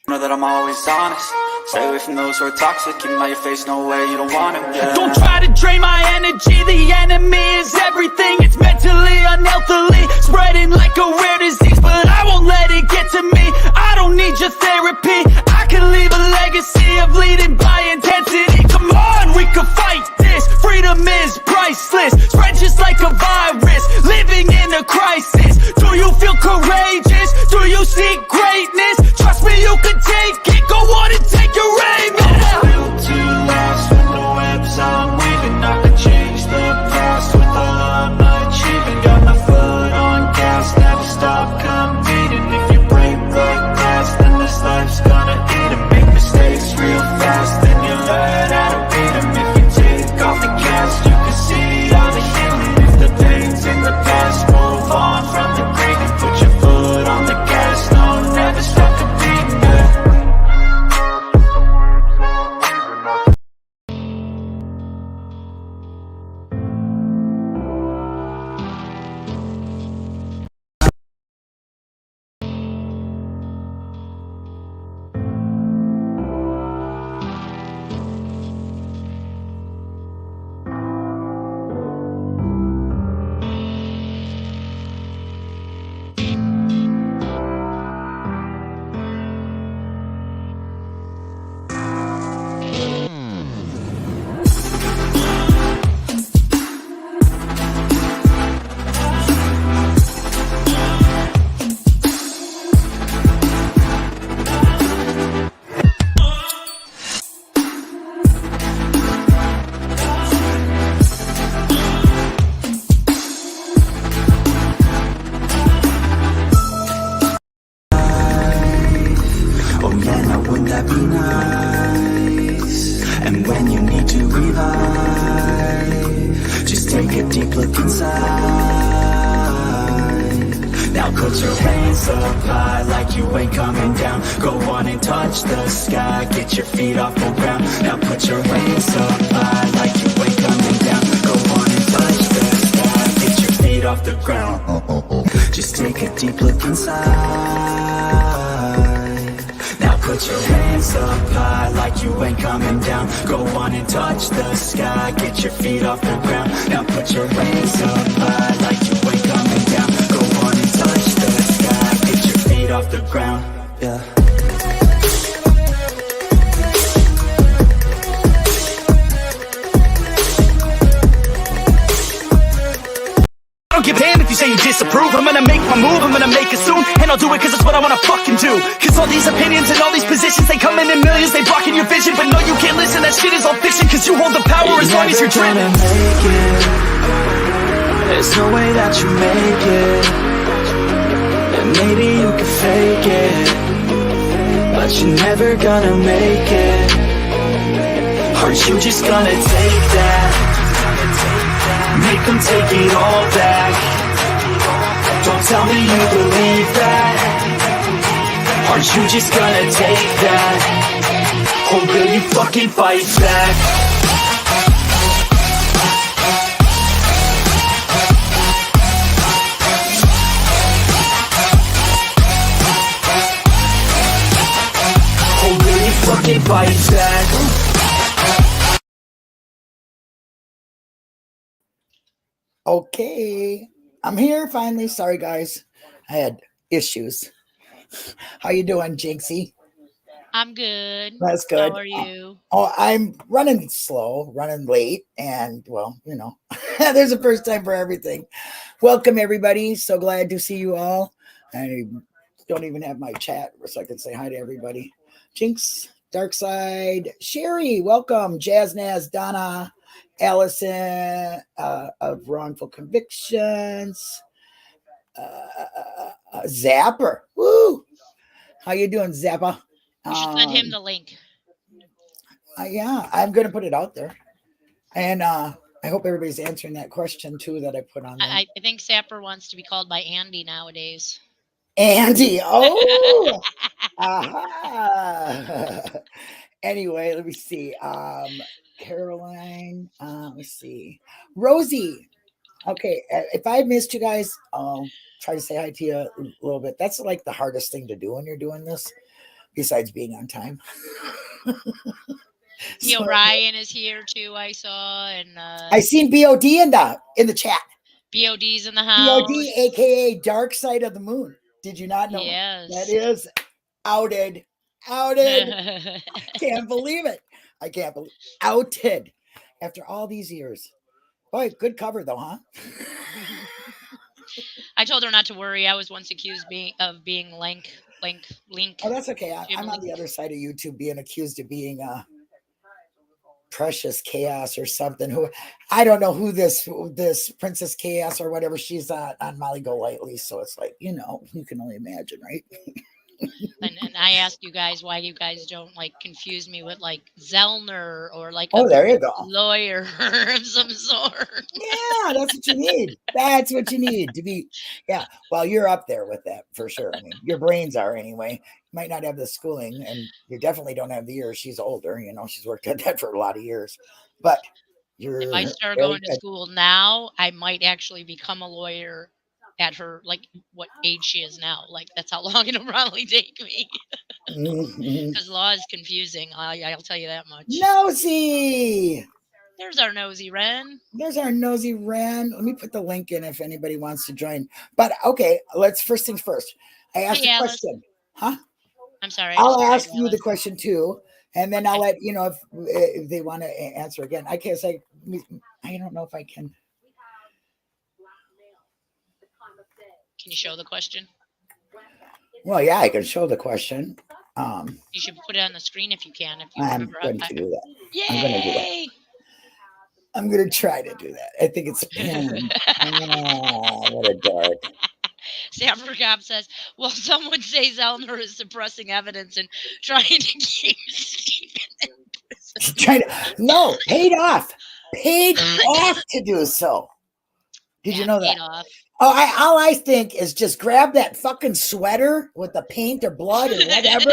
Know that I'm always honest. Stay away from those who are toxic. Keep them out your face, no way, you don't want it, yeah. Don't try to drain my energy. The enemy is everything. It's mentally, unhealthily spreading like a rare disease, but I won't let it get to me. I don't need your therapy. I can leave a legacy of leading by intensity. Come on, we can fight this. Freedom is priceless. Spread just like a virus. Living in a crisis. Do you feel courageous? Do you seek greatness? Trust me, you can take it. Go on and take your aim. Yeah. Built to last when the webs I'm weaving. I can change the past with all I'm achieving. Got my foot on gas, never stop competing. If you break the glass, then this life's gonna eat 'em. Make mistakes real fast, then you learn how to beat 'em. If you take off the cast, you can see all the healing. If the pain's in the past, move on from the grave and put your foot on the gas. No, never stop competing, yeah. Oh yeah, now wouldn't that be nice? And when you need to revive, just take a deep look inside. Now put your hands up high like you ain't coming down. Go on and touch the sky, get your feet off the ground. Now put your hands up high like you ain't coming down. Go on and touch the sky, get your feet off the ground. Just take a deep look inside. Put your hands up high like you ain't coming down. Go on and touch the sky, get your feet off the ground. Now put your hands up high like you ain't coming down. Go on and touch the sky, get your feet off the ground. Yeah. I don't give a damn if you say you disapprove. I'm gonna make my move, I'm gonna make it soon. And I'll do it cause it's what I wanna fucking do. Cause all these opinions and all these positions, they come in millions, they blocking your vision. But no, you can't listen, that shit is all fiction. Cause you hold the power as long as you're driven. Make it. There's no way that you make it. And maybe you can fake it, but you're never gonna make it. Aren't you just gonna take that? Make them take it all back. Don't tell me you believe that. Aren't you just gonna take that? Or will you fucking fight back? Or will you fucking fight back? Okay, I'm here finally. Sorry, guys. I had issues. How you doing, Jinxie? I'm good. That's good. How are you? Oh, I'm running slow, running late, and well, you know, there's a first time for everything. Welcome, everybody. So glad to see you all. I don't even have my chat so I can say hi to everybody. Jinx, Darkside, Sherry, welcome. Jazznaz, Donna, Allison of Wrongful Convictions, Zapper. Woo! How you doing, Zappa? You should send him the link. Yeah, I'm going to put it out there. And I hope everybody's answering that question, too, that I put on there. I think Sapper wants to be called by Andy nowadays. Andy. Oh! Aha! Anyway, let me see. Caroline. Let's see. Rosie. Okay, if I missed you guys, I'll try to say hi to you a little bit. That's like the hardest thing to do when you're doing this, besides being on time. Neil So, Ryan is here too. I saw, and I seen BOD in the chat. BOD's in the BOD, house. aka Dark Side of the Moon. Did you not know that Yes. is outed? Outed. Can't believe it. I can't believe outed after all these years. Boy, good cover though, huh? I told her not to worry. I was once accused of being link. Oh, that's okay. Jim I'm on Link. the other side of YouTube being accused of being Precious Chaos or something. Who I don't know who this Princess Chaos or whatever she's on Molly Golightly. So it's like, you can only imagine, right? And I asked you guys why you guys don't like confuse me with like Zellner or like Oh, a there you go. lawyer of some sort. Yeah, that's what you need. That's what you need to be. Yeah. Well, you're up there with that for sure. I mean, your brains are anyway. You might not have the schooling, and you definitely don't have the years. She's older, she's worked at that for a lot of years. But you're If I start very going to good. school now, I might actually become a lawyer at her like what age she is now. Like that's how long it'll probably take me. Mhm. Because law is confusing. I'll tell you that much. Nosy. There's our nosy Ren. There's our nosy Ren. Let me put the link in if anybody wants to join. But okay, let's first things first. I asked Hey, a Alice. question. Huh? I'm sorry. I'll ask you the question too, and then I'll Okay. let you know if they want to answer again. I can't say. I don't know if I can. Can you show the question? Well, yeah, I can show the question. You should put it on the screen if you can. If you I'm remember. going to do that. Yay! I'm going to do that. I'm going to try to do that. I think it's pinned. What a dork. Sanford Cop says, well, some would say Zellner is suppressing evidence and trying to keep Stephen in prison. No, paid off to do so. Did you know that? Off. Oh, all I think is just grab that fucking sweater with the paint or blood or whatever.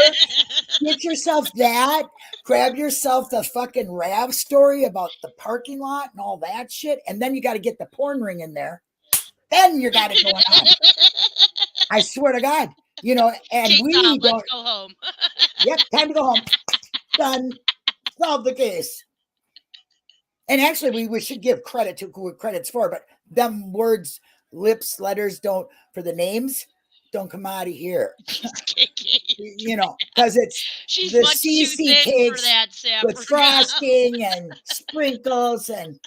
Get yourself that. Grab yourself the fucking Rav story about the parking lot and all that shit. And then you got to get the porn ring in there. Then you got it going on. I swear to God. And King we Tom, don't. let's go home. Yep, time to go home. Done. Solve the case. And actually, we should give credit to who credit's for, but them words, lips, letters for the names don't come out of here. Because it's She's the much CC too thin cakes for that, with frosting and sprinkles and,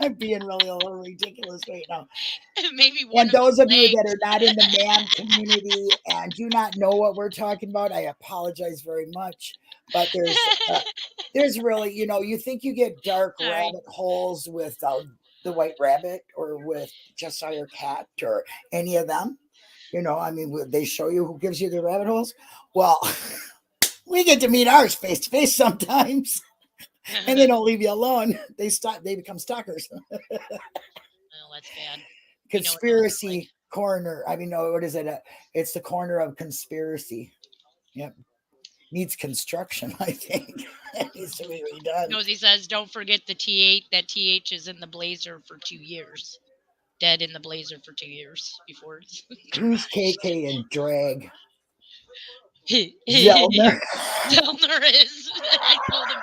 I'm being really a little ridiculous right now. Maybe one. And those of you that are not in the man community and do not know what we're talking about, I apologize very much. But there's really, you think you get dark rabbit holes with the White Rabbit or with Josiah Cat or any of them. They show you who gives you the rabbit holes. Well, we get to meet ours face to face sometimes. And they don't leave you alone. They become stalkers. Well, that's bad. Conspiracy corner. What is it? It's the corner of conspiracy. Yep. Needs construction, I think. It needs to be redone. Nosy says, don't forget the T8. That TH is in the Blazer for 2 years. Dead in the Blazer for 2 years before. Who's KK and drag? Zellner. Zellner is. I told him.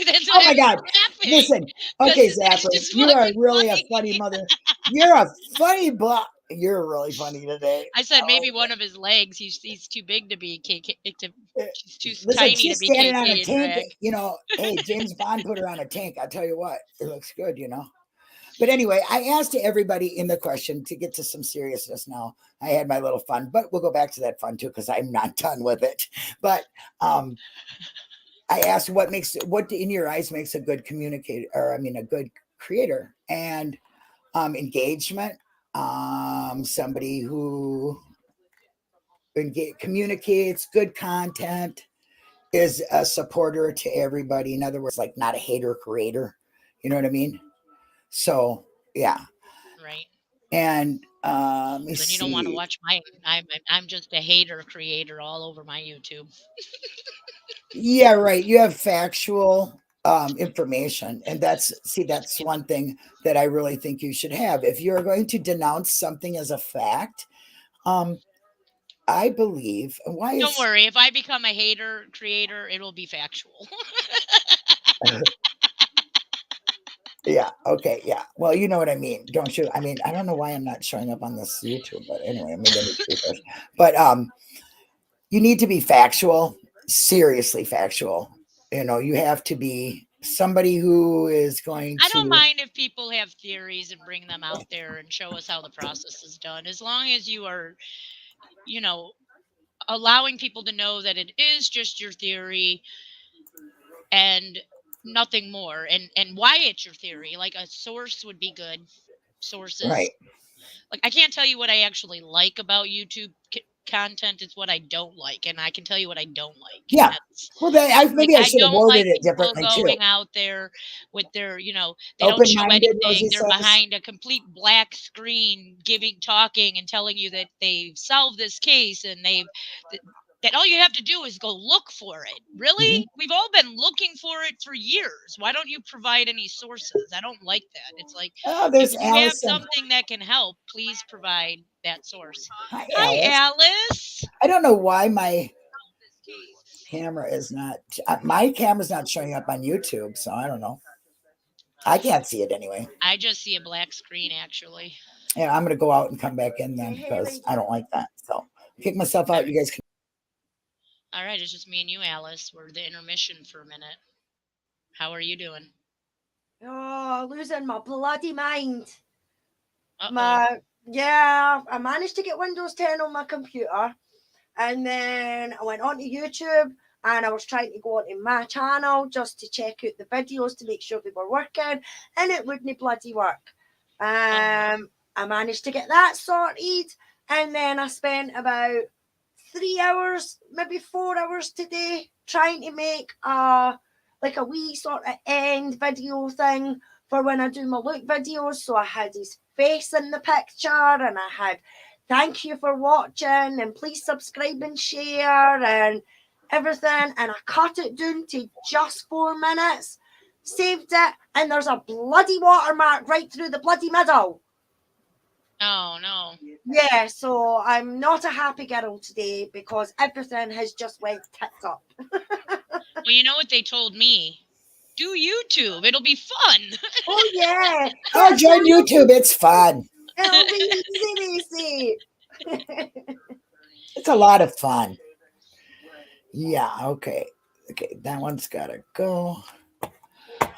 That's oh my God. Listen. Okay, Zapper. You are really a funny mother. You're a funny butt. You're really funny today. I said maybe one of his legs. He's too big to be KK. She's too Listen, tiny she's to be standing KK on a tank. drag. Hey, James Bond put her on a tank. I'll tell you what. It looks good, But anyway, I asked everybody in the question to get to some seriousness now. I had my little fun, but we'll go back to that fun too because I'm not done with it. But I asked what in your eyes makes a good communicator, or a good creator, and engagement. Somebody who communicates good content, is a supporter to everybody. In other words, like not a hater creator. You know what I mean? So yeah, right. And then you don't want to watch I'm just a hater creator all over my YouTube. Yeah, right. You have factual information. And that's one thing that I really think you should have. If you're going to denounce something as a fact, I believe, why Don't is worry. If I become a hater creator, it'll be factual. yeah, okay, yeah. Well, you know what I mean, don't you? I mean, I don't know why I'm not showing up on this YouTube, but anyway, maybe I need to refresh. But you need to be factual, seriously factual. You know, you have to be somebody who is going I don't to, mind if people have theories and bring them out there and show us how the process is done, as long as you are, you know, allowing people to know that it is just your theory and nothing more, and why it's your theory. Like a source would be good. Sources. right. Like I can't tell you what I actually like about YouTube content. It's what I don't like, and I can tell you what I don't like. And Yeah. Well, then like maybe I I should have don't worded like it people differently too. going out there with their, they don't show Open-minded, anything. Rosie They're says. behind a complete black screen, talking and telling you that they've solved this case and that all you have to do is go look for it. Really? Mhm. We've all been looking for it for years. Why don't you provide any sources? I don't like that. It's like, Oh, if there's you have Allison. something that can help, please provide that source. Hi, Hi, Alice. Alice. I don't know why my camera is not, my camera's not showing up on YouTube, so I don't know. I can't see it anyway. I just see a black screen, actually. Yeah, I'm going to go out and come back in then because I don't like that. So kick myself out. You guys can. All right, it's just me and you, Alice. We're the intermission for a minute. How are you doing? Oh, losing my bloody mind. Uh-oh. I managed to get Windows 10 on my computer, and then I went onto YouTube and I was trying to go onto my channel just to check out the videos to make sure they were working, and it wouldn't bloody work. I managed to get that sorted, and then I spent about 3 hours, maybe 4 hours today trying to make a wee sort of end video thing for when I do my look videos. So I had his face in the picture, and I had thank you for watching and please subscribe and share and everything, and I cut it down to just 4 minutes, saved it, and there's a bloody watermark right through the bloody middle. Oh, no. Yeah, so I'm not a happy girl today because everything has just went tits up. Well, you know what they told me? Do YouTube. It'll be fun. Oh, yeah. Oh, join YouTube. It's fun. It'll be easy. It's a lot of fun. Yeah, okay. Okay, that one's got to go.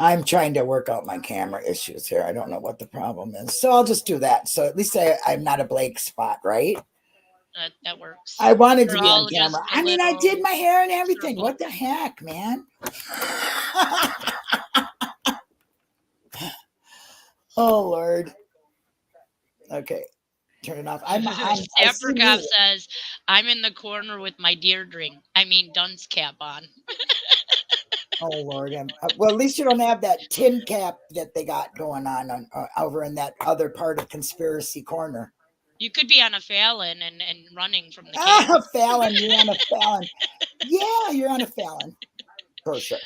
I'm trying to work out my camera issues here. I don't know what the problem is. So I'll just do that. So at least I'm not a blank spot, right? That works. I wanted to We're be all on just camera. a I mean, I little did my hair and everything. circle. What the heck, man? Oh, Lord. Okay. Turn it off. Apricot says, I'm in the corner with my dunce cap on. Oh, Lord. Well, at least you don't have that tin cap that they got going on over in that other part of Conspiracy Corner. You could be on a Fallon and running from the camp. Ah, Fallon. You're on a Fallon. Yeah, you're on a Fallon. For sure.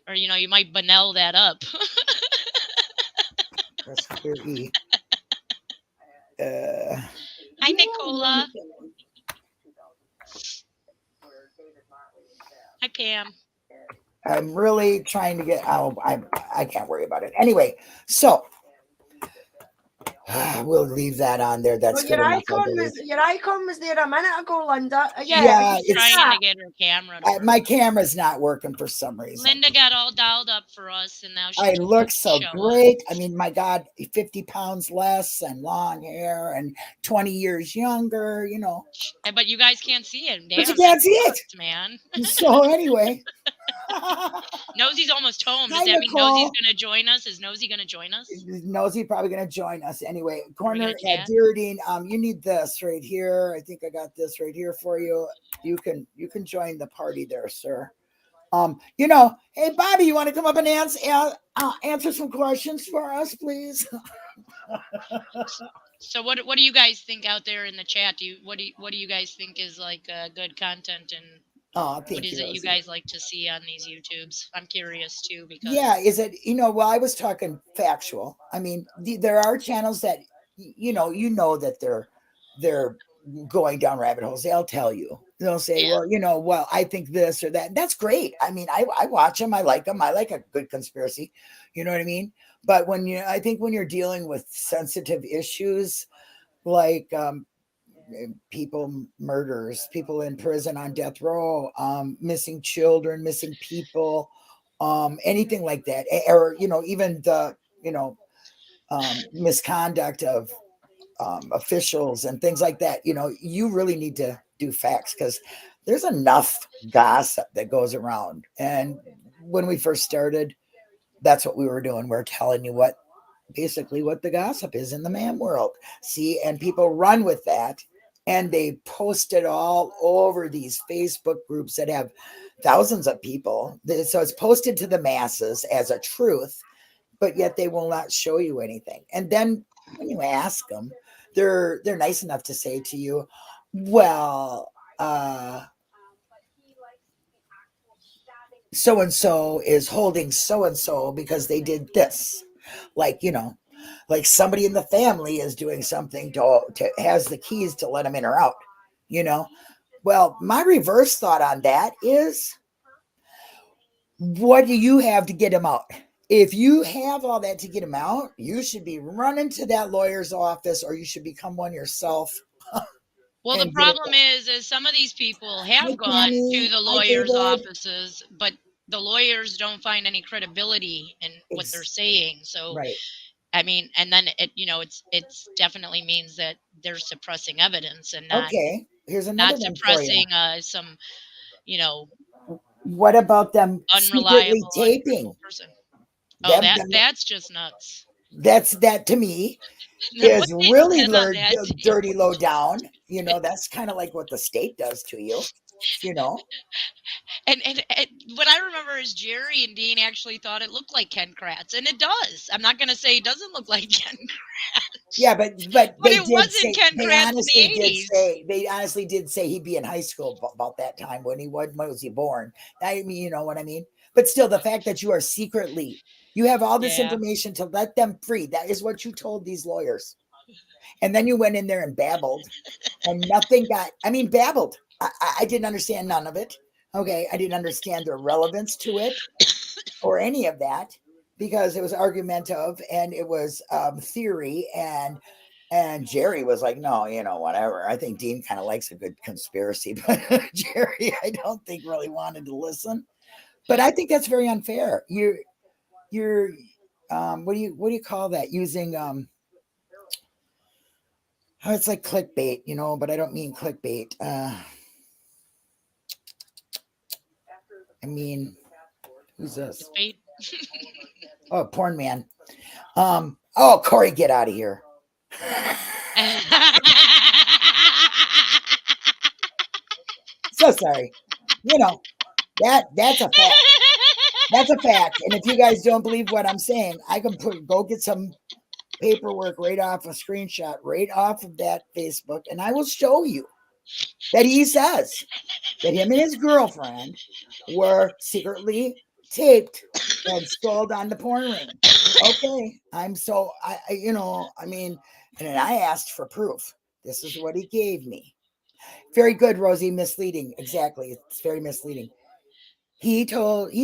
Or, you might Benell that up. Press clear E. Hi, Nicola. Hi, Pam. I'm really trying to get out. I can't worry about it. Anyway, so we'll leave that on there. That's well, good enough. your icon was there a minute ago, Linda. Yeah, it's trying to get her camera. My camera's not working for some reason. Linda got all dialed up for us, and now I look so great. I mean, my God, 50 pounds less and long hair and 20 years younger, But you guys can't see it. But you can't see it, man. So anyway. Nosy's almost home. Does Hi, that Nicole. mean Nosy's going to join us? Is Nosy going to join us? Nosy probably going to join us anyway. Corner at chat? Deerdine. You need this right here. I think I got this right here for you. You can join the party there, sir. Hey Bobby, you want to come up and answer some questions for us, please? So what do you guys think out there in the chat? What do you guys think is like good content and Oh, What thank is you, it you Rosie. guys like to see on these YouTubes? I'm curious too Yeah, because is it, well, I was talking factual. I mean, there are channels that that they're going down rabbit holes. They'll tell you. They'll say, yeah, well, I think this or that. That's great. I mean, I watch them. I like them. I like a good conspiracy. You know what I mean? But I think when you're dealing with sensitive issues like people murders, people in prison on death row, missing children, missing people, anything like that, or even the misconduct of officials and things like that. You really need to do facts because there's enough gossip that goes around. And when we first started, that's what we were doing. We're telling you basically what the gossip is in the man world. See, and people run with that and they post it all over these Facebook groups that have thousands of people. So it's posted to the masses as a truth, but yet they will not show you anything. And then when you ask them, they're nice enough to say to you, well, so and so is holding so and so because they did this. Like, like somebody in the family is doing something to has the keys to let them in or out, you know. Well, my reverse thought on that is, what do you have to get him out? If you have all that to get him out, you should be running to that lawyer's office, or you should become one yourself. well, the And get it problem done. is some of these people Hi, have gone to Tammy. the Hi, lawyers' David. offices, but the lawyers don't find any credibility in what they're saying. So, Right. I mean, and then it's definitely means that they're suppressing evidence and Okay. Here's another not one for you. suppressing some, you know, What about them secretly unreliable, taping untruthful person. Oh, them? that's just nuts. That to me What is they really said on that tape. dirty low down. That's kind of like what the state does to you. You know. And what I remember is Jerry and Dean actually thought it looked like Ken Kratz, and it does. I'm not going to say it doesn't look like Ken Kratz, Yeah, but but they it did wasn't say Ken Kratz in the 80s. they honestly did say he'd be in high school about that time when was he born? I mean, you know what I mean. But still, the fact that you are secretly you have all this Yeah. information to let them free. That is what you told these lawyers, and then you went in there and babbled, and nothing got. I mean, babbled. I didn't understand none of it. Okay, I didn't understand the relevance to it or any of that because it was argumentative and it was theory and Jerry was like, no, whatever. I think Dean kind of likes a good conspiracy, but Jerry, I don't think really wanted to listen. But I think that's very unfair. You're what do you call that? Using it's like clickbait, but I don't mean clickbait. I mean, who's this? Bait. Oh, porn man. Oh, Corey, get out of here. So sorry. That's a fact. That's a fact. And if you guys don't believe what I'm saying, I can go get some paperwork right off a screenshot right off of that Facebook, and I will show you that he says that him and his girlfriend were secretly taped and sold on the porn ring. Okay, I mean, and then I asked for proof. This is what he gave me. Very good, Rosie. Misleading. Exactly. It's very misleading. He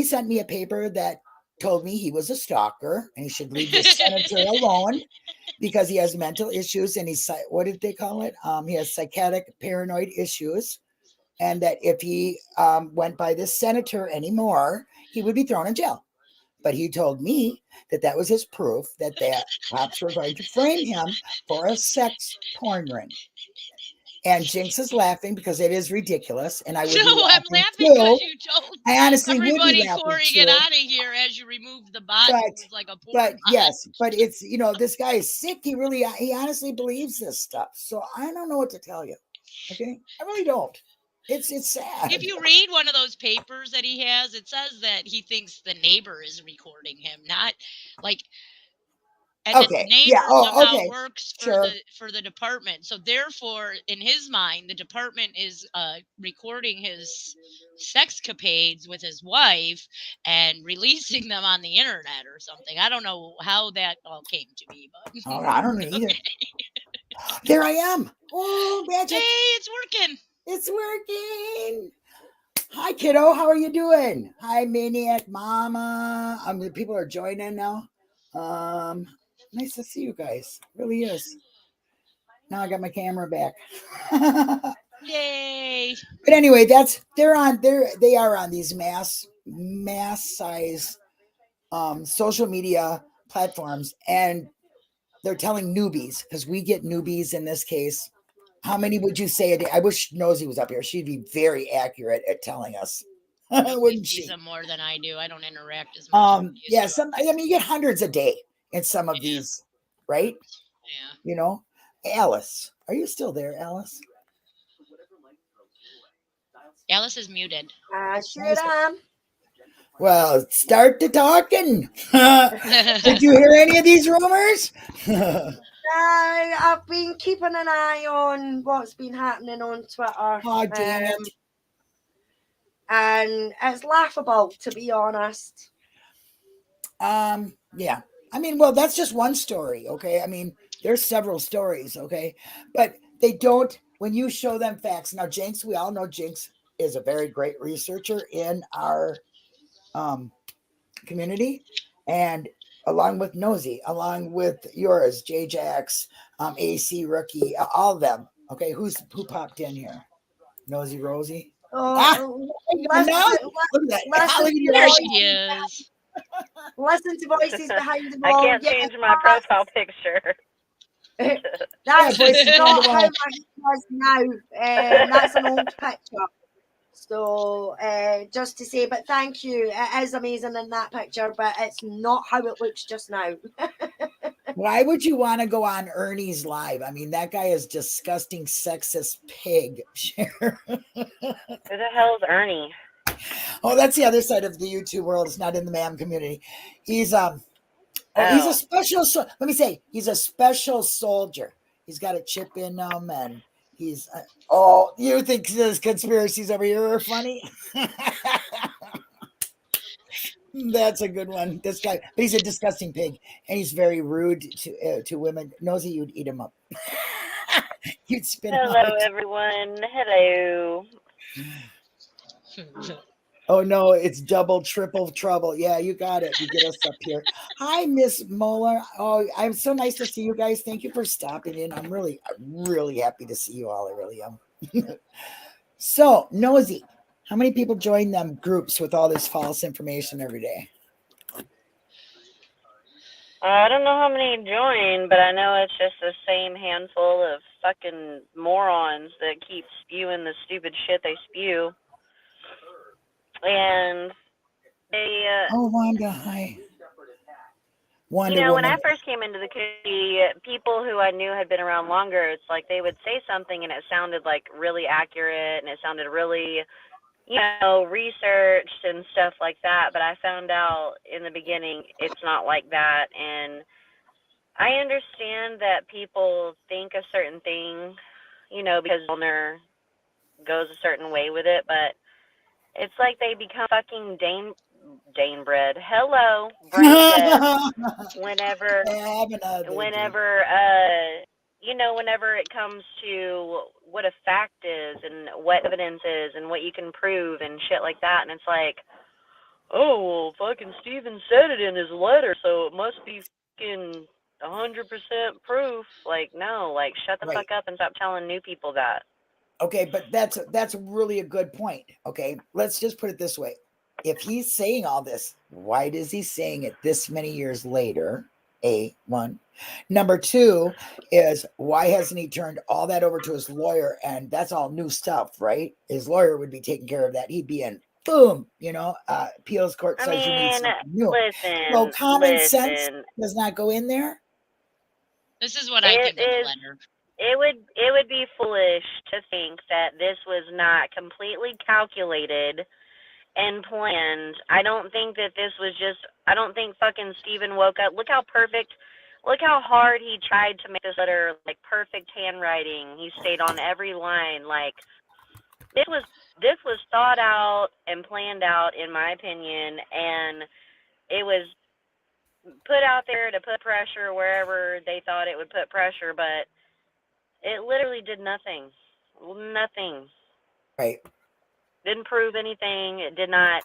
sent me a paper that told me he was a stalker and he should leave the senator alone because he has mental issues and what did they call it? He has psychotic paranoid issues, and that if he went by this senator anymore, he would be thrown in jail. But he told me that was his proof that the cops were going to frame him for a sex porn ring. And Jinx is laughing because it is ridiculous, and I would be I'm laughing laughing because too. you told I honestly would be everybody, laughing Corey, too. get out of here as you remove the bot. It's like a porn But bot. yes, but it's this guy is sick. He honestly believes this stuff. So I don't know what to tell you. Okay, I really don't. It's sad. If you read one of those papers that he has, it says that he thinks the neighbor is recording him, not like. and the Okay. neighbor Yeah. Oh, somehow okay. works Sure. for the department. So therefore, in his mind, the department is recording his sexcapades with his wife and releasing them on the internet or something. I don't know how that all came to be, but Oh, I don't know either. There I am. Oh, hey, magic. it's working. It's working. Hi, kiddo. How are you doing? Hi, Maniac Mama. People are joining now. Nice to see you guys. Really is. Now I got my camera back. Yay! But anyway, they are on these mass size social media platforms, and they're telling newbies, because we get newbies in this case. How many would you say a day? I wish Nosy was up here. She'd be very accurate at telling us, wouldn't Sees she? them more than I do. I don't interact as much. Yeah, you get hundreds a day in some of these, right? Yeah. You know, Alice, are you still there, Alice? Alice is muted. I sure am. Well, start the talking. Did you hear any of these rumors? I've been keeping an eye on what's been happening on Twitter. Oh, damn it. And it's laughable, to be honest. Yeah. I mean, well, that's just one story, okay? I mean, there's several stories, okay? But they don't, when you show them facts. Now, Jinx, we all know Jinx is a very great researcher in our community, and along with Nosy, along with yours, J-Jax, AC Rookie, all of them. Okay, who popped in here? Nosy Rosie. Oh, Look at that. There she is. Listen to voices behind the I wall. can't change my profile picture. That's not how my hair is now. That's an old picture. So just to say, but thank you. It is amazing in that picture, but it's not how it looks just now. Why would you want to go on Ernie's live? I mean, that guy is disgusting, sexist pig. Who the hell is Ernie? Oh, that's the other side of the YouTube world. It's not in the MAM community. He's he's a special. Let me say, he's a special soldier. He's got a chip in him, and he's. You think those conspiracies over here are funny? That's a good one. This guy, but he's a disgusting pig, and he's very rude to women. Nosy, you'd eat him up. You'd spit him Hello, out. everyone. Hello. Oh no, it's double, triple trouble. Yeah, you got it. You get us up here. Hi, Miss Moeller. Oh, I'm so nice to see you guys. Thank you for stopping in. I'm really happy to see you all. I really am. So, Nosy, how many people join them groups with all this false information every day? I don't know how many join, but I know it's just the same handful of fucking morons that keep spewing the stupid shit they spew. And they, Wanda, hi. Wonder when Woman. I first came into the community, people who I knew had been around longer, it's like they would say something and it sounded like really accurate and it sounded really, researched and stuff like that. But I found out in the beginning it's not like that. And I understand that people think a certain thing, because owner goes a certain way with it, but it's like they become fucking Dane bread. Hello, brain dead. whenever it comes to what a fact is and what evidence is and what you can prove and shit like that, and it's like, oh, well, fucking Steven said it in his letter, so it must be fucking 100% proof. Like, no, like, shut the fuck up and stop telling new people that. Okay, but that's really a good point. Okay, let's just put it this way. If he's saying all this, why is he saying it this many years later? One. Number two is, why hasn't he turned all that over to his lawyer? And that's all new stuff, right? His lawyer would be taking care of that. He'd be in, boom, appeals court says you need something new. So common sense does not go in there. This is what I think of the letter. It would be foolish to think that this was not completely calculated and planned. I don't think that this was just, I don't think fucking Steven woke up. Look how perfect, look how hard he tried to make this letter like perfect handwriting. He stayed on every line. Like this was thought out and planned out, in my opinion, and it was put out there to put pressure wherever they thought it would put pressure, but it literally did nothing. Nothing. Right. Didn't prove anything. It did not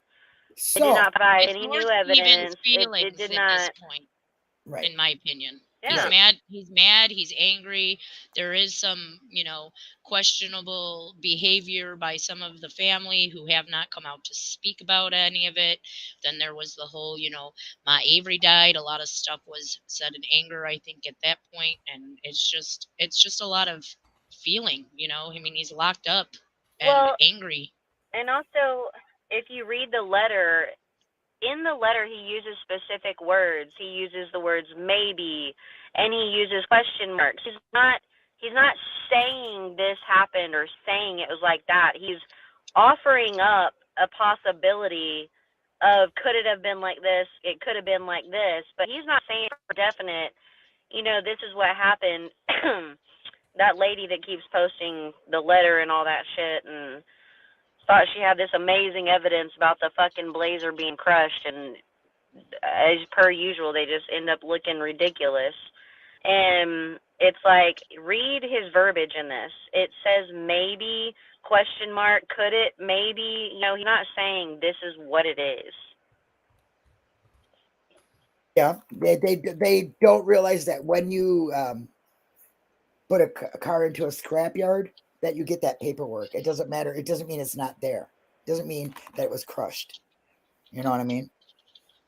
So, provide It's any more new Steven's evidence. feelings It did at not. this point, right. in my opinion. Yeah. He's mad, he's angry. There is some, questionable behavior by some of the family who have not come out to speak about any of it. Then there was the whole, Ma Avery died. A lot of stuff was said in anger, I think, at that point, and it's just a lot of feeling, I mean, he's locked up and Well, angry. and also, if you read the letter, in the letter he uses specific words. He uses the words maybe, and he uses question marks. He's not saying this happened or saying it was like that. He's offering up a possibility of could it have been like this, it could have been like this, but he's not saying for definite, this is what happened. That lady that keeps posting the letter and all that shit and thought she had this amazing evidence about the fucking Blazer being crushed, and as per usual, they just end up looking ridiculous. And it's like, read his verbiage in this. It says maybe, question mark, could it, maybe, he's not saying this is what it is. Yeah, they don't realize that when you put a car into a scrapyard, that you get that paperwork. It doesn't matter. It doesn't mean it's not there. It doesn't mean that it was crushed. You know what I mean?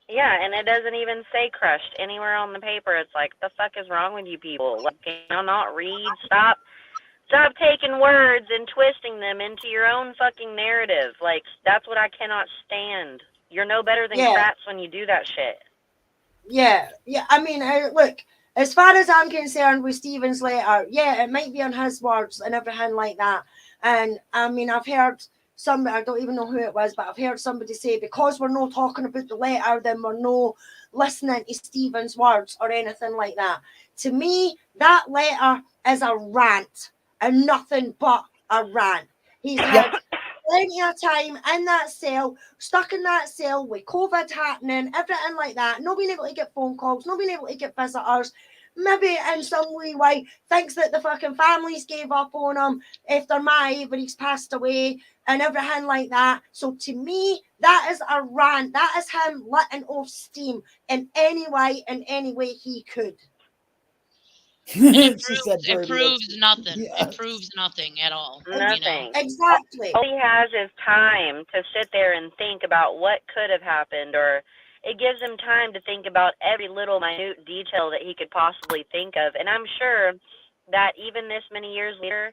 Yeah, and it doesn't even say crushed anywhere on the paper. It's like, the fuck is wrong with you people? Like, can you not read? Stop taking words and twisting them into your own fucking narrative. Like, that's what I cannot stand. You're no better than crats when you do that shit. Yeah. I mean, look, as far as I'm concerned with Stephen's letter, it might be on his words and everything like that. And I mean, I've heard somebody, I don't even know who it was, but I've heard somebody say, because we're not talking about the letter, then we're not listening to Stephen's words or anything like that. To me, that letter is a rant and nothing but a rant. He's had plenty of time in that cell, stuck in that cell with COVID happening, everything like that, not being able to get phone calls, not being able to get visitors, maybe in some wee way thinks that the fucking families gave up on him after Ma Avery's passed away and everything like that. So to me, that is a rant. That is him letting off steam in any way he could. It proves nothing. Yeah. It proves nothing at all. Nothing. Exactly. All he has is time to sit there and think about what could have happened, or it gives him time to think about every little minute detail that he could possibly think of. And I'm sure that even this many years later,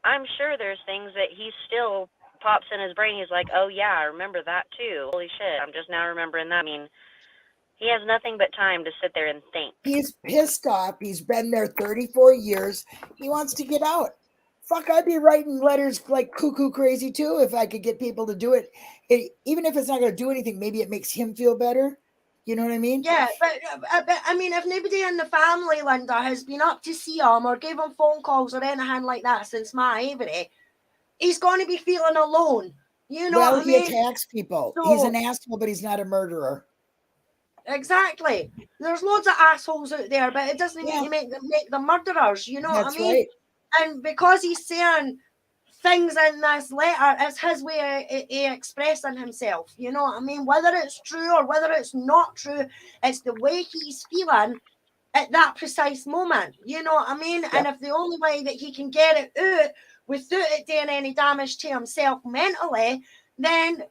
I'm sure there's things that he still pops in his brain. He's like, oh yeah, I remember that too. Holy shit, I'm just now remembering that. I mean, he has nothing but time to sit there and think. He's pissed off. He's been there 34 years. He wants to get out. Fuck, I'd be writing letters like cuckoo crazy too if I could get people to do it. Even if it's not going to do anything, maybe it makes him feel better. You know what I mean? Yeah, but I mean, if nobody in the family, Linda, has been up to see him or gave him phone calls or anything like that since Ma Avery, he's going to be feeling alone. You know what I mean? He attacks people. So, he's an asshole, but he's not a murderer. Exactly. There's loads of assholes out there, but it doesn't mean to make them murderers. You know what I mean? Right. And because he's saying things in this letter, it's his way of expressing himself. You know what I mean? Whether it's true or whether it's not true, it's the way he's feeling at that precise moment. You know what I mean? Yep. And if the only way that he can get it out without it doing any damage to himself mentally, then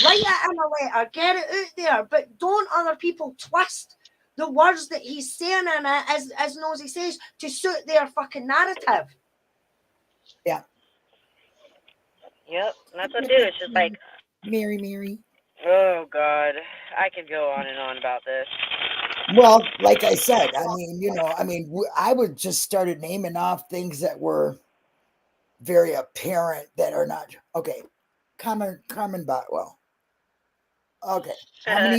write it in a letter, get it out there, but don't other people twist the words that he's saying in it, as Nosy says, to suit their fucking narrative. Yeah. Yep, that's what it is. It's just like, Mary. oh God, I could go on and on about this. Well, like I said, I would just started naming off things that were very apparent that are not okay. Carmen Botwell. Okay, how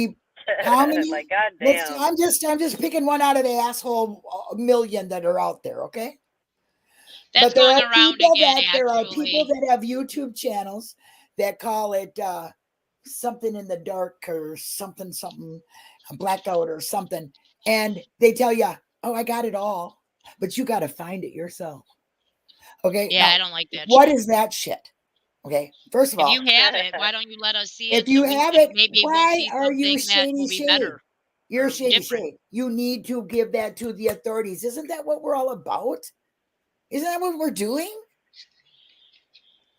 How many? Like, Let's, goddamn. I'm just picking one out of the asshole million that are out there, okay? That's But there going are around people again, that there are actually. people that have YouTube channels that call it something in the dark or something, a blackout or something, and they tell you, "Oh, I got it all," but you got to find it yourself. Okay. Yeah, now, I don't like that what shit. is that shit? Okay. First of If all, you have it, why don't you let us see if it you so we have can it, maybe we'll why see are you something that shady will be shade? better You're or shady different. shade. You need to give that to the authorities. Isn't that what we're all about? Isn't that what we're doing?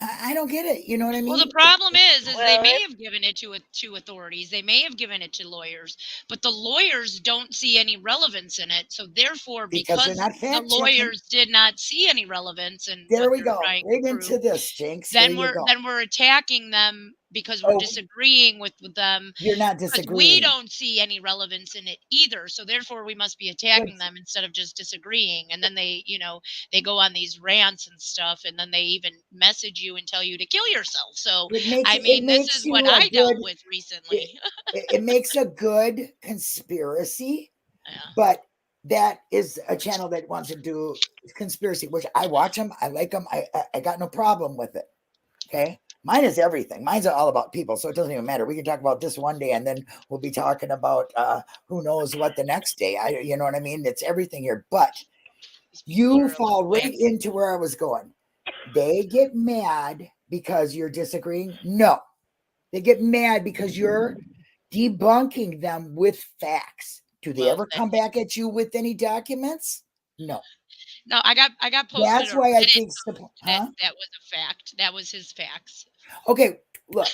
I don't get it. You know what I mean? Well, the problem is they Well, may have given it to authorities. They may have given it to lawyers, but the lawyers don't see any relevance in it. So therefore, Because they're because not the fact checking. lawyers did not see any relevance in There what we they're go. trying Right to into prove, this, Jinx. There then you go. we're attacking them because we're Oh, disagreeing with them. you're not Because we disagreeing. don't see any relevance in it either. So therefore we must be attacking them instead of just disagreeing. And then they, they go on these rants and stuff, and then they even message you and tell you to kill yourself. So It makes I mean, this makes is you what a I dealt good. with recently. It makes a good conspiracy, Yeah. but that is a channel that wants to do conspiracy, which I watch them. I like them. I got no problem with it. Okay. Mine is everything. Mine's all about people. So it doesn't even matter. We can talk about this one day and then we'll be talking about who knows what the next day. You know what I mean? It's everything here. But you fall right into where I was going. They get mad because you're disagreeing. No, they get mad because you're debunking them with facts. Do they ever come back at you with any documents? No. No, I got posted. That's why I think that was a fact. That was his facts. Okay, look.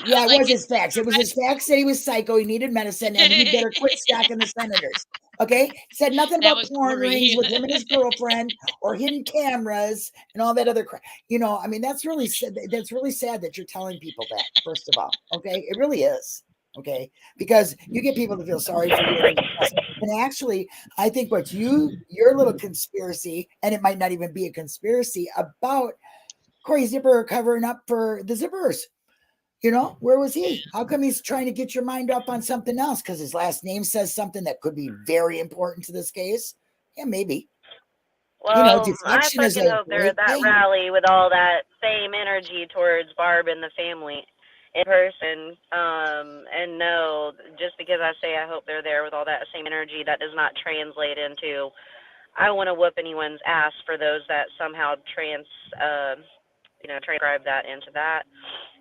Yeah, it was his facts. It was his facts that he was psycho. He needed medicine, and he better quit stacking the senators. Okay, said nothing about porn rings with him and his girlfriend, or hidden cameras and all that other crap. I mean, that's really sad. That's really sad that you're telling people that. First of all, okay, it really is. Okay, because you get people to feel sorry for you, and actually, I think what your little conspiracy, and it might not even be a conspiracy about Corey Zipper covering up for the Zippers. Where was he? How come he's trying to get your mind up on something else? Because his last name says something that could be very important to this case. Yeah, maybe. Well, I deflection is fucking a hope they're great at that thing. rally with all that same energy towards Barb and the family in person. And no, just because I say I hope they're there with all that same energy, that does not translate into I want to whoop anyone's ass for those that somehow transcribe that into that.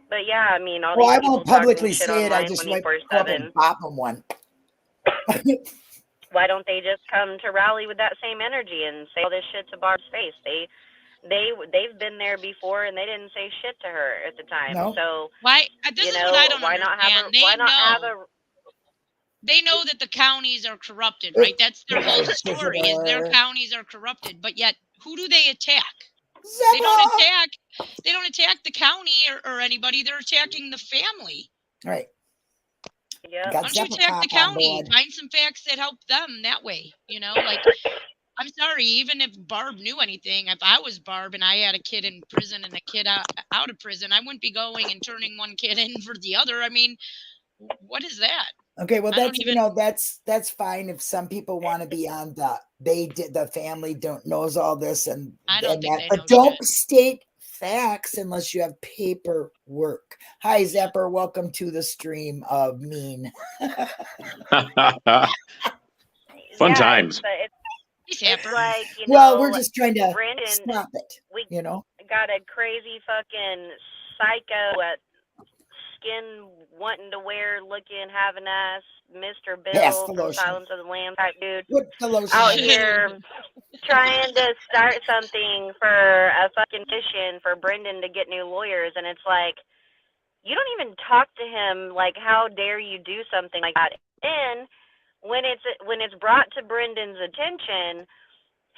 But yeah, I mean, all these I people won't publicly talking shit say it. I online just might go up 24/7. and bop them one. Why don't they just come to rally with that same energy and say all this shit to Barb's face? They've been there before and they didn't say shit to her at the time. No. So why? This is what I don't why understand. They know that the counties are corrupted, right? That's their whole story. Is their counties are corrupted, but yet who do they attack? They don't attack the county or anybody. They're attacking the family. Right. Yeah. Why don't you attack the county? Find some facts that help them that way. I'm sorry, even if Barb knew anything, if I was Barb and I had a kid in prison and a kid out of prison, I wouldn't be going and turning one kid in for the other. I mean, what is that? Okay, well, that's fine if some people want to be on the family knows all this and I don't think but don't state facts unless you have paperwork. Hi, Zepper, welcome to the stream of Mean. Fun times. It's like, we're just trying to Brandon, stop it. We got a crazy fucking psycho at skin wanting to wear looking having ass Mr. Bill from Silence of the Lambs type dude out here trying to start something for a fucking petition for Brendan to get new lawyers, and it's like, you don't even talk to him. Like, how dare you do something like that? And when it's brought to Brendan's attention,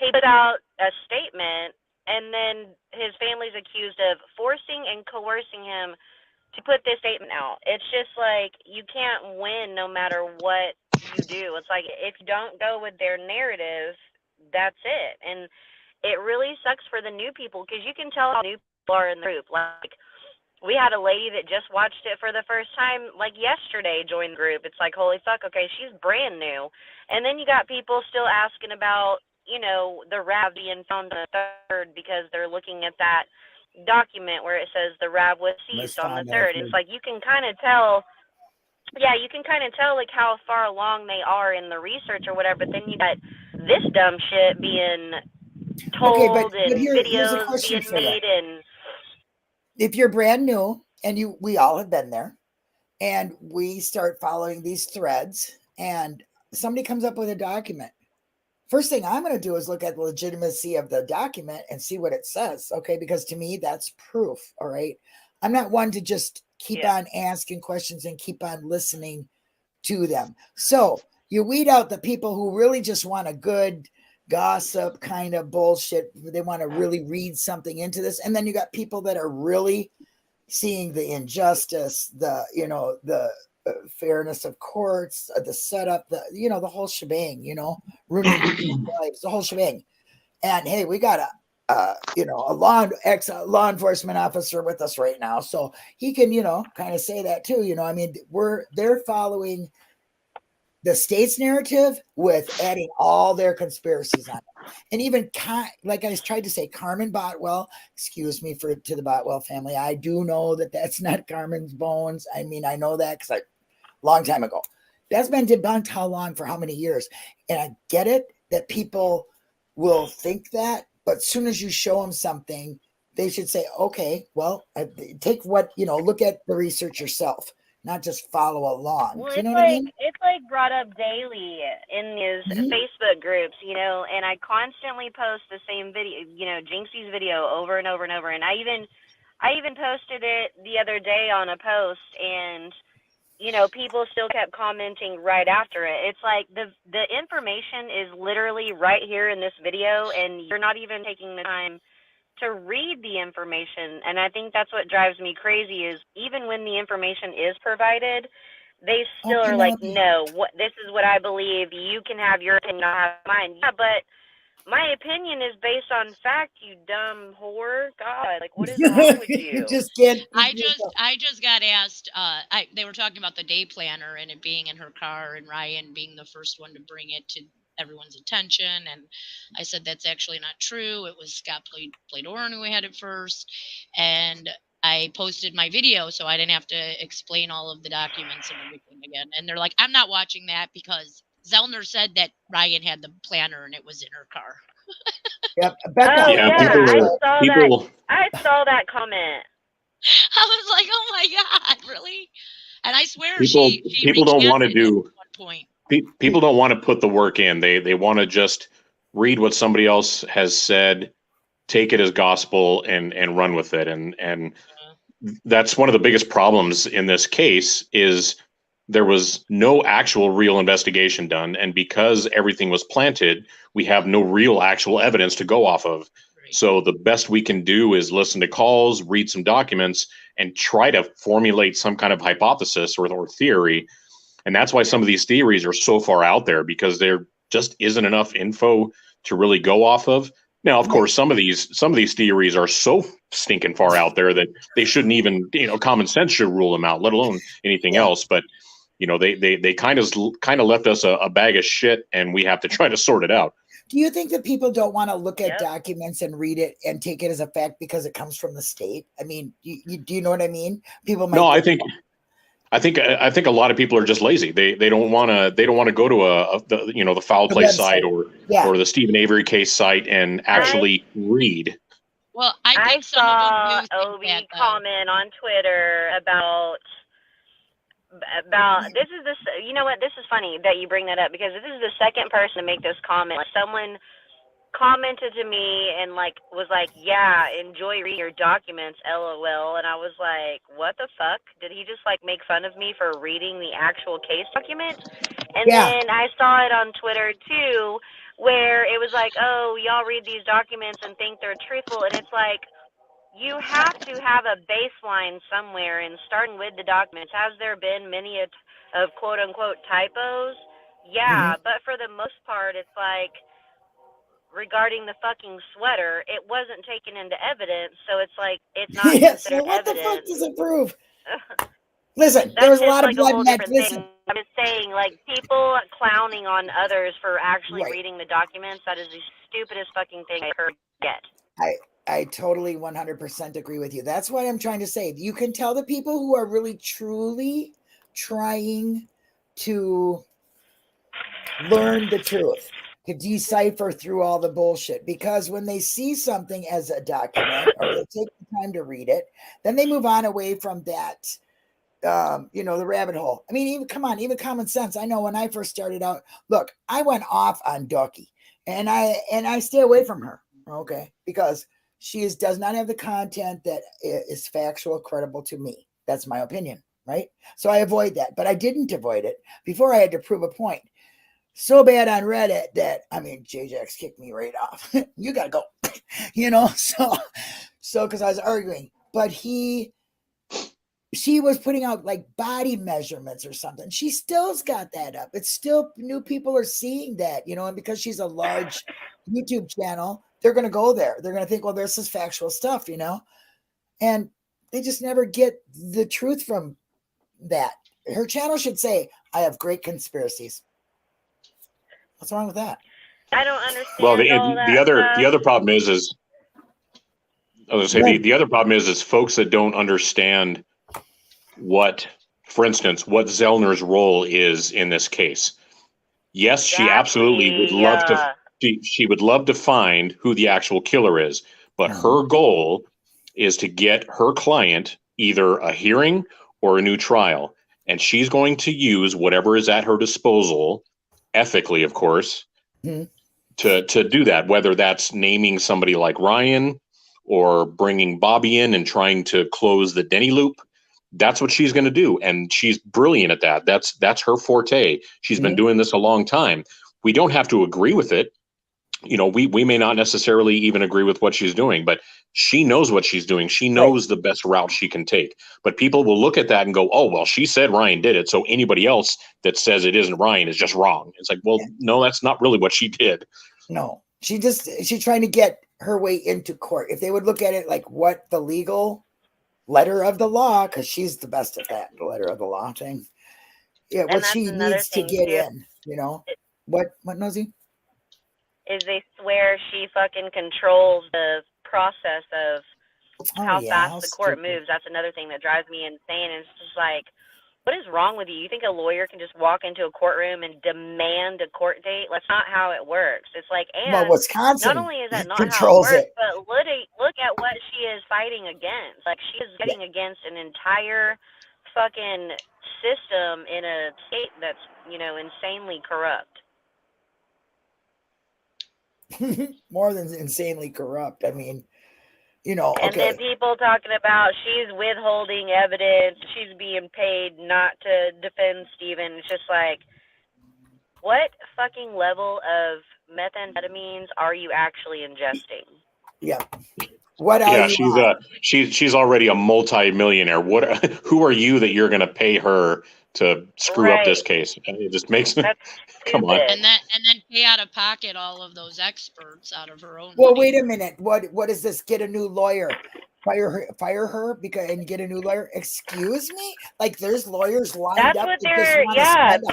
he put out a statement, and then his family's accused of forcing and coercing him to put this statement out. It's just like, you can't win no matter what you do. It's like, if you don't go with their narrative, that's it. And it really sucks for the new people, because you can tell how new people are in the group. Like, we had a lady that just watched it for the first time, like yesterday, join the group. It's like, holy fuck, okay, she's brand new. And then you got people still asking about, you know, the RAV being found on the 3rd because they're looking at that document where it says the RAV was seized on the 3rd. It's like you can kind of tell, yeah, you can kind of tell like how far along they are in the research or whatever. But then you got this dumb shit being told and here's a videos question being for you. made and. If you're brand new, and we all have been there, and we start following these threads, and somebody comes up with a document, first thing I'm going to do is look at the legitimacy of the document and see what it says. Okay, because to me that's proof. All right, I'm not one to just keep on asking questions and keep on listening to them. So you weed out the people who really just want a good gossip kind of bullshit. They want to really read something into this. And then you got people that are really seeing the injustice, the, you know, the fairness of courts, the setup, the, you know, the whole shebang, you know, ruining lives, the whole shebang. And hey, we got you know, a law enforcement officer with us right now. So he can, you know, kind of say that too. You know, I mean, they're following the state's narrative with adding all their conspiracies on it. And even like I tried to say, Carmen Botwell, excuse me to the Botwell family. I do know that that's not Carmen's bones. I mean, I know that because long time ago. That's been debunked how long, for how many years. And I get it that people will think that, but as soon as you show them something, they should say, okay, well, take what, you know, look at the research yourself. Not just follow along. Well, you know what I mean? It's like brought up daily in these Facebook groups, you know, and I constantly post the same video, you know, Jinxie's video over and over and over. And I even posted it the other day on a post, and you know, people still kept commenting right after it. It's like the information is literally right here in this video, and you're not even taking the time to read the information. And I think that's what drives me crazy is even when the information is provided, they still are like, no, this is what I believe. You can have your opinion, I'll have mine. Yeah, but my opinion is based on fact, you dumb whore. God, like, what is wrong with you? You just can't. I just got asked. They were talking about the day planner and it being in her car, and Ryan being the first one to bring it to everyone's attention. And I said that's actually not true. It was Scott Playdoran who had it first, and I posted my video so I didn't have to explain all of the documents and everything again. And they're like, I'm not watching that because Zellner said that Ryan had the planner and it was in her car. Yep. I saw that comment. I was like, oh my God, really? And I swear people don't want to do. At one point. People don't want to put the work in. They want to just read what somebody else has said, take it as gospel, and run with it. And that's one of the biggest problems in this case is there was no actual real investigation done. And because everything was planted, we have no real actual evidence to go off of. Right. So the best we can do is listen to calls, read some documents, and try to formulate some kind of hypothesis or theory. And that's why some of these theories are so far out there, because there just isn't enough info to really go off of. Now, of course, some of these theories are so stinking far out there that they shouldn't even, common sense should rule them out, let alone anything else. But they kind of left us a bag of shit, and we have to try to sort it out. Do you think that people don't want to look at documents and read it and take it as a fact because it comes from the state? I mean, do you know what I mean? People might. No, I think a lot of people are just lazy. They don't want to go to the Foul Play site or the Stephen Avery case site and actually read. Well, I saw Obi comment on Twitter about this is this. You know what? This is funny that you bring that up, because this is the second person to make this comment. Someone commented to me and was like, yeah, enjoy reading your documents, LOL. And I was like, what the fuck? Did he just make fun of me for reading the actual case document? And then I saw it on Twitter too, where it was like, oh, y'all read these documents and think they're truthful. And it's like, you have to have a baseline somewhere, and starting with the documents. Has there been many of quote unquote typos? Yeah, but for the most part, it's like, regarding the fucking sweater, it wasn't taken into evidence, so it's like it's not Yeah, considered so what the fuck evidence. does it prove? Listen, there That's was a just lot of like a blood whole in that. different Listen, thing. I'm just saying, like, people clowning on others for actually Right. reading the documents, that is the stupidest fucking thing I've heard yet. I totally 100% agree with you. That's what I'm trying to say. You can tell the people who are really truly trying to learn the truth, to decipher through all the bullshit, because when they see something as a document or they take the time to read it, then they move on away from that, the rabbit hole. I mean, even common sense. I know when I first started out, look, I went off on Ducky, and I stay away from her, okay, because she does not have the content that is factual, credible to me. That's my opinion, right? So I avoid that, but I didn't avoid it before I had to prove a point. So bad on Reddit that, I mean, JJX kicked me right off. You gotta go, so because I was arguing, but she was putting out like body measurements or something. She still's got that up. It's still new people are seeing that, and because she's a large YouTube channel, they're going to go there. They're going to think, well, this is factual stuff, and they just never get the truth from that. Her channel should say, I have great conspiracies. What's wrong with that? I don't understand. Well, all the that other problem is I was gonna say the other problem is folks that don't understand what, for instance, what Zellner's role is in this case. Yes, she absolutely would love to. She would love to find who the actual killer is, but her goal is to get her client either a hearing or a new trial, and she's going to use whatever is at her disposal, ethically, of course, to do that. Whether that's naming somebody like Ryan or bringing Bobby in and trying to close the Denny loop. That's what she's going to do, and she's brilliant at that. That's her forte. She's been doing this a long time. We don't have to agree with it. We may not necessarily even agree with what she's doing, but she knows what she's doing. She knows the best route she can take. But people will look at that and go, oh, well, she said Ryan did it, so anybody else that says it isn't Ryan is just wrong. It's like, well, no, that's not really what she did. No, she's trying to get her way into court. If they would look at it like what the legal letter of the law, because she's the best at that, the letter of the law thing. Yeah, what she needs to get in, What Nosy? Is they swear she fucking controls the process of how fast the court moves. That's another thing that drives me insane. It's just like, what is wrong with you? You think a lawyer can just walk into a courtroom and demand a court date? That's not how it works. It's like, and Wisconsin not only is that not controls how it works, it, but look at what she is fighting against. Like, she is fighting against an entire fucking system in a state that's, insanely corrupt. More than insanely corrupt. I mean, And then people talking about she's withholding evidence, she's being paid not to defend Steven. It's just like, what fucking level of methamphetamines are you actually ingesting? Yeah. What are you? She's already a multi-millionaire. Who are you that you're going to pay her to screw up this case? And it just makes come on. And then pay out of pocket all of those experts out of her own. Well, money. wait a minute. What is this? Get a new lawyer. Fire her and get a new lawyer. Excuse me? Like there's lawyers lined up that just want to spend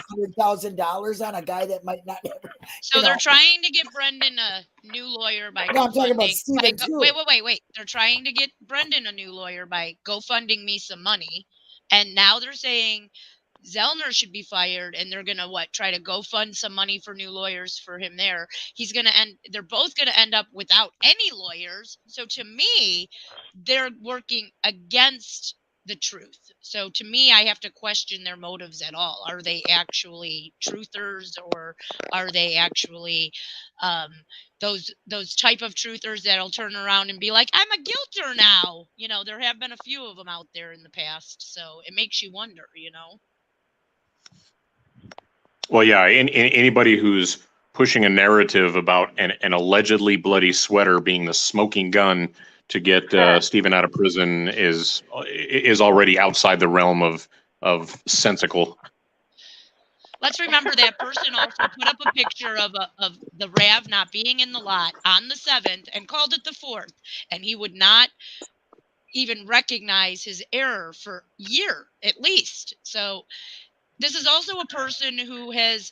$100,000 on a guy that might not ever. So they're trying to get Brendan a new lawyer by I'm talking about Steven too. Wait. They're trying to get Brendan a new lawyer by GoFunding me some money. And now they're saying Zellner should be fired, and they're gonna try to go fund some money for new lawyers for him there. They're both gonna end up without any lawyers. So to me, they're working against the truth. So to me, I have to question their motives at all. Are they actually truthers, or are they actually those type of truthers that'll turn around and be like, I'm a guilter now? There have been a few of them out there in the past. So it makes you wonder, Well, yeah, anybody who's pushing a narrative about an allegedly bloody sweater being the smoking gun to get Steven out of prison is already outside the realm of sensical. Let's remember that person also put up a picture of the RAV not being in the lot on the 7th and called it the 4th, and he would not even recognize his error for a year at least. So this is also a person who has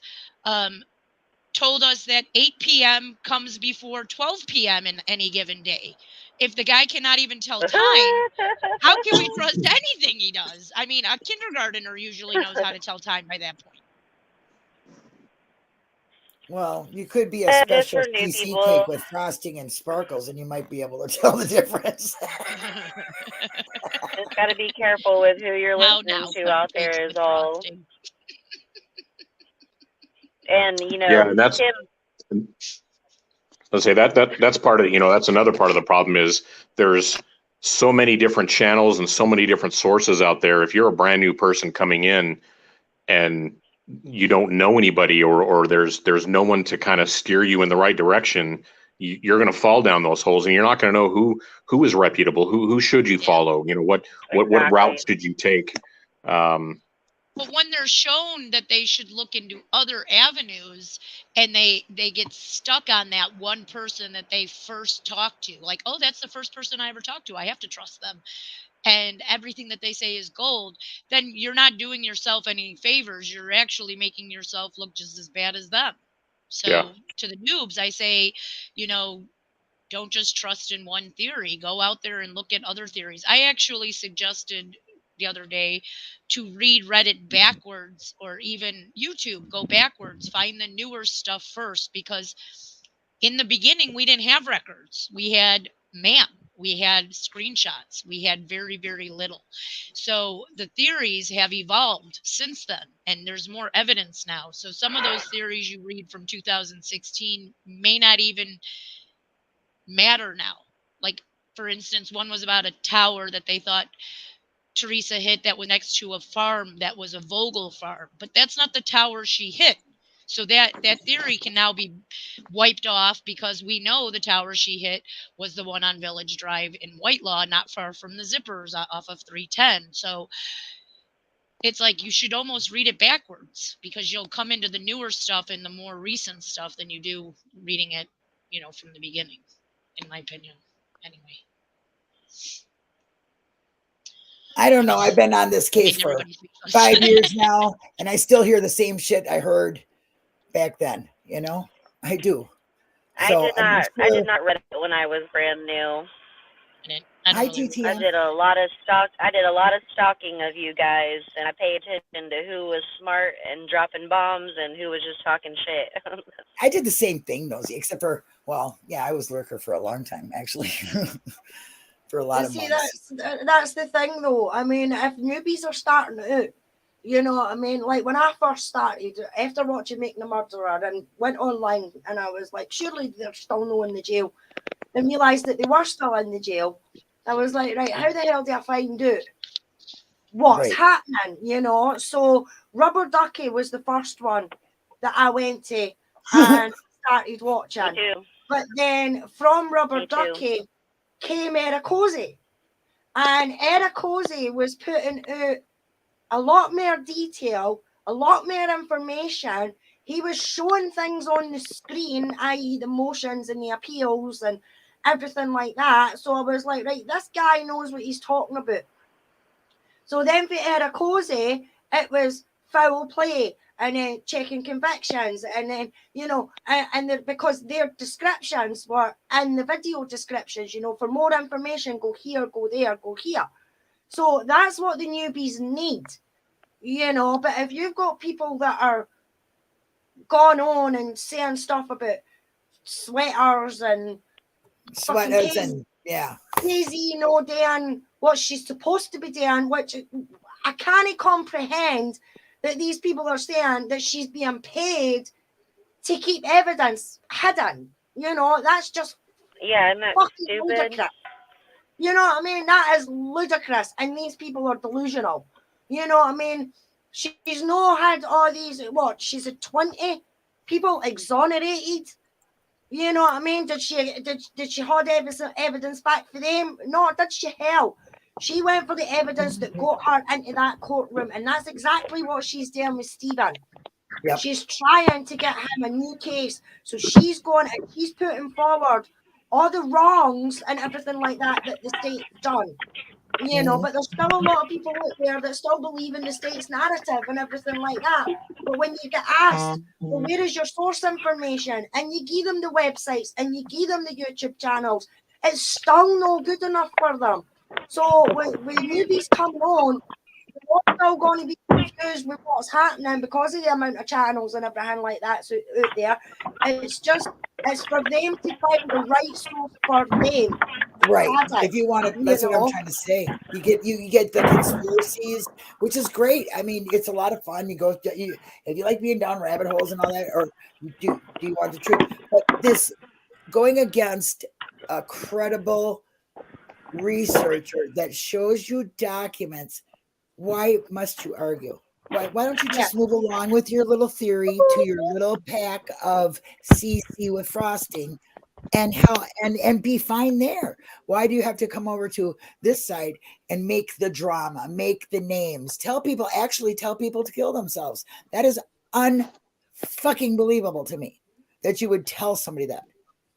told us that 8 p.m. comes before 12 p.m. in any given day. If the guy cannot even tell time, how can we trust anything he does? I mean, a kindergartner usually knows how to tell time by that point. Well, you could be a Just special for new CC people. cake with frosting and sparkles, and you might be able to tell the difference. Just got to be careful with who you're Now, listening to out cupcakes there is with all. frosting. And you know, Yeah, and that's Tim, let's say that's part of, that's another part of the problem is there's so many different channels and so many different sources out there. If you're a brand new person coming in and you don't know anybody or there's no one to kind of steer you in the right direction, you're going to fall down those holes, and you're not going to know who is reputable, who should you follow, what Exactly. route should you take. But when they're shown that they should look into other avenues and they get stuck on that one person that they first talked to, like, oh, that's the first person I ever talked to, I have to trust them, and everything that they say is gold, then you're not doing yourself any favors. You're actually making yourself look just as bad as them. So Yeah. to the noobs, I say, don't just trust in one theory. Go out there and look at other theories. I actually suggested the other day to read Reddit backwards, or even YouTube, go backwards, find the newer stuff first, because in the beginning we didn't have records. We had we had screenshots, we had very, very little. So the theories have evolved since then, and there's more evidence now. So some of those theories you read from 2016 may not even matter now. Like, for instance, one was about a tower that they thought Teresa hit that was next to a farm that was a Vogel farm, but that's not the tower she hit. So that theory can now be wiped off, because we know the tower she hit was the one on Village Drive in Whitelaw, not far from the zippers off of 310. So it's like you should almost read it backwards, because you'll come into the newer stuff and the more recent stuff than you do reading it, from the beginning, in my opinion. Anyway. I don't know. I've been on this case for 5 years now, and I still hear the same shit I heard back then. I do. I did not read it when I was brand new. Hi, TTM. I did a lot of stalking of you guys, and I pay attention to who was smart and dropping bombs and who was just talking shit. I did the same thing, Nosy, except for, I was lurker for a long time, actually. For a lot of months. That's the thing, though. I mean, if newbies are starting out, like when I first started, after watching Making a Murderer, and went online, and I was like, surely they're still no in the jail, and realised that they were still in the jail. I was like, right, how the hell do I find out what's happening? So Rubber Ducky was the first one that I went to and started watching. Me too. But then from Rubber Ducky came Ericozy, and Ericozy was putting out a lot more detail, a lot more information. He was showing things on the screen, i.e. the motions and the appeals and everything like that. So I was like, right, this guy knows what he's talking about. So then for Ericozy, it was foul play, and then checking convictions, and then, because their descriptions were in the video descriptions, for more information, go here, go there, go here. So that's what the newbies need, but if you've got people that are gone on and saying stuff about sweaters and Daisy doing what she's supposed to be doing, which I can't comprehend, that these people are saying that she's being paid to keep evidence hidden. That's just and that's fucking stupid. ludicrous. You know what I mean? That is ludicrous, and these people are delusional. You know what I mean? She's not had all these. She's had 20 people exonerated. You know what I mean? Did she hold evidence back for them? No, did she? Hell, she went for the evidence that got her into that courtroom, and that's exactly what she's doing with Stephen. Yep. She's trying to get him a new case. So she's going and she's putting forward all the wrongs and everything like that the state's done. You know, but there's still a lot of people out there that still believe in the state's narrative and everything like that. But when you get asked, well, where is your source information? And you give them the websites and you give them the YouTube channels, it's still no good enough for them. So when newbies come on, they're still going to be confused with what's happening because of the amount of channels and everything like that so out there. It's for them to find the right source for them. Right. If you want to, that's what I'm trying to say. You get the conspiracies, which is great. I mean, it's a lot of fun. If you like being down rabbit holes and all that, or do you want the truth? But this going against a credible researcher that shows you documents, why must you argue? Why don't you just move along with your little theory to your little pack of CC with frosting and be fine there? Why do you have to come over to this side and make the drama, make the names, tell people to kill themselves? That is unfucking believable to me that you would tell somebody that.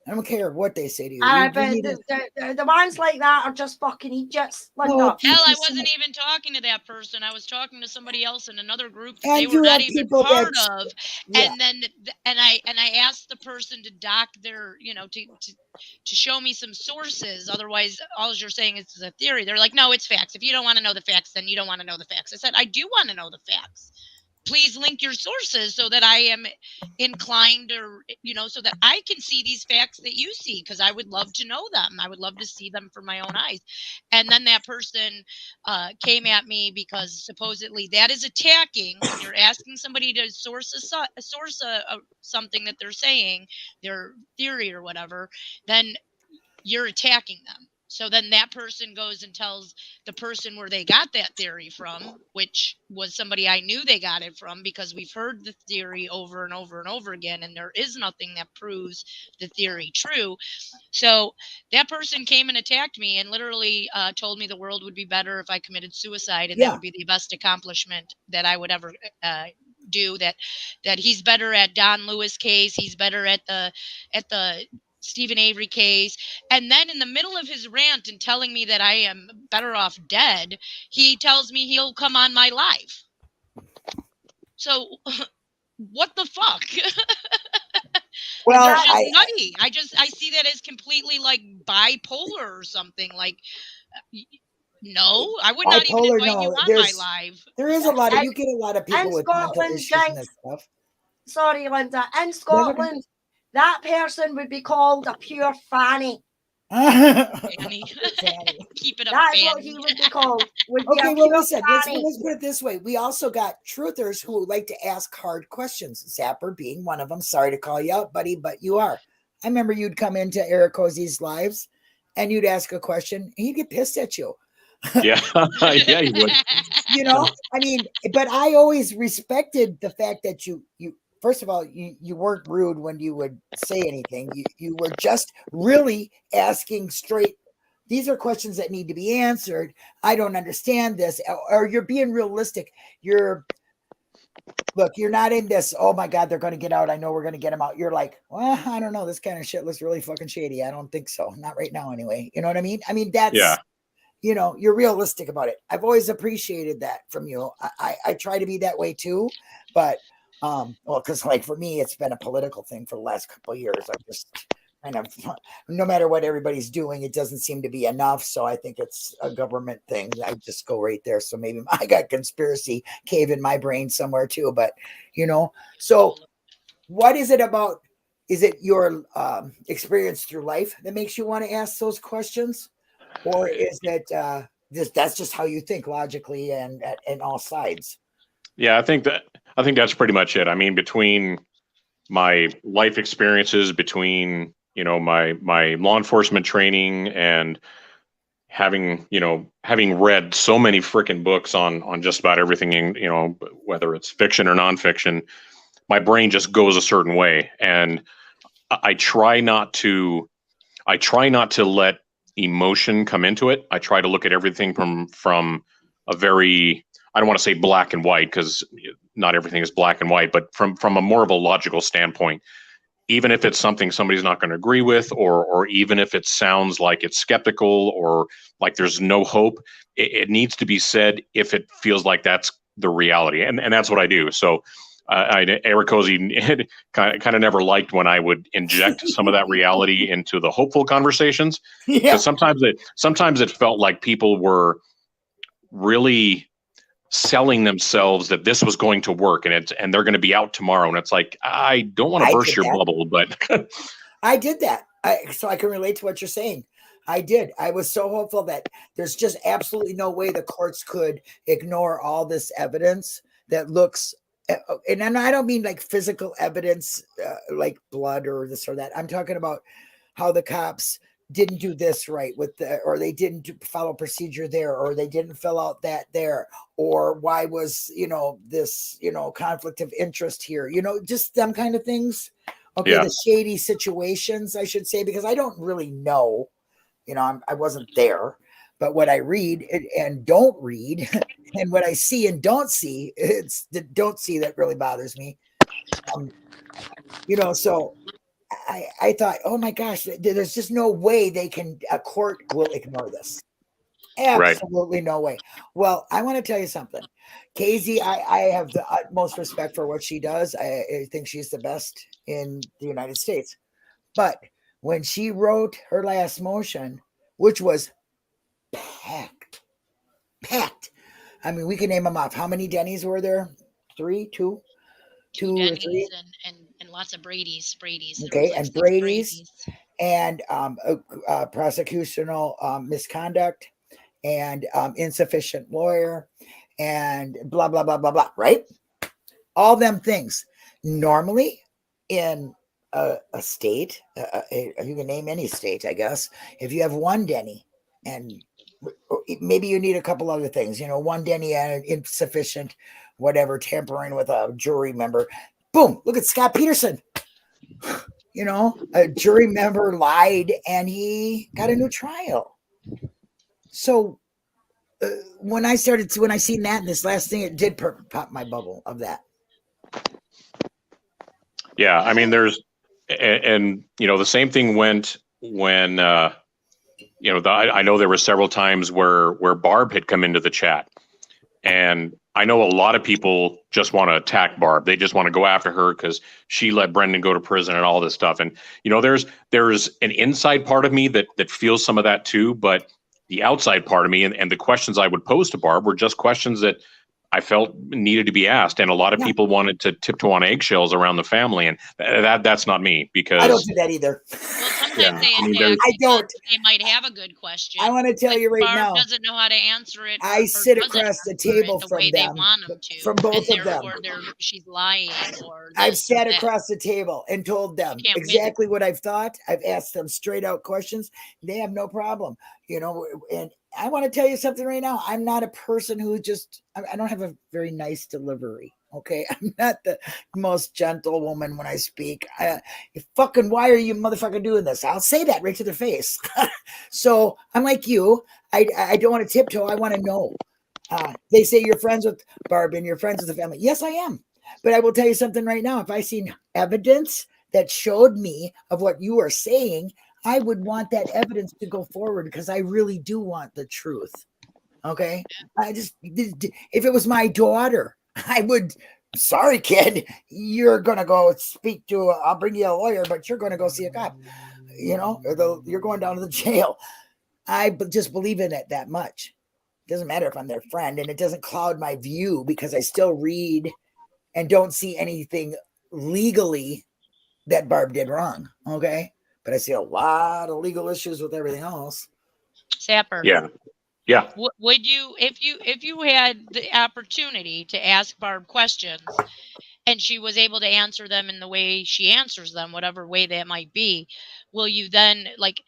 I don't care what they say to you. But the ones like that are just fucking idiots. Hell, I wasn't even talking to that person. I was talking to somebody else in another group that they were not even part of. Yeah. And I asked the person to doc their, to show me some sources. Otherwise, all you're saying is a theory. They're like, no, it's facts. If you don't want to know the facts, then you don't want to know the facts. I said, I do want to know the facts. Please link your sources so that I am inclined or, so that I can see these facts that you see, because I would love to know them. I would love to see them from my own eyes. And then that person came at me because supposedly that is attacking. When you're asking somebody to source something that they're saying, their theory or whatever, then you're attacking them. So then that person goes and tells the person where they got that theory from, which was somebody I knew they got it from, because we've heard the theory over and over and over again, and there is nothing that proves the theory true. So that person came and attacked me and literally told me the world would be better if I committed suicide, and that would be the best accomplishment that I would ever do. That he's better at Don Lewis case, he's better at the Stephen Avery case. And then in the middle of his rant and telling me that I am better off dead, he tells me he'll come on my live. So what the fuck? Well, nutty. I see that as completely like bipolar or something. Like, no, I would not even invite you on my live. There is a lot of, you get a lot of people with mental issues and that stuff. Sorry, Linda. In Scotland, that person would be called a pure fanny. Fanny. Keep it up. That's what he would be called. Okay, well, listen, let's put it this way. We also got truthers who like to ask hard questions. Zapper being one of them. Sorry to call you out, buddy, but you are. I remember you'd come into Eric Cozy's lives and you'd ask a question and he'd get pissed at you. Yeah, yeah, you would. I mean, but I always respected the fact that you first of all, you weren't rude when you would say anything. You were just really asking straight. These are questions that need to be answered. I don't understand this. Or you're being realistic. You're not in this, oh my God, they're going to get out. I know we're going to get them out. You're like, well, I don't know. This kind of shit looks really fucking shady. I don't think so. Not right now anyway. You know what I mean? I mean, that's, you're realistic about it. I've always appreciated that from you. I try to be that way too, but because like for me, it's been a political thing for the last couple of years. I'm just kind of, no matter what everybody's doing, it doesn't seem to be enough. So I think it's a government thing. I just go right there. So maybe I got conspiracy cave in my brain somewhere too. But so what is it about? Is it your experience through life that makes you want to ask those questions, or is it that's just how you think logically and all sides? Yeah, I think that's pretty much it. I mean, between my life experiences, between, my law enforcement training and having read so many freaking books on just about everything, whether it's fiction or nonfiction, my brain just goes a certain way. And I try not to let emotion come into it. I try to look at everything from a very, I don't want to say black and white, because not everything is black and white, but from a more of a logical standpoint, even if it's something somebody's not going to agree with, or even if it sounds like it's skeptical or like there's no hope, it needs to be said if it feels like that's the reality, and that's what I do. So Eric Cozy kind of never liked when I would inject some of that reality into the hopeful conversations, because Yeah. sometimes it felt like people were really selling themselves that this was going to work and they're going to be out tomorrow, and it's like, I don't want to I burst did your that. bubble, but I did that. So I can relate to what you're saying. I did. I was so hopeful that there's just absolutely no way the courts could ignore all this evidence that looks, and I don't mean like physical evidence, like blood or this or that. I'm talking about how the cops didn't do this right with or they didn't follow procedure there, or they didn't fill out that there, or why was, this, conflict of interest here, just them kind of things. Okay, Yeah. the shady situations, I should say, because I don't really know, I wasn't there, but what I read and don't read, and what I see and don't see, it's the don't see that really bothers me. So I thought, oh my gosh, there's just no way a court will ignore this. Right. Absolutely no way. Well, I want to tell you something. Casey, I have the utmost respect for what she does. I think she's the best in the United States. But when she wrote her last motion, which was packed, I mean, we can name them off. How many Denny's were there? 3, 2, 2 or 3? Denny's and lots of Brady's. There Okay, was like and 6 Brady's. And prosecutorial misconduct, and insufficient lawyer, and blah, blah, blah, blah, blah, right? All them things. Normally in a state, you can name any state, I guess, if you have one Denny, and maybe you need a couple other things, one Denny and insufficient, whatever, tampering with a jury member. Boom, look at Scott Peterson. A jury member lied and he got a new trial. So when I seen that in this last thing, it did pop my bubble of that. Yeah, I mean, there's, and the same thing went when I know there were several times where Barb had come into the chat, and I know a lot of people just want to attack Barb. They just want to go after her because she let Brendan go to prison and all this stuff. And there's an inside part of me that feels some of that too, but the outside part of me and the questions I would pose to Barb were just questions that I felt needed to be asked, and a lot of people wanted to tiptoe on eggshells around the family, and that's not me, because I don't do that either. Well, sometimes I don't. They might have a good question. I want to tell you right Barb now, doesn't know how to answer it. I sit across the table the from way them, they want them to, from both and of them. She's lying, or I've sat across the table and told them exactly what I've thought. I've asked them straight out questions. They have no problem, and I want to tell you something right now. I'm not a person who I don't have a very nice delivery. Okay. I'm not the most gentle woman when I speak. Why are you motherfucker doing this? I'll say that right to their face. So I'm like you. I don't want to tiptoe. I want to know. They say you're friends with Barb and you're friends with the family. Yes, I am. But I will tell you something right now. If I seen evidence that showed me of what you are saying, I would want that evidence to go forward, because I really do want the truth. Okay. If it was my daughter, I would, sorry, kid, you're going to go speak to, I'll bring you a lawyer, but you're going to go see a cop, you're going down to the jail. I just believe in it that much. It doesn't matter if I'm their friend, and it doesn't cloud my view, because I still read and don't see anything legally that Barb did wrong. Okay. But I see a lot of legal issues with everything else. Sapper. Yeah. Would you, if you had the opportunity to ask Barb questions, and she was able to answer them in the way she answers them, whatever way that might be, will you then, like,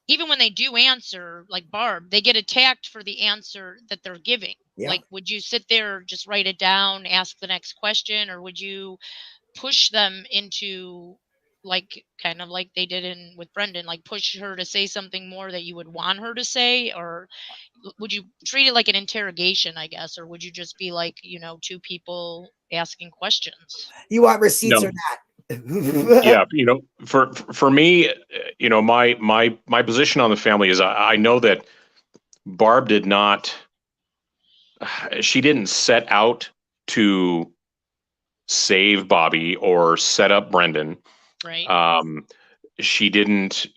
even when they do answer, like Barb, they get attacked for the answer that they're giving? Yeah. Like, would you sit there, just write it down, ask the next question, or would you push them into like kind of like they did with Brendan, like push her to say something more that you would want her to say, or would you treat it like an interrogation, I guess, or would you just be like, two people asking questions? You want receipts No. or not? Yeah, for me, my position on the family is I know that Barb she didn't set out to save Bobby or set up Brendan. Right. She didn't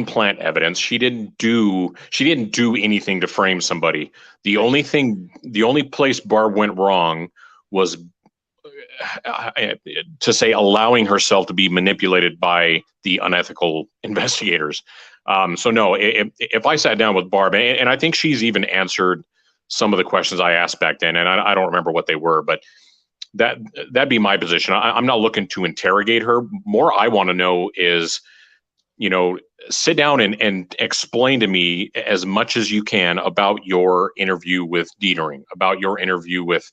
plant evidence. She didn't do anything to frame somebody. The only place Barb went wrong was to say allowing herself to be manipulated by the unethical investigators. So no, if I sat down with Barb, and I think she's even answered some of the questions I asked back then, and I don't remember what they were, but that'd be my position. I'm not looking to interrogate her. More I want to know is, sit down and explain to me as much as you can about your interview with Dietering, about your interview with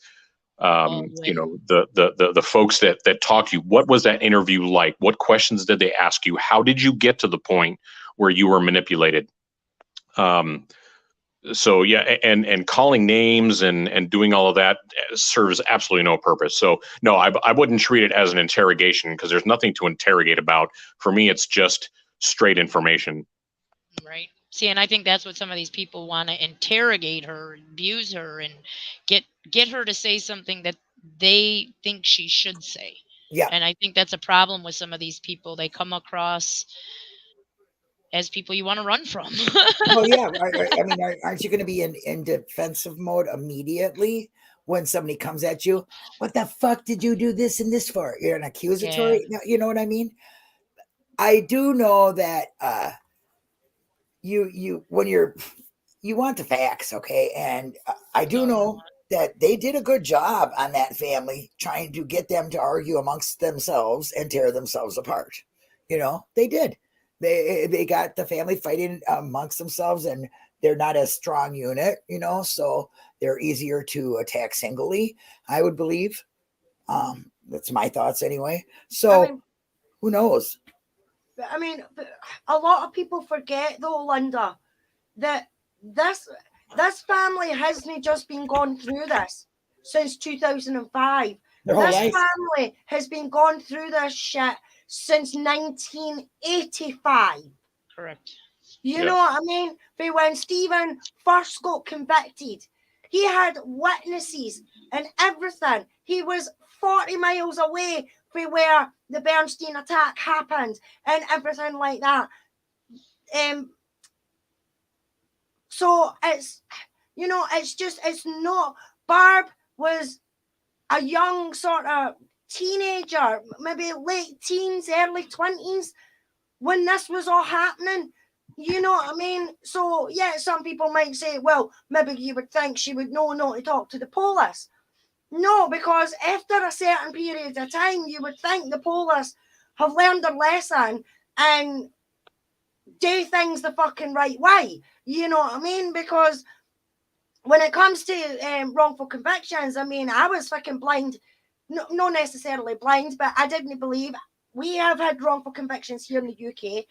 the folks that talked to you. What was that interview like? What questions did they ask you? How did you get to the point where you were manipulated? So yeah, and calling names and doing all of that serves absolutely no purpose. So no, I wouldn't treat it as an interrogation, because there's nothing to interrogate about. For me, it's just straight information. Right. See, and I think that's what some of these people want to interrogate her, abuse her, and get her to say something that they think she should say. Yeah. And I think that's a problem with some of these people. They come across as people you want to run from. Oh yeah. I mean, aren't you going to be in defensive mode immediately when somebody comes at you? What the fuck did you do this and this for? You're an accusatory. Yeah. You know what I mean? I do know that you want the facts, okay? And I do know that they did a good job on that family, trying to get them to argue amongst themselves and tear themselves apart. They did. They got the family fighting amongst themselves, and they're not a strong unit, so they're easier to attack singly, I would believe. That's my thoughts anyway. So who knows? I mean, a lot of people forget though, Linda, that this family hasn't just been gone through this since 2005. Their whole This life. family has been gone through this shit since 1985. Correct. You know what I mean? For when Stephen first got convicted, he had witnesses and everything. He was 40 miles away from where the Bernstein attack happened and everything like that. So it's not. Barb was a young sort of teenager, maybe late teens, early 20s, when this was all happening. You know what I mean? So, yeah, some people might say, well, maybe you would think she would know not to talk to the police. No, because after a certain period of time, you would think the police have learned their lesson and do things the fucking right way. You know what I mean? Because when it comes to wrongful convictions, I mean, I was fucking blind. No, not necessarily blind, but I didn't believe. We have had wrongful convictions here in the UK,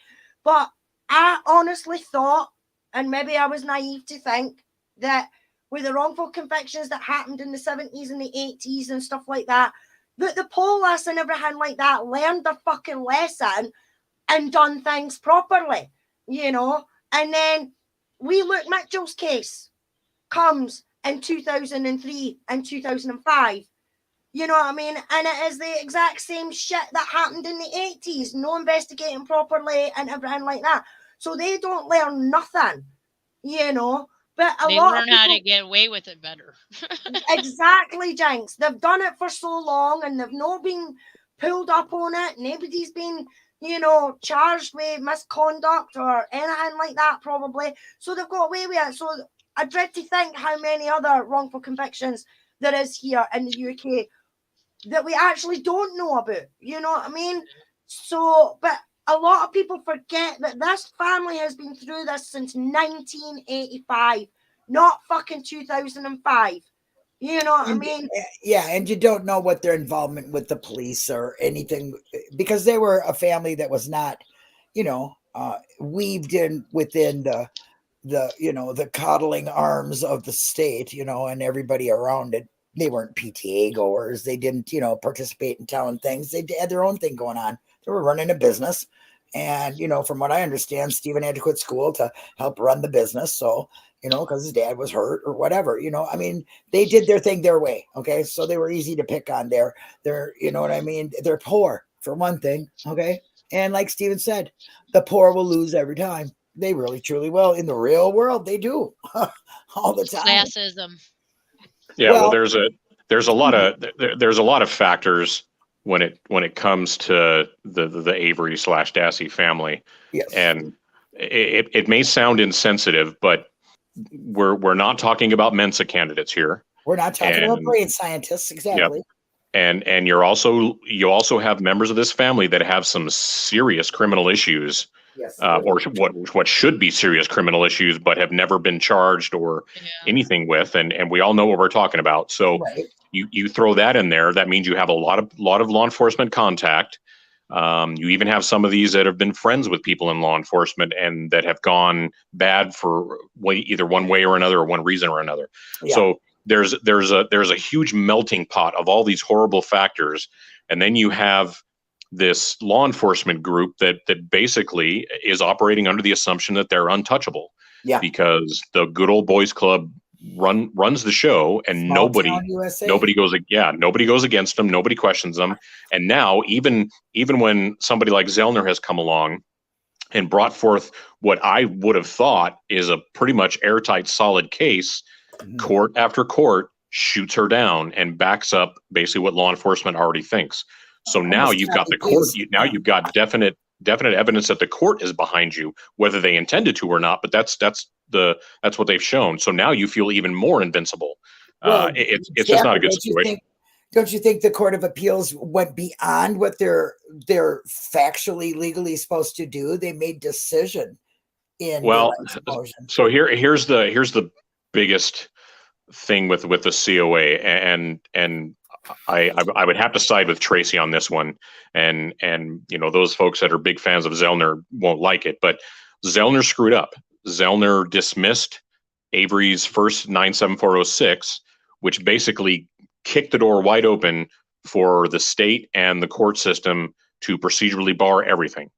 but I honestly thought, and maybe I was naive to think, that with the wrongful convictions that happened in the 70s and the 80s and stuff like that, that the police and everything like that learned their fucking lesson and done things properly, And then Mitchell's case comes in 2003 and 2005. You know what I mean? And it is the exact same shit that happened in the 80s. No investigating properly and everything like that. So they don't learn nothing, But they learn how to get away with it better. Exactly, Jinx. They've done it for so long and they've not been pulled up on it. Nobody's been, charged with misconduct or anything like that, probably. So they've got away with it. So I dread to think how many other wrongful convictions there is here in the UK that we actually don't know about. You know what I mean? So, but a lot of people forget that this family has been through this since 1985, not fucking 2005. You know what I And- mean? Yeah, and you don't know what their involvement with the police or anything, because they were a family that was not, weaved in within the coddling arms of the state, and everybody around it. They weren't PTA goers. They didn't, participate in town things. They had their own thing going on. They were running a business. And, from what I understand, Stephen had to quit school to help run the business. So, because his dad was hurt or whatever, I mean, they did their thing their way. Okay. So they were easy to pick on. They're, you know what I mean? They're poor for one thing. Okay. And like Stephen said, the poor will lose every time. They really, truly will. In the real world, they do all the time. Classism. Yeah, well, Well- there's a lot of factors when it comes to the Avery / Dassey family, Yes. and it may sound insensitive, but we're not talking about Mensa candidates here, We're not talking about and- brain scientists. Exactly. and you also have members of this family that have some serious criminal issues, Yes. or what should be serious criminal issues, but have never been charged or Yeah. anything with, and we all know what we're talking about. So Right. you throw that in there, that means you have a lot of law enforcement contact. You even have some of these that have been friends with people in law enforcement and that have gone bad for either one way or another, or one reason or another. Yeah. So there's a huge melting pot of all these horrible factors, and then you have this law enforcement group that basically is operating under the assumption that they're untouchable. Yeah. Because the good old boys club runs the show, and Small nobody town USA. nobody goes against them, nobody questions them. And now even when somebody like Zellner has come along and brought forth what I would have thought is a pretty much airtight, solid case, Mhm. court after court shoots her down and backs up basically what law enforcement already thinks. So now Almost you've got the not the court. case. You've got definite evidence that the court is behind you, whether they intended to or not. But that's what they've shown. So now you feel even more invincible. Well, It's just not a good don't you situation. Don't you think the Court of Appeals went beyond what they're factually, legally supposed to do? They made decision in Well, the motion. So here's the biggest thing with the COA, and I would have to side with Tracy on this one, and those folks that are big fans of Zellner won't like it, but Zellner screwed up. Zellner dismissed Avery's first 97406, which basically kicked the door wide open for the state and the court system to procedurally bar everything.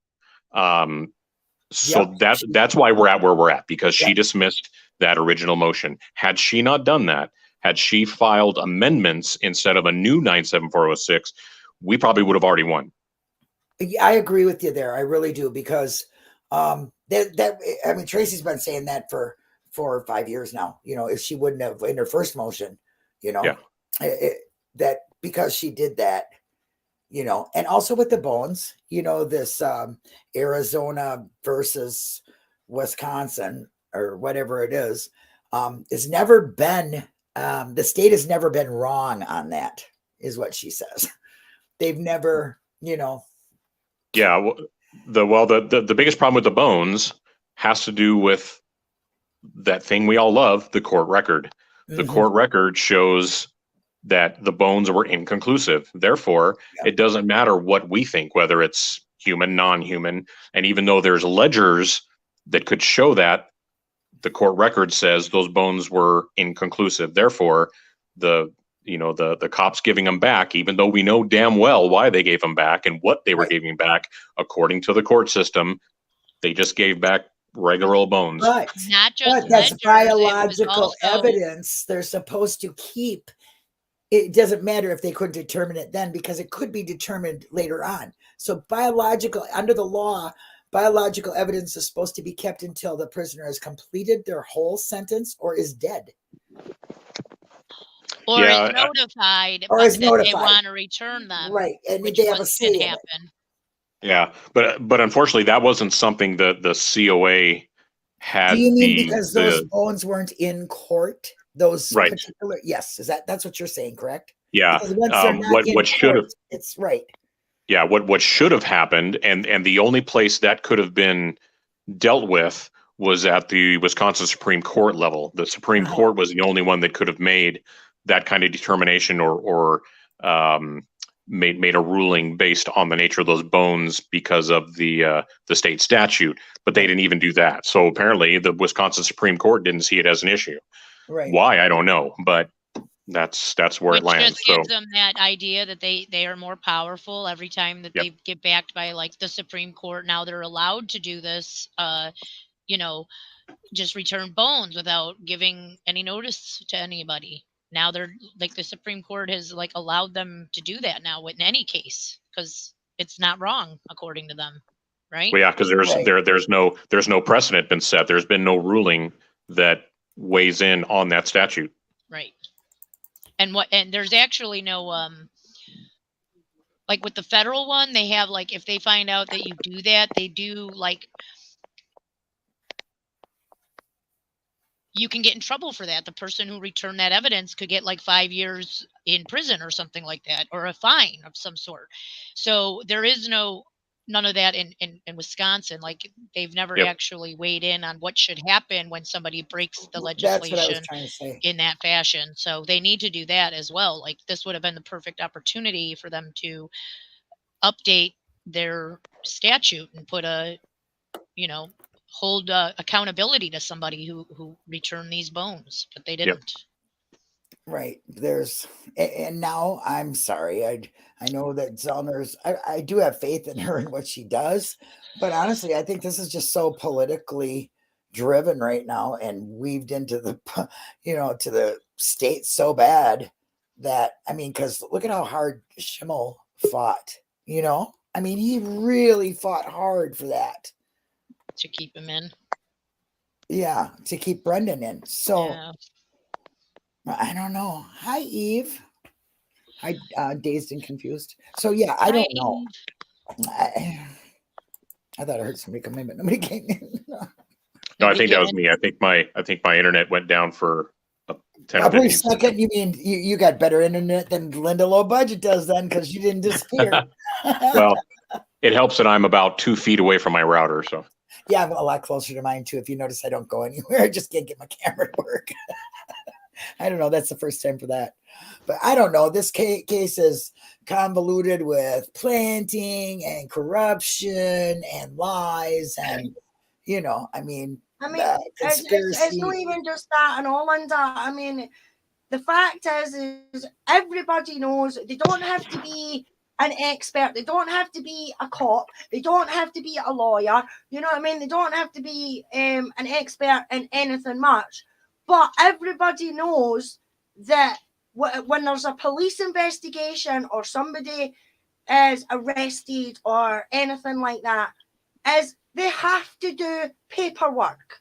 So that's why we're at where we're at, because she dismissed that original motion. Had she not done that, had she filed amendments instead of a new 97406, we probably would have already won. Yeah, I agree with you there. I really do, because Tracy's been saying that for 4 or 5 years now. If she wouldn't have in her first motion, that because she did that, and also with the bones, this Arizona versus Wisconsin or whatever it is, it's never been, the state has never been wrong on that, is what she says. They've never, Yeah, the biggest problem with the bones has to do with that thing we all love, the court record. The Mhm. court record shows that the bones were inconclusive. Therefore, it doesn't matter what we think, whether it's human, non-human. And even though there's ledgers that could show that, the court record says those bones were inconclusive. Therefore, the cops giving them back, even though we know damn well why they gave them back and what they were giving back, according to the court system, they just gave back regular old bones. But Not just But that's ledgers, it was biological also- evidence they're supposed to keep. It doesn't matter if they couldn't determine it then, because it could be determined later on. So under the law, biological evidence is supposed to be kept until the prisoner has completed their whole sentence or is dead. Or Yeah, is notified, Or but is that they notified. want to return them. Right. And Which they have a was- say can in it. happen. Yeah, but unfortunately, that wasn't something that the COA had. Do you mean because those the bones weren't in court? Those Right. particular, yes. That's what you're saying, correct? yeah? Because once they're not in What should have court, it's right. Yeah, what should have happened, and the only place that could have been dealt with was at the Wisconsin Supreme Court level. The Supreme Uh-huh. Court was the only one that could have made that kind of determination or made a ruling based on the nature of those bones because of the state statute, but they didn't even do that. So apparently the Wisconsin Supreme Court didn't see it as an issue. Right. Why, I don't know, but that's where it Which lands. just gives them that idea that they are more powerful every time that Yep. they get backed by like the Supreme Court. Now they're allowed to do this, just return bones without giving any notice to anybody. Now they're like the Supreme Court has like allowed them to do that now in any case because it's not wrong according to them, right? Well, yeah, because there's no precedent been set. There's been no ruling that weighs in on that statute. Right. And there's actually no like with the federal one, they have like if they find out that you do that, they do like you can get in trouble for that. The person who returned that evidence could get like 5 years in prison or something like that, or a fine of some sort. So there is none of that in Wisconsin. Like they've never Yep. actually weighed in on what should happen when somebody breaks the That's what I was legislation trying to say. in that fashion. So they need to do that as well. Like this would have been the perfect opportunity for them to update their statute and put hold accountability to somebody who returned these bones, but they didn't. Right. And now I'm sorry. I know that Zellner's, I do have faith in her and what she does, but honestly, I think this is just so politically driven right now and weaved into the, to the state so bad that, I mean, because look at how hard Schimmel fought, I mean, he really fought hard for that. To keep him in. Yeah. To keep Brendan in. So, Yeah. I don't know. Hi, Eve. Hi, dazed and confused. So yeah, I don't know. I thought I heard somebody come in, but nobody came in. No, I think that was me. I think my internet went down for 10 A or 15 brief seconds. second. You mean you got better internet than Linda Low Budget does then because you didn't disappear. Well, it helps that I'm about 2 feet away from my router. So Yeah, I'm a lot closer to mine too. If you notice, I don't go anywhere. I just can't get my camera to work. I don't know. That's the first time for that. But I don't know. This case is convoluted with planting and corruption and lies. And, I mean, conspiracy. It's not even just that and all, Linda. I mean, the fact is everybody knows they don't have to be an expert. They don't have to be a cop. They don't have to be a lawyer. You know what I mean? They don't have to be an expert in anything much. But everybody knows that when there's a police investigation or somebody is arrested or anything like that, is they have to do paperwork.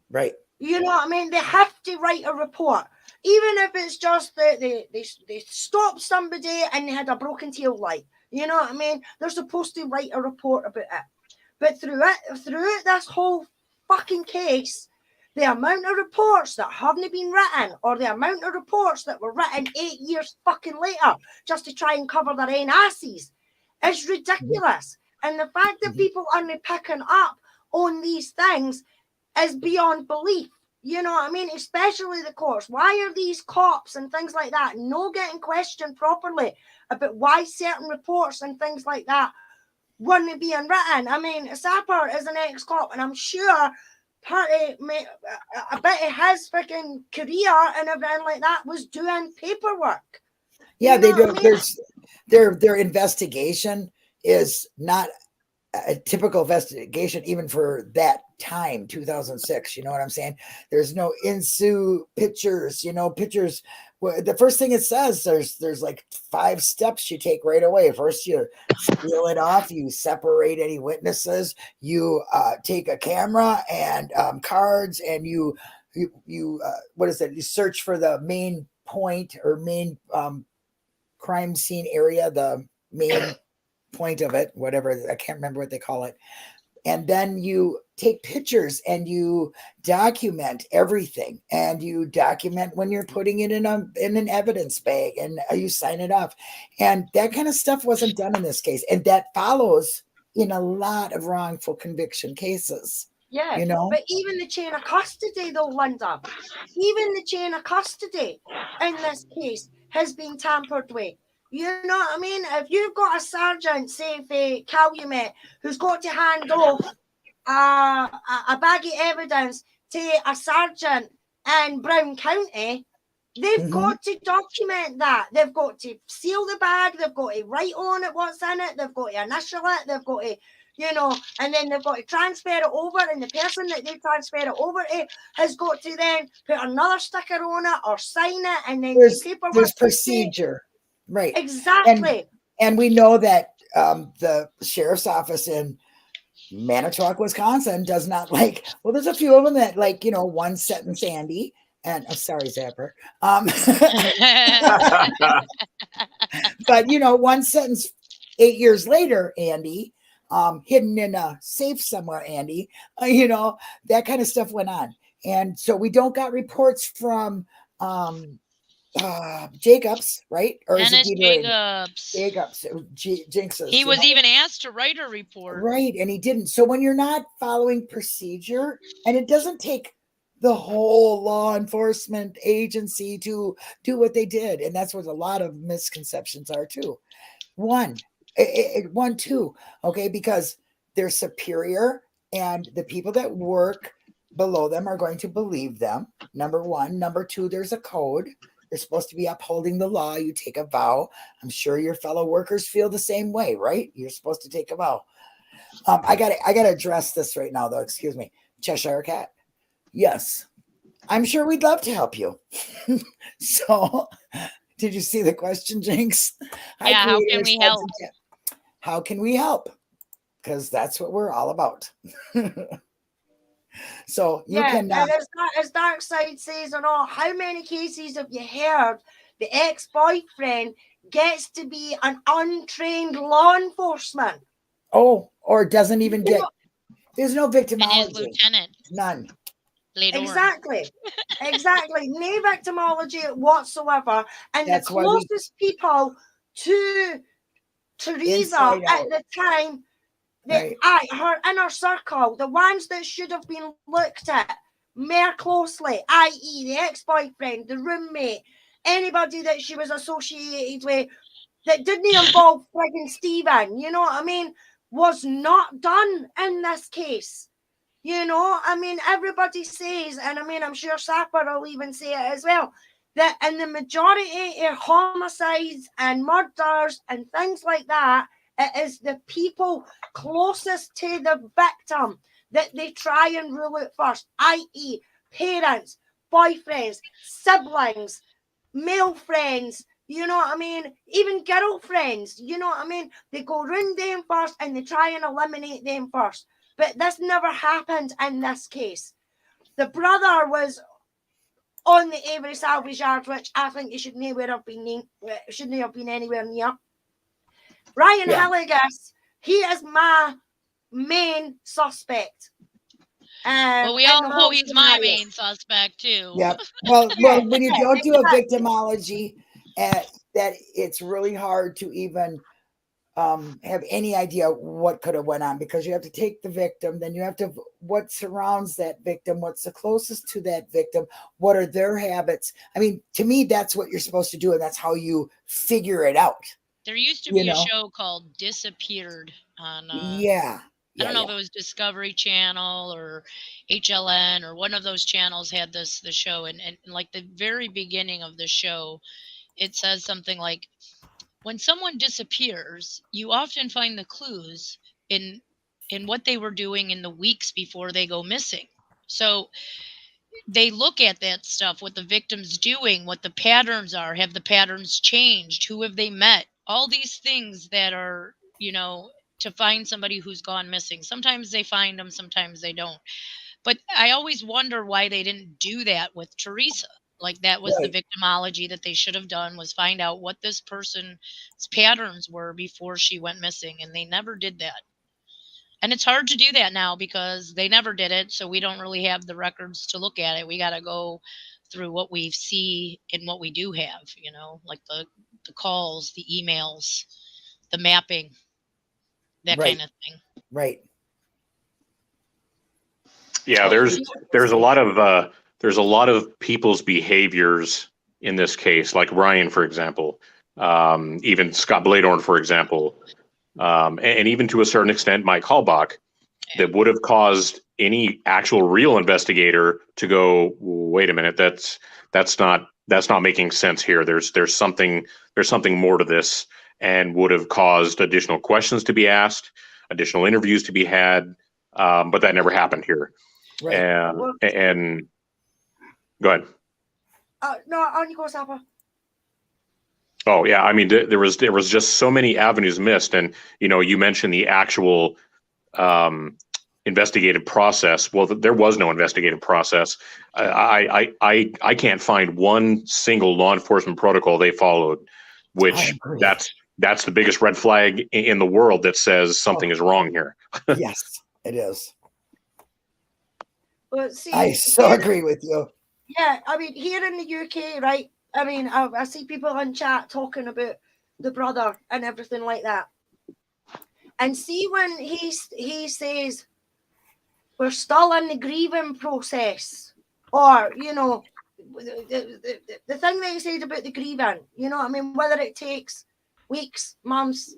Right. You know what I mean? They have to write a report. Even if it's just that they stopped somebody and they had a broken tail light. You know what I mean? They're supposed to write a report about it. But throughout this whole fucking case, the amount of reports that haven't been written or the amount of reports that were written 8 years fucking later just to try and cover their own asses is ridiculous. And the fact that people aren't picking up on these things is beyond belief. You know what I mean? Especially the courts. Why are these cops and things like that not getting questioned properly about why certain reports and things like that weren't being written? I mean, Sapper is an ex-cop, and I'm sure a bit of his freaking career and everything like that was doing paperwork. Yeah, You they know do. what I mean? Their investigation is not a typical investigation, even for that time, 2006. You know what I'm saying? There's no ensue pictures. Pictures. Well, the first thing it says, there's like 5 steps you take right away. First, you seal it off. You separate any witnesses. You take a camera and cards, and you what is it? You search for the main point or main crime scene area, the main point of it, whatever. I can't remember what they call it. And then you take pictures and you document everything, and you document when you're putting it in an evidence bag, and you sign it off. And that kind of stuff wasn't done in this case. And that follows in a lot of wrongful conviction cases. Yeah, you know? but even the chain of custody, though, Linda, even the chain of custody in this case has been tampered with. You know what I mean? If you've got a sergeant, say for Calumet, who's got to hand off a bag of evidence to a sergeant in Brown County, they've got to document that. They've got to seal the bag. They've got to write on it what's in it. They've got to initial it. They've got to, you know, and then they've got to transfer it over. And the person that they transfer it over to has got to then put another sticker on it or sign it. And then There's procedure. Right. Exactly. And we know that the sheriff's office in Manitowoc, Wisconsin does not like, well, there's a few of them that like, you know, one sentence Andy. And oh, sorry, Zapper. But you know, one sentence 8 years later, Andy, hidden in a safe somewhere, Andy, you know, that kind of stuff went on. And so we don't got reports from Jacobs, right? Or Dennis is it Jacobs. Jinxes. He was even asked to write a report. Right, and he didn't. So when you're not following procedure, and it doesn't take the whole law enforcement agency to do what they did, and that's what a lot of misconceptions are too. One, two, okay, because they're superior, and the people that work below them are going to believe them. Number one. Number two, there's a code. You're supposed to be upholding the law. You take a vow. I'm sure your fellow workers feel the same way, right? You're supposed to take a vow. I gotta address this right now, though. Excuse me, Cheshire Cat. Yes, I'm sure we'd love to help you. So, did you see the question, Jinx? Yeah, how can we help? How can we help? Because that's what we're all about. So you can. And as Darkside says, or not, how many cases have you heard the ex-boyfriend gets to be an untrained law enforcement? Oh, or doesn't even get. There's no victimology. And his lieutenant. None. Exactly. Exactly. No victimology whatsoever. And That's the closest people to Teresa at the time, her inner circle, the ones that should have been looked at more closely, i.e. the ex-boyfriend, the roommate, anybody that she was associated with that didn't involve frigging Stephen, you know what I mean, was not done in this case. You know, I mean, everybody says, and I mean, I'm sure Sapper will even say it as well, that in the majority of homicides and murders and things like that, it is the people closest to the victim that they try and rule it first, i.e. parents, boyfriends, siblings, male friends, you know what I mean? Even girlfriends, you know what I mean? They go round them first and they try and eliminate them first. But this never happened in this case. The brother was on the Avery Salvage Yard, which I think he should never have been, shouldn't have been anywhere near. Ryan Hilligas, he is my main suspect. Well, we all know he's my main suspect too. Yeah. Well, when you don't do a victimology, that it's really hard to even have any idea what could have went on, because you have to take the victim, then you have to what surrounds that victim, what's the closest to that victim, what are their habits. I mean, to me, that's what you're supposed to do, and that's how you figure it out. There used to be a show called Disappeared on I don't know if it was Discovery Channel or HLN or one of those channels had the show, and like the very beginning of the show, it says something like, when someone disappears, you often find the clues in what they were doing in the weeks before they go missing. So they look at that stuff, what the victim's doing, what the patterns are. Have the patterns changed? Who have they met? All these things that are, you know, to find somebody who's gone missing. Sometimes they find them, sometimes they don't. But I always wonder why they didn't do that with Teresa. Like that was the victimology that they should have done, was find out what this person's patterns were before she went missing. And they never did that. And it's hard to do that now because they never did it. So we don't really have the records to look at it. We got to go through what we see and what we do have, you know, like the calls, the emails, the mapping, that kind of thing. Right. Yeah, there's a lot of people's behaviors in this case, like Ryan, for example, even Scott Bladorn, for example, and even to a certain extent, Mike Halbach, that would have caused any actual real investigator to go, wait a minute, that's not making sense here. There's something more to this, and would have caused additional questions to be asked, additional interviews to be had, but that never happened here. Right. And go ahead. No, on you go, Sapa. Oh yeah, I mean there was just so many avenues missed, and you mentioned the actual investigative process. Well, there was no investigative process. I can't find one single law enforcement protocol they followed, which that's the biggest red flag in the world that says something is wrong here. Yes, it is. Well, see, I so agree with you. Yeah, I mean, here in the UK, right? I mean, I see people in chat talking about the brother and everything like that. And see, when he says we're still in the grieving process, or the thing that he said about the grieving, I mean, whether it takes weeks, months,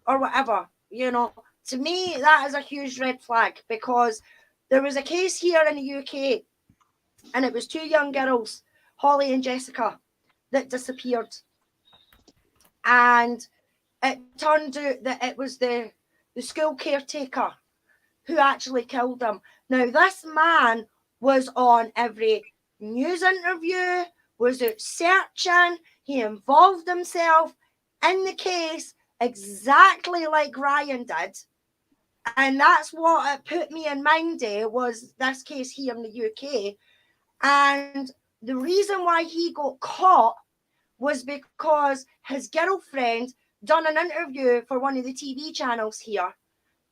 or whatever, to me that is a huge red flag, because there was a case here in the UK, and it was 2 young girls, Holly and Jessica, that disappeared. And it turned out that it was the school caretaker who actually killed them. Now, this man was on every news interview, was out searching. He involved himself in the case exactly like Ryan did. And that's what it put me in mind of, was this case here in the UK. And the reason why he got caught was because his girlfriend done an interview for one of the TV channels here,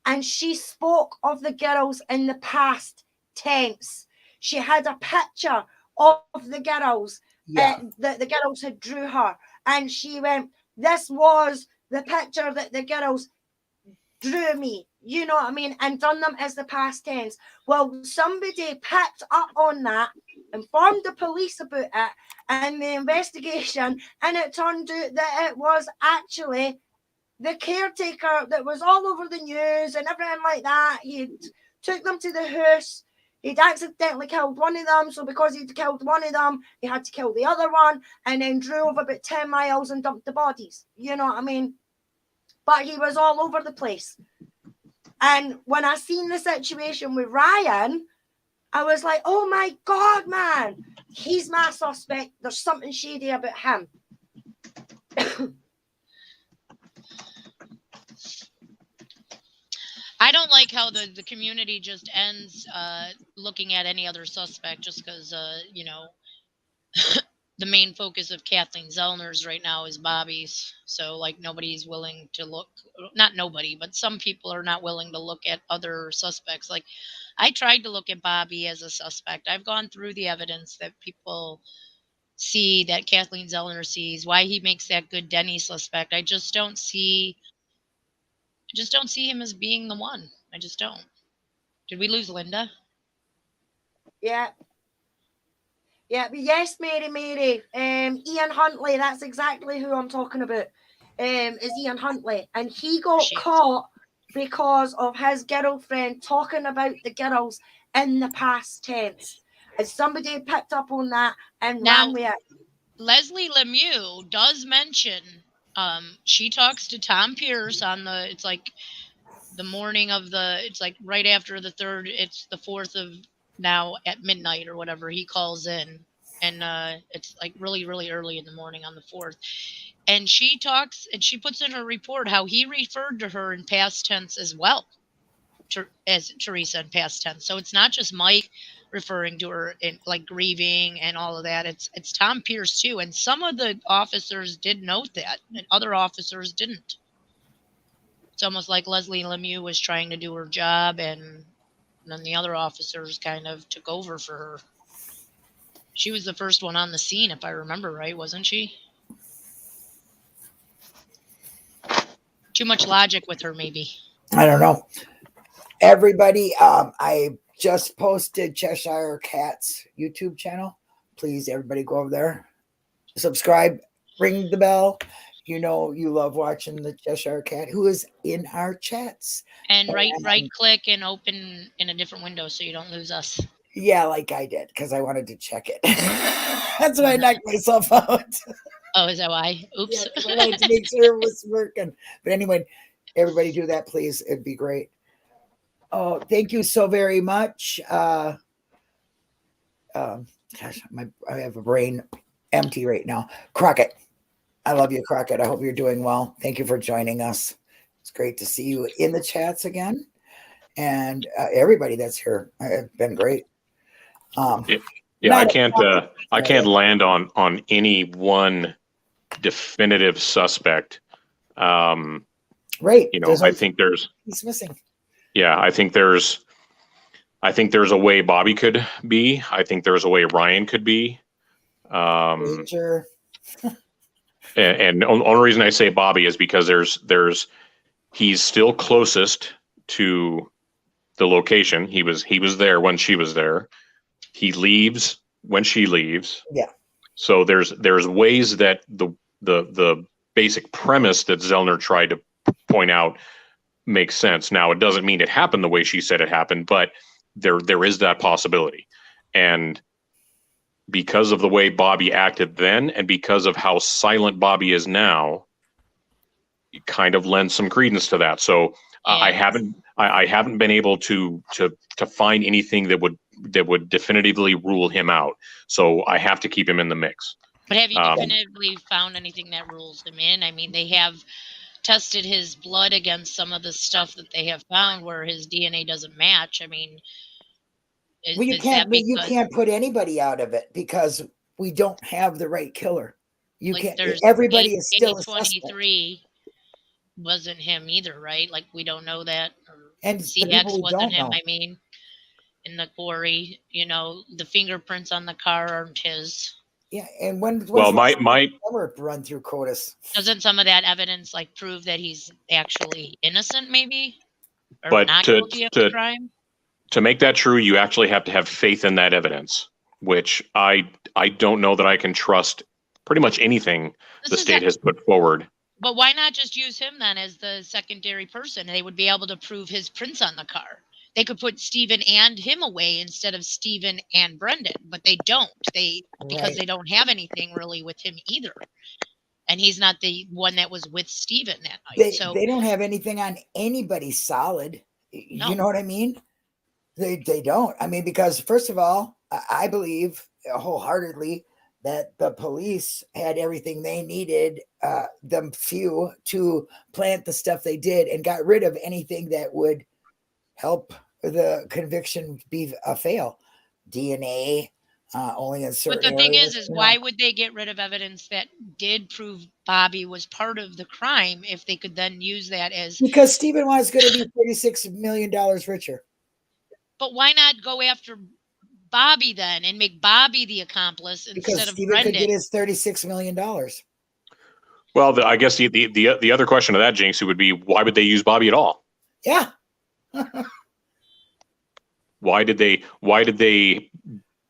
and she spoke of the girls in the past tense. She had a picture of the girls that the girls had drew her, and she went, this was the picture that the girls drew me, you know what I mean, and done them as the past tense. Well, somebody picked up on that, informed the police about it and the investigation, and it turned out that it was actually the caretaker that was all over the news and everything like that. He took them to the house. He'd accidentally killed one of them, so because he'd killed one of them, he had to kill the other one, and then drove about 10 miles and dumped the bodies. You know what I mean? But he was all over the place. And when I seen the situation with Ryan, I was like, oh my God, man, he's my suspect. There's something shady about him. I don't like how the community just ends looking at any other suspect just because, the main focus of Kathleen Zellner's right now is Bobby's. So, like, nobody's willing to look, not nobody, but some people are not willing to look at other suspects. Like, I tried to look at Bobby as a suspect. I've gone through the evidence that people see, that Kathleen Zellner sees, why he makes that good Denny suspect. I just don't see him as being the one. I just don't. Did we lose Linda? Yeah. Yeah, but yes, Mary. Ian Huntley, that's exactly who I'm talking about. Is Ian Huntley. And he got caught because of his girlfriend talking about the girls in the past tense. And somebody picked up on that and ran with it. Leslie Lemieux does mention she talks to Tom Pierce on it's like the morning of it's like right after the 3rd, it's the 4th of now at midnight or whatever, he calls in, and it's like really, really early in the morning on the 4th. And she talks, and she puts in her report how he referred to her in past tense as well, as Teresa in past tense. So it's not just Mike referring to her in like grieving and all of that. It's Tom Pierce too. And some of the officers did note that, and other officers didn't. It's almost like Leslie Lemieux was trying to do her job, and then the other officers kind of took over for her. She was the first one on the scene, if I remember right, wasn't she? Too much logic with her, maybe. I don't know. Everybody, I just posted Cheshire Cat's YouTube channel. Please, everybody go over there, subscribe, ring the bell. You know you love watching the Cheshire Cat, who is in our chats. And right click and open in a different window so you don't lose us. Yeah, like I did, because I wanted to check it. That's why I knocked myself out. Oh, is that why? Oops. Yeah, 'cause I wanted to make sure it was working. But anyway, everybody do that, please. It'd be great. Oh, thank you so very much. Gosh, I have a brain empty right now. Crockett, I love you, Crockett. I hope you're doing well. Thank you for joining us. It's great to see you in the chats again. And everybody that's here, it's been great. Yeah, I can't land on any one definitive suspect. Right. You know, I think he's missing. Yeah, I think there's a way Bobby could be. I think there's a way Ryan could be. Ranger. And the only reason I say Bobby is because he's still closest to the location. He was there when she was there. He leaves when she leaves. Yeah. So there's ways that the basic premise that Zellner tried to point out makes sense. Now, it doesn't mean it happened the way she said it happened, but there is that possibility. And because of the way Bobby acted then, and because of how silent Bobby is now, it kind of lends some credence to that. So I haven't been able to find anything that would definitively rule him out. So I have to keep him in the mix. But have you definitively found anything that rules him in? I mean, they have tested his blood against some of the stuff that they have found where his DNA doesn't match. I mean, you can't put anybody out of it because we don't have the right killer. You can't. Everybody is still a suspect. 23 wasn't him either, right? Like, we don't know that. And CX wasn't him. I mean, in the quarry, you know, the fingerprints on the car aren't his. Yeah, and when my run through CODIS, doesn't some of that evidence like prove that he's actually innocent, maybe, or but not guilty of the crime? To make that true, you actually have to have faith in that evidence, which I don't know that I can trust pretty much anything the state has put forward. But why not just use him then as the secondary person? They would be able to prove his prints on the car. They could put Stephen and him away instead of Stephen and Brendan, but they don't. Because they don't have anything really with him either. And he's not the one that was with Stephen that night. They don't have anything on anybody solid. No. You know what I mean? They don't. I mean, because first of all, I believe wholeheartedly that the police had everything they needed, them few, to plant the stuff they did and got rid of anything that would help the conviction be a fail. DNA, only in certain But the thing areas, is why would they get rid of evidence that did prove Bobby was part of the crime if they could then use that as... Because Stephen was going to be $36 million richer. But why not go after Bobby then and make Bobby the accomplice instead of Stephen Brendan? Could get his $36 million. Well, I guess the other question to that, Jinx, would be, why would they use Bobby at all? Yeah. Why did they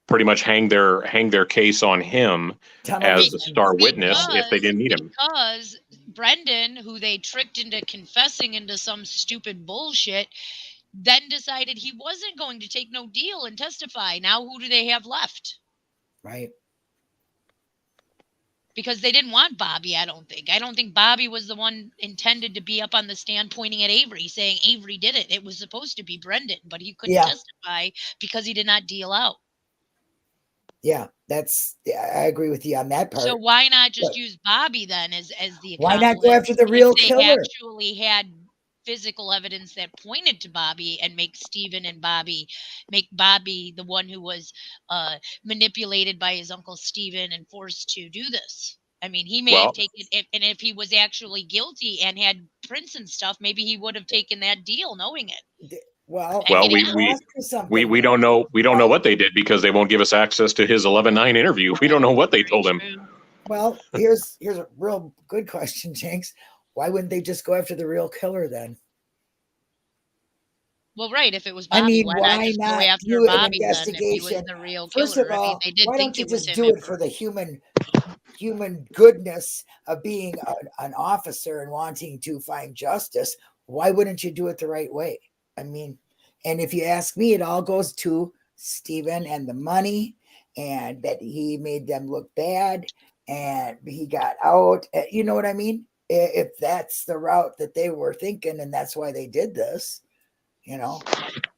pretty much hang their case on him as a star witness if they didn't need him? Because Brendan, who they tricked into confessing into some stupid bullshit, then decided he wasn't going to take no deal and testify. Now who do they have left? Right. Because they didn't want Bobby, I don't think. I don't think Bobby was the one intended to be up on the stand pointing at Avery, saying Avery did it. It was supposed to be Brendan, but he couldn't testify because he did not deal out. Yeah, I agree with you on that part. So why not just use Bobby then as the accomplice? Why not go after the real killer? They actually had physical evidence that pointed to Bobby and make Bobby the one who was manipulated by his uncle Stephen and forced to do this. I mean, he may have taken it, and if he was actually guilty and had prints and stuff, maybe he would have taken that deal knowing it. Well, we don't know what they did because they won't give us access to his 11/9 interview. We don't know what they told him. Well, here's a real good question, Jinx. Why wouldn't they just go after the real killer then? Well, right. If it was I Bobby, mean, why not why just go not after do an Bobby then if he was investigation? the real First of killer? I mean, all, they did why think don't you it was just him do at it for first. the human goodness of being an officer and wanting to find justice? Why wouldn't you do it the right way? I mean, and if you ask me, it all goes to Stephen and the money, and that he made them look bad, and he got out. You know what I mean? If that's the route that they were thinking, and that's why they did this, you know,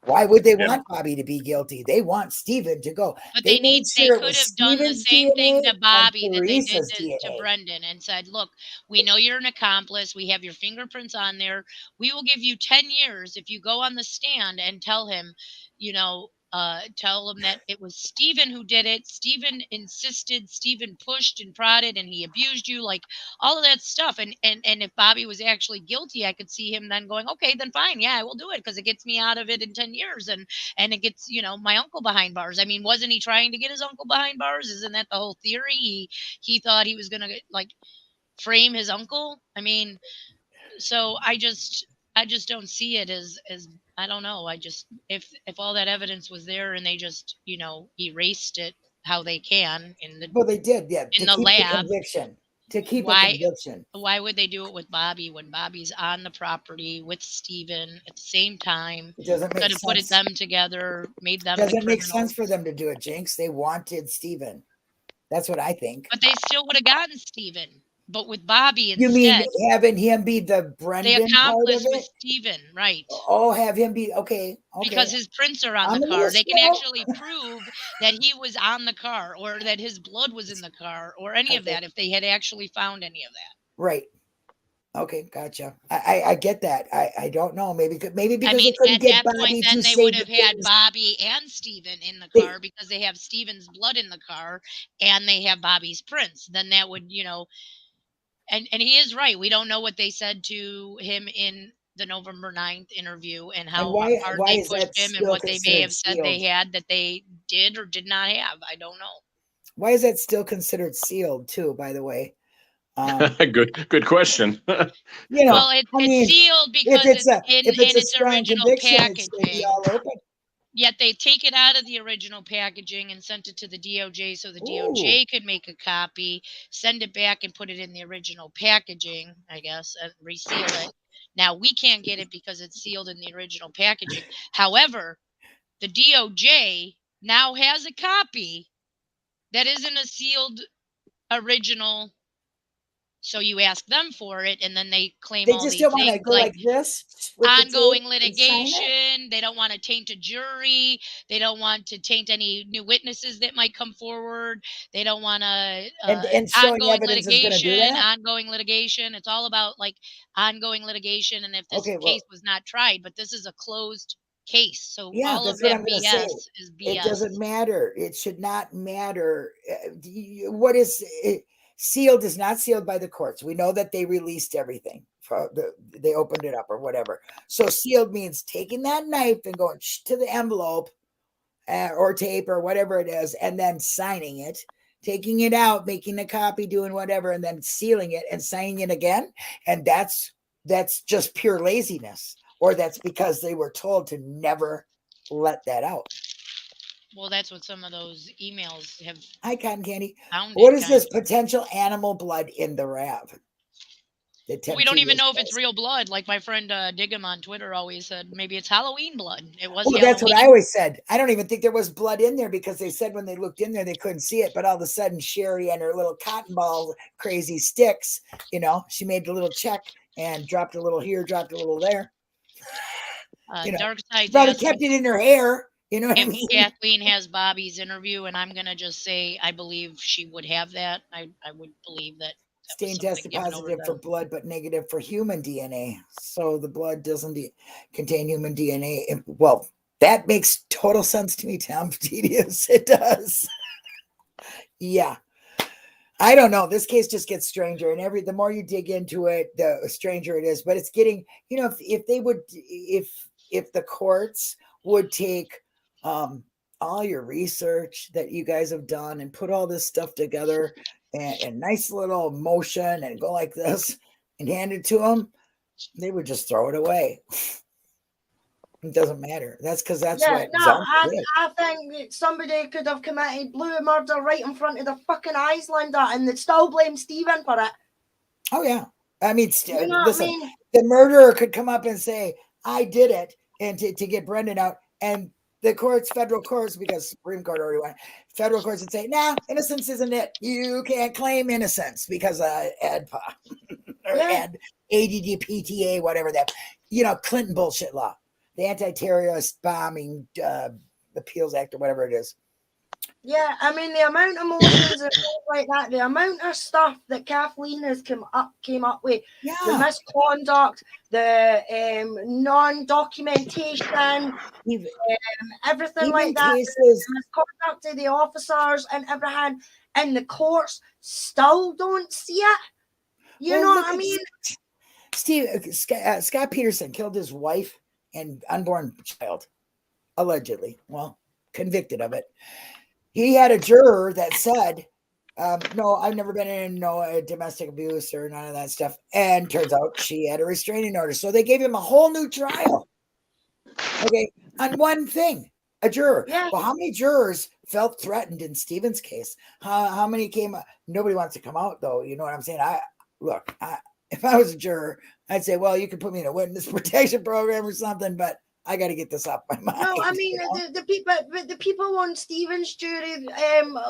why would they Yeah. want Bobby to be guilty? They want Stephen to go. But They made they sure it could was have done the Stephen's same thing DNA to and Bobby that they did Teresa's to DNA. Brendan and said, look, we know you're an accomplice. We have your fingerprints on there. We will give you 10 years if you go on the stand and tell him, tell him that it was Stephen who did it. Stephen insisted, Stephen pushed and prodded, and he abused you, like all of that stuff. And if Bobby was actually guilty, I could see him then going, okay, then fine, yeah, I will do it because it gets me out of it in 10 years. And it gets, my uncle behind bars. I mean, wasn't he trying to get his uncle behind bars? Isn't that the whole theory? He thought he was gonna like frame his uncle. I mean, so I just don't see it as I don't know. I just if all that evidence was there and they just erased it how they can Well, they did, yeah, in to the keep the lab. conviction. To keep a Why conviction. would they do it with Bobby when Bobby's on the property with Steven at the same time? It doesn't make Could have put sense. them together, made them the Doesn't make criminals. sense for them to do it, Jinx. They wanted Stephen. That's what I think. But they still would have gotten Steven. But with Bobby You mean instead, having him be the the Brendan part of accomplice was it? Steven, right? Oh, have him be okay. Because his prints are on I'm the a car. little They can slow. actually prove that he was on the car or that his blood was in the car or any of Okay. that if they had actually found any of that. Right. Okay, gotcha. I get that. I don't know. Maybe because I they mean, couldn't at get that Bobby point, to then they say would the have had things. Bobby and Steven in the They- car because they have Steven's blood in the car and they have Bobby's prints. Then that would, and he is right. We don't know what they said to him in the November 9th interview and how why hard they is pushed that him and still what they may have considered said they sealed? had that they did or did not have. I don't know. Why is that still considered sealed too, by the way? Good question. Well, I mean, it's sealed because if it's it's in a its strong original conviction, it should be packaging. all open. Yet they take it out of the original packaging and sent it to the DOJ so the DOJ could make a copy, send it back and put it in the original packaging, I guess, and reseal it. Now we can't get it because it's sealed in the original packaging. However, the DOJ now has a copy that isn't a sealed original. So you ask them for it, and then they claim They all just these don't want to things go like like this with the ongoing tape and sign it? litigation. They don't want to taint a jury. They don't want to taint any new witnesses that might come forward. They don't want to And showing ongoing evidence is going to do litigation. that. Ongoing litigation. It's all about like ongoing litigation, and if this Okay, well, case was not tried, but this is a closed case, so yeah, all of that's what that I'm going to BS say. is It BS. doesn't matter. It should not matter. What is it? Sealed is not sealed by the courts. We know that they released everything. They opened it up or whatever. So sealed means taking that knife and going to the envelope or tape or whatever it is, and then signing it, taking it out, making a copy, doing whatever, and then sealing it and signing it again. And that's just pure laziness, or that's because they were told to never let that out. Well, that's what some of those emails have Hi, Cotton Candy. found. What is this potential animal blood in the wrap? We don't even know if it's real blood. Like my friend Diggum on Twitter always said, maybe it's Halloween blood. It was Well, Halloween. that's what I always said. I don't even think there was blood in there because they said when they looked in there, they couldn't see it. But all of a sudden, Sherry and her little cotton ball crazy sticks, she made the little check and dropped a little here, dropped a little there. Dark Side probably kept it in her hair. You know what I mean? Kathleen has Bobby's interview, and I'm going to just say I believe she would have that. I would believe that. Stain tested positive for blood, but negative for human DNA. So the blood doesn't contain human DNA. Well, that makes total sense to me, Tom Tedious. It does. Yeah. I don't know. This case just gets stranger, and the more you dig into it, the stranger it is. But it's getting, if the courts would take all your research that you guys have done and put all this stuff together and nice little motion and go like this and hand it to them, they would just throw it away. It doesn't matter. That's because that's Yeah, what no, zombies did. I think that somebody could have committed blue murder right in front of the fucking Icelander and they'd still blame Stephen for it. Oh yeah. I mean, You know listen, what I mean? the murderer could come up and say, I did it, and to get Brendan out. And the courts, federal courts, because Supreme Court already went, federal courts would say, nah, innocence isn't it. You can't claim innocence because ADPA or Yeah. ADD, PTA, whatever that, Clinton bullshit law, the Anti-Terrorist Bombing Appeals Act or whatever it is. Yeah, I mean, the amount of motions and things like that, the amount of stuff that Kathleen has came up with, the Yeah. misconduct, the non-documentation, Even, everything even like that, cases, the misconduct of the officers and everything, and the courts still don't see it. You Well, know look what I at mean? Scott Peterson killed his wife and unborn child, allegedly. Well, convicted of it. He had a juror that said, no, I've never been in domestic abuse or none of that stuff. And turns out she had a restraining order. So they gave him a whole new trial. Okay, on one thing, a juror. Yeah. Well, how many jurors felt threatened in Stephen's case? How many came? Nobody wants to come out, though. You know what I'm saying? If I was a juror, I'd say, well, you could put me in a witness protection program or something, but I got to get this off my mind. No, I mean, the people on Stephen's jury,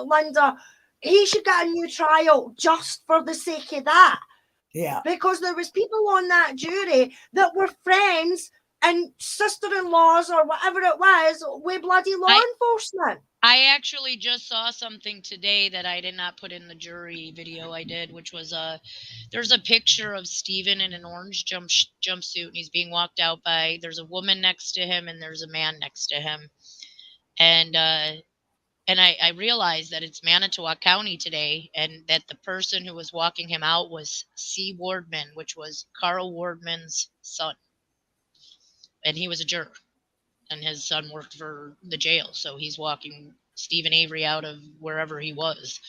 Linda, he should get a new trial just for the sake of that. Yeah. Because there was people on that jury that were friends and sister-in-laws or whatever it was with bloody law enforcement. I actually just saw something today that I did not put in the jury video I did, which was there's a picture of Stephen in an orange jumpsuit, and he's being walked out by, there's a woman next to him and there's a man next to him. And I realized that it's Manitowoc County today, and that the person who was walking him out was C. Wardman, which was Carl Wardman's son. And he was a juror. And his son worked for the jail, so he's walking Stephen Avery out of wherever he was.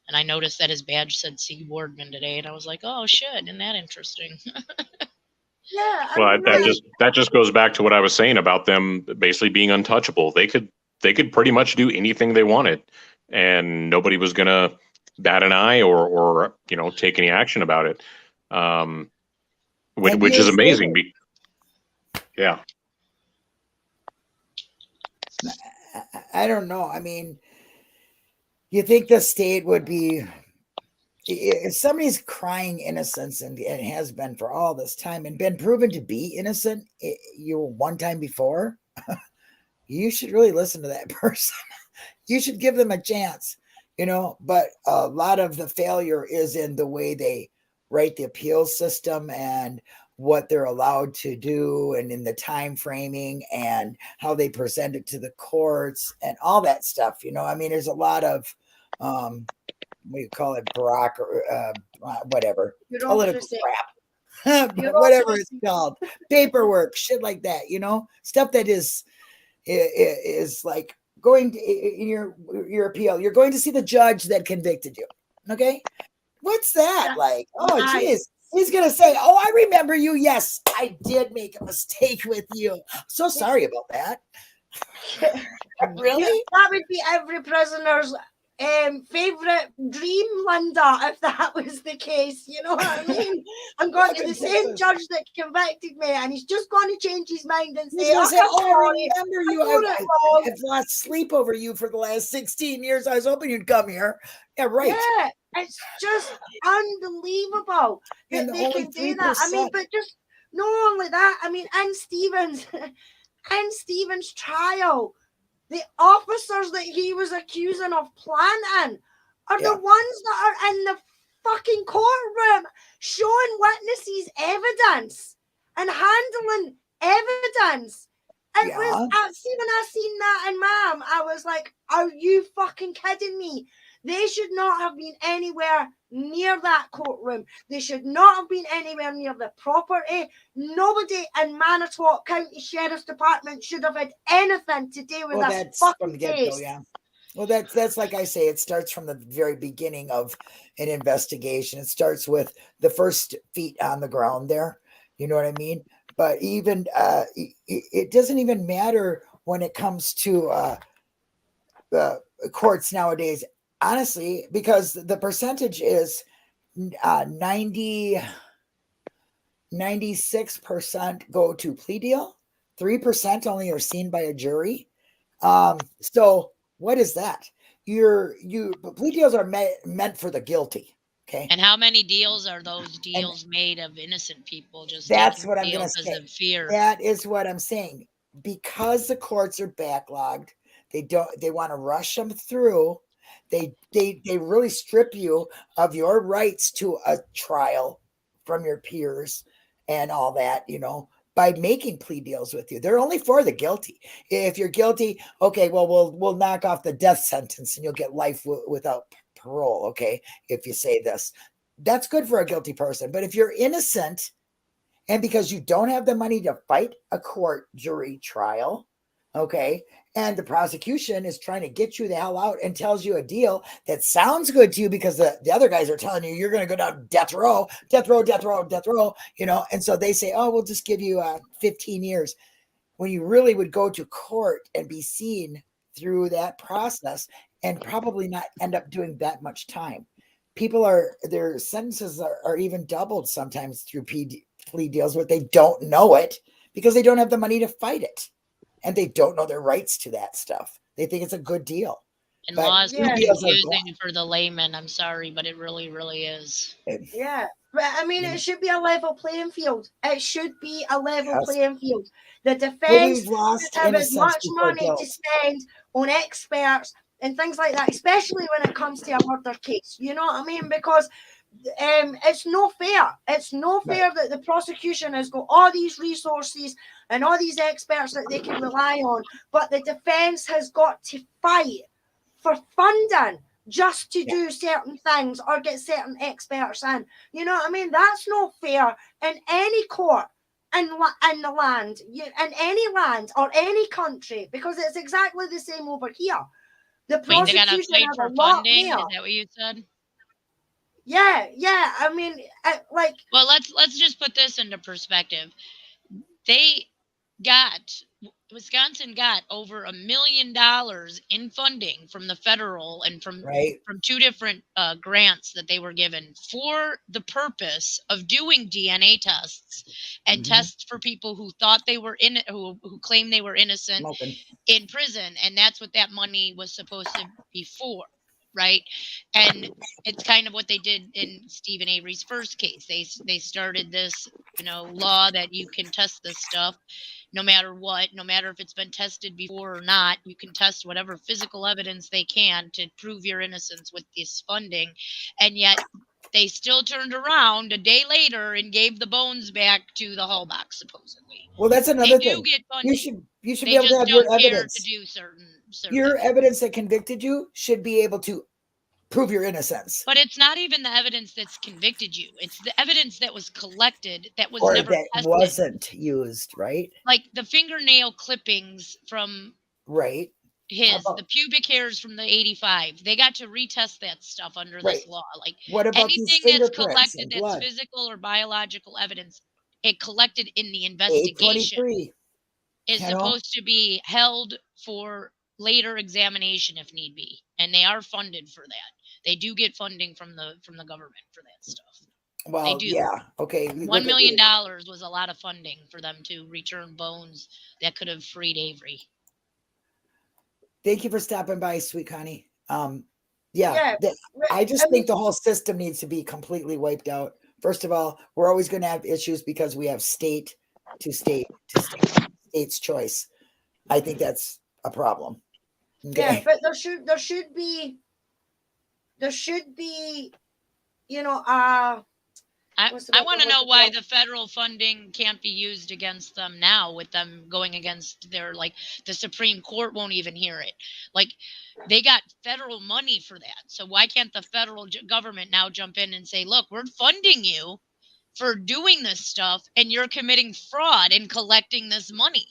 And I noticed that his badge said C. Wardman today, and I was like, oh shit, isn't that interesting? Yeah. Well, that just goes back to what I was saying about them basically being untouchable. They could pretty much do anything they wanted, and nobody was gonna bat an eye or take any action about it, which is amazing. Yeah. I don't know. I mean, you think the state would be, if somebody's crying innocence and has been for all this time and been proven to be innocent, you one time before, you should really listen to that person. You should give them a chance, but a lot of the failure is in the way they write the appeal system and what they're allowed to do, and in the time framing and how they present it to the courts and all that stuff. I mean, there's a lot of what do you call it, Barack or whatever, political crap, whatever it's called, paperwork, shit like that. Stuff that is like going to, in your appeal. You're going to see the judge that convicted you. Okay, what's that like? Oh, geez. He's going to say, oh, I remember you. Yes, I did make a mistake with you. So sorry about that. Really? That would be every prisoner's favorite dream, Linda, if that was the case. You know what I mean? I'm going to the same judge that convicted me, and he's just going to change his mind and say, oh, I remember you. I've lost sleep over you for the last 16 years. I was hoping you'd come here. Yeah, right. Yeah, it's just unbelievable that they can do that. I mean, but just not only that, I mean, and Stephen's trial, the officers that he was accusing of planting are the ones that are in the fucking courtroom showing witnesses evidence and handling evidence. It was, when I seen that in Ma'am, I was like, are you fucking kidding me? They should not have been anywhere near that courtroom. They should not have been anywhere near the property. Nobody in Manitowoc County Sheriff's Department should have had anything to do with this fucking case. Yeah. Well, that's like I say, it starts from the very beginning of an investigation. It starts with the first feet on the ground there. You know what I mean? But even it doesn't even matter when it comes to courts nowadays, honestly, because the percentage is 96% go to plea deal, 3% only are seen by a jury. So what is that? Plea deals are meant for the guilty. Okay. And how many deals are those deals made of innocent people just That's taking what I'm deal going to because say. of fear? That is what I'm saying. Because the courts are backlogged, they want to rush them through. They really strip you of your rights to a trial from your peers and all that, by making plea deals with you. They're only for the guilty. If you're guilty, okay, well, we'll knock off the death sentence and you'll get life without parole. Okay, if you say this, that's good for a guilty person. But if you're innocent, and because you don't have the money to fight a court jury trial, okay, and the prosecution is trying to get you the hell out and tells you a deal that sounds good to you because the other guys are telling you you're going to go down death row, and so they say, oh, we'll just give you 15 years. When you really would go to court and be seen through that process and probably not end up doing that much time. Their sentences are even doubled sometimes through plea deals, but they don't know it because they don't have the money to fight it. And they don't know their rights to that stuff. They think it's a good deal. And But law is plea deals are confusing for the layman. I'm sorry, but it really, really is. Yeah. But I mean, it should be a level playing field. It should be a level playing field. The defense we've lost should have as innocence much before money guilt. to spend on experts and things like that, especially when it comes to a murder case. You know what I mean? Because it's no fair. It's no fair that the prosecution has got all these resources and all these experts that they can rely on, but the defense has got to fight for funding just to do certain things or get certain experts in. You know what I mean? That's not fair in any court in the land, in any land or any country, because it's exactly the same over here. The Wait, they gotta prosecution fight has for a lot funding? more. Is that what you said? Yeah. I mean, Well, let's just put this into perspective. Wisconsin got over $1 million in funding from the federal and from two different grants that they were given for the purpose of doing DNA tests and tests for people who thought they were who claimed they were innocent in prison, and that's what that money was supposed to be for. Right. And it's kind of what they did in Stephen Avery's first case. They started this, law that you can test this stuff no matter what, no matter if it's been tested before or not. You can test whatever physical evidence they can to prove your innocence with this funding. And yet they still turned around a day later and gave the bones back to the Hallbach, supposedly. Well, that's another thing. Get funding. You should be able to have your evidence. To do certain your evidence that convicted you should be able to prove your innocence. But it's not even the evidence that's convicted you. It's the evidence that was collected that was never tested. Wasn't used, right? Like the fingernail clippings from the pubic hairs from the 85. They got to retest that stuff under this law. Like what about anything that's collected that's physical or biological evidence, it collected in the investigation is supposed to be held for later examination if need be, and they are funded for that. They do get funding from the government for that stuff. Well, they do. Yeah. Okay. $1 million was a lot of funding for them to return bones that could have freed Avery. Thank you for stopping by, sweet Connie. I just think the whole system needs to be completely wiped out. First of all, we're always going to have issues because we have state to state to state, state's choice. I think that's a problem. Okay. Yeah, but there should be, I want to know why the federal funding can't be used against them now, with them going against the Supreme Court won't even hear it. Like, they got federal money for that. So why can't the federal government now jump in and say, look, we're funding you for doing this stuff and you're committing fraud in collecting this money?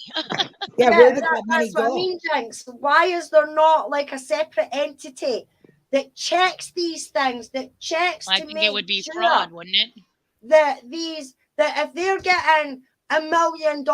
Where did that money go? What I mean, Jinx. Why is there not like a separate entity that checks these things, that checks I think it would be fraud, wouldn't it? That if they're getting $1 million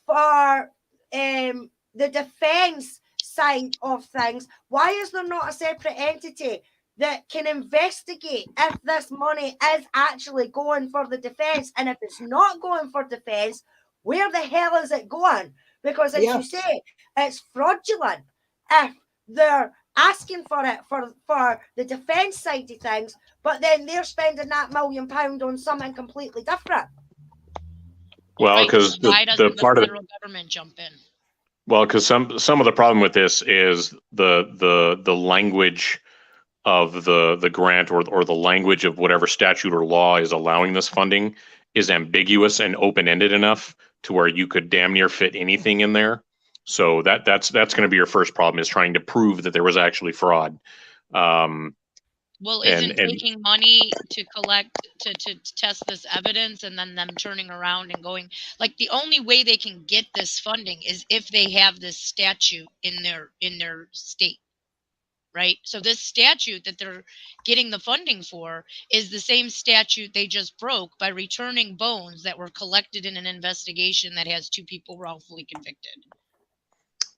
for the defense side of things, why is there not a separate entity that can investigate if this money is actually going for the defense? And if it's not going for defense, where the hell is it going? Because as you say, it's fraudulent if they're asking for it for the defense side of things, but then they're spending that £1 million on something completely different. Well, because why doesn't the part of federal government jump in? Well, because some of the problem with this is the language of the grant or the language of whatever statute or law is allowing this funding is ambiguous and open-ended enough to where you could damn near fit anything in there. So that's going to be your first problem, is trying to prove that there was actually fraud. Well, isn't taking money to collect to test this evidence and then them turning around and going, like, the only way they can get this funding is if they have this statute in their state, right? So this statute that they're getting the funding for is the same statute they just broke by returning bones that were collected in an investigation that has 2 people wrongfully convicted.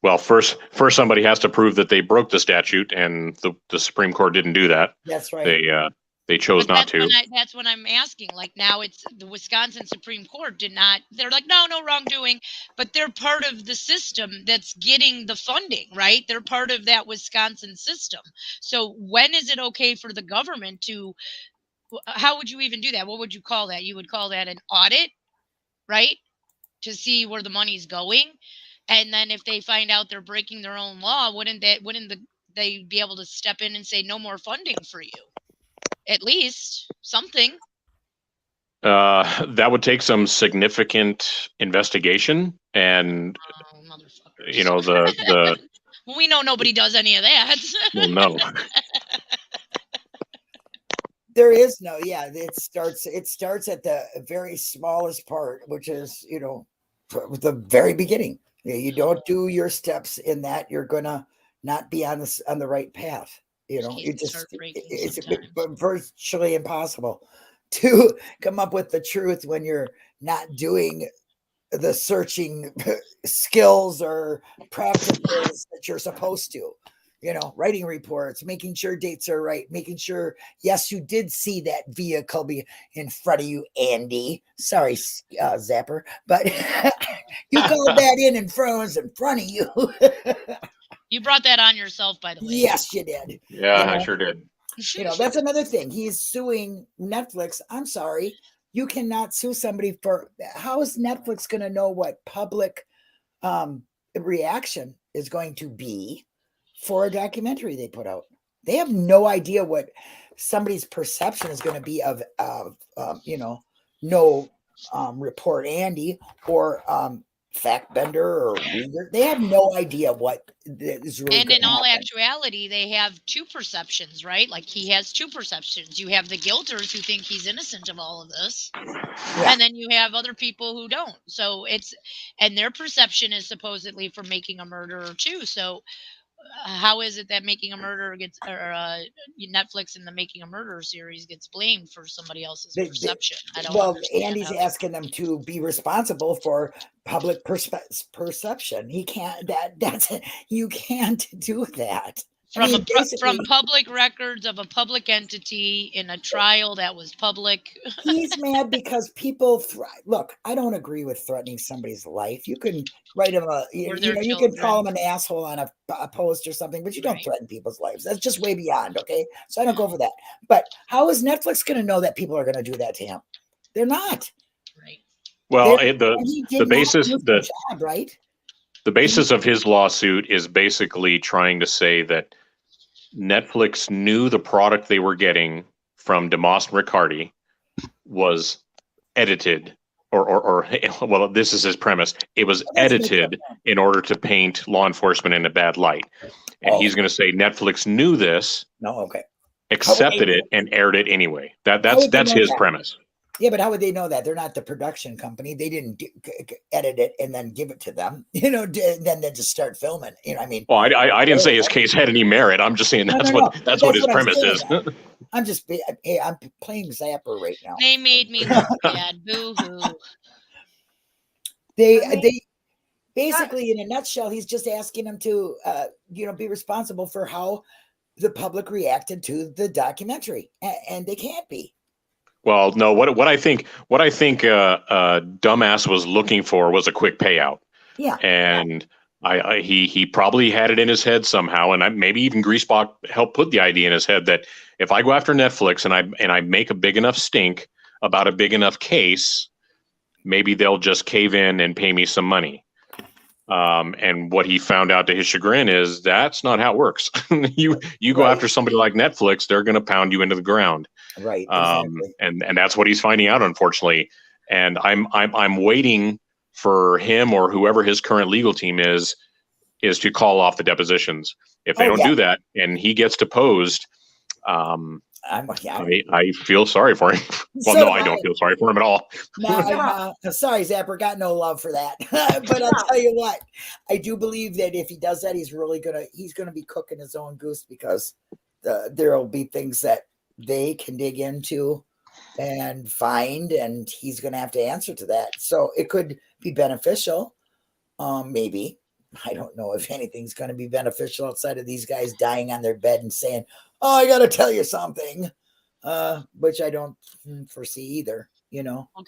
Well, first somebody has to prove that they broke the statute, and the Supreme Court didn't do that. That's right. They chose not to. That's what I'm asking. Like, now it's the Wisconsin Supreme Court did not. They're like, no wrongdoing, but they're part of the system that's getting the funding, right? They're part of that Wisconsin system. So when is it okay for the government to? How would you even do that? What would you call that? You would call that an audit, right? To see where the money's going. And then if they find out they're breaking their own law, wouldn't they be able to step in and say no more funding for you? At least something. That would take some significant investigation, and you know the well, we know nobody does any of that. Well, no. There is no, it starts at the very smallest part, which is, the very beginning. You don't do your steps in that, you're gonna not be on the right path. It's virtually impossible to come up with the truth when you're not doing the searching skills or practices that you're supposed to. Writing reports, making sure dates are right, making sure, yes, you did see that vehicle be in front of you, Andy. Sorry, Zapper, but you called that in front of you. You brought that on yourself, by the way. Yes, you did. Yeah, I sure did. That's another thing. He's suing Netflix. I'm sorry. You cannot sue somebody for, how is Netflix going to know what public reaction is going to be for a documentary they put out? They have no idea what somebody's perception is going to be of no report Andy or fact bender or reader. They have no idea what is really. And in all actuality, they have 2 perceptions, right? Like, he has 2 perceptions. You have the guilters who think he's innocent of all of this, and then you have other people who don't. So and their perception is supposedly for making a murderer too. So how is it that Making a Murderer gets, or Netflix in the Making a Murderer series gets blamed for somebody else's perception? I don't understand. Andy's asking them to be responsible for public perception. He can't. You can't do that. From public records of a public entity in a trial that was public. He's mad because people look, I don't agree with threatening somebody's life. You can write him you can call him an asshole on a post or something, but you don't threaten people's lives. That's just way beyond. Okay, so I don't go for that. But how is Netflix going to know that people are going to do that to him? They're not. Right. Well, the basis of his lawsuit is basically trying to say that Netflix knew the product they were getting from DeMoss and Riccardi was edited, or well, this is his premise. It was edited in order to paint law enforcement in a bad light. And he's going to say Netflix knew this, accepted it, and aired it anyway. That's his premise. Yeah, but how would they know that? They're not the production company. They didn't edit it and then give it to them. Then they just start filming. I mean. Well, I didn't say his case had any merit. I'm just saying that's what his premise is. I'm playing Zapper right now. They made me look bad. Boo hoo. They I mean, they basically, in a nutshell, he's just asking them to be responsible for how the public reacted to the documentary, and they can't be. Well, no. What I think dumbass was looking for was a quick payout, Yeah. and he probably had it in his head somehow, and maybe even Greaseball helped put the idea in his head that if I go after Netflix and I make a big enough stink about a big enough case, maybe they'll just cave in and pay me some money. And what he found out to his chagrin is that's not how it works. You go Right. after somebody like Netflix, they're going to pound you into the ground. Right. Exactly. And that's what he's finding out, unfortunately. And I'm waiting for him or whoever his current legal team is to call off the depositions. If they don't do that and he gets deposed, I feel sorry for him. Well, So no, I don't feel sorry for him at all. No, I'm sorry, Zapper, got no love for that. But I'll tell you what, I do believe that if he does that, he's gonna be cooking his own goose, because there will be things that they can dig into and find, and he's gonna have to answer to that. So it could be beneficial. Maybe. I don't know if anything's going to be beneficial outside of these guys dying on their bed and saying, "Oh, I got to tell you something," which I don't foresee either. Well, what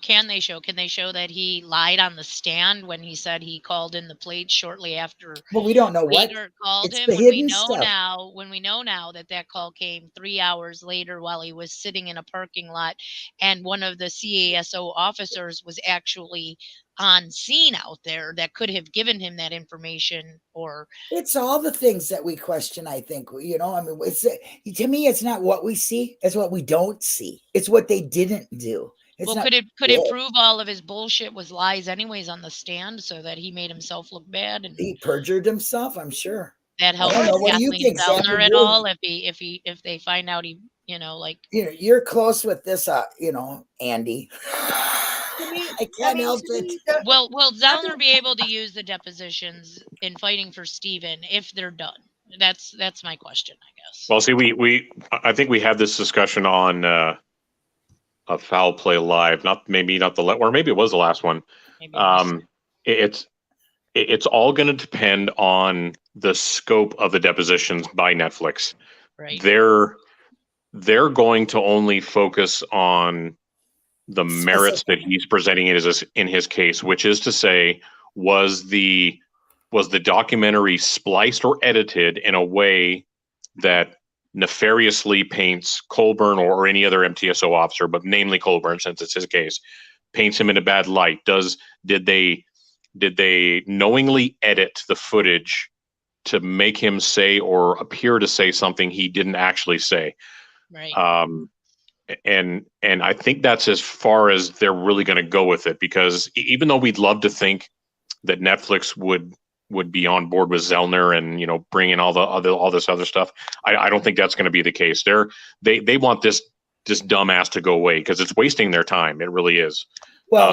can they show? Can they show that he lied on the stand when he said he called in the plates shortly after? Well, we don't know what called it's him. the When hidden we know stuff. now, that call came 3 hours later while he was sitting in a parking lot, and one of the CASO officers was actually on scene out there that could have given him that information. Or it's all the things that we question. I think, I mean, to me, it's not what we see, it's what we don't see. It's what they didn't do. could it prove all of his bullshit was lies anyways on the stand, so that he made himself look bad and he perjured himself? I'm sure that helped What do you Kathleen think, Zellner Zapper? at all? If they find out he, you're close with this, Andy. I can't help it. Will Zellner be able to use the depositions in fighting for Steven if they're done? That's my question, I guess. Well, see, I think we had this discussion on a Foul Play Live, maybe it was the last one. It's all going to depend on the scope of the depositions by Netflix. Right. They're going to only focus on the merits that he's presenting in his case, which is to say, was the documentary spliced or edited in a way that nefariously paints Colburn or any other MTSO officer, but namely Colburn, since it's his case, paints him in a bad light? Did they knowingly edit the footage to make him say or appear to say something he didn't actually say? Right. And I think that's as far as they're really going to go with it, because even though we'd love to think that Netflix would be on board with Zellner and bring in all this other stuff, I don't think that's going to be the case. They want this dumbass to go away because it's wasting their time. It really is. Well,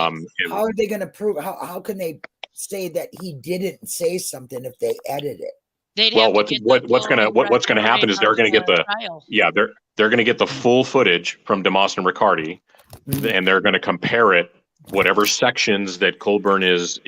how are they going to prove? How can they say that he didn't say something if they edit it? What's going to happen is they're going to get they're going to get the full footage from DeMoss and Riccardi, and they're going to compare it, whatever sections that Colburn is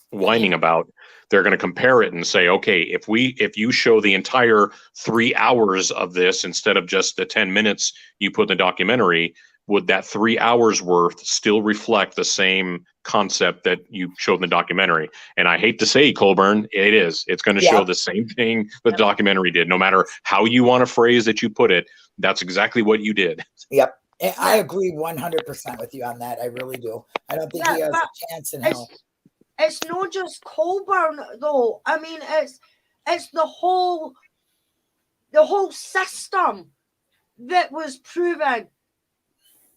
whining about. They're going to compare it and say, okay, if you show the entire 3 hours of this instead of just the 10 minutes you put in the documentary, would that 3 hours worth still reflect the same concept that you showed in the documentary? And I hate to say, Colburn, it is. It's going to show the same thing the documentary did. No matter how you want to phrase that you put it, that's exactly what you did. Yep. I agree 100% with you on that. I really do. I don't think he has a chance in hell. It's not just Colburn, though. I mean, it's the whole system that was proven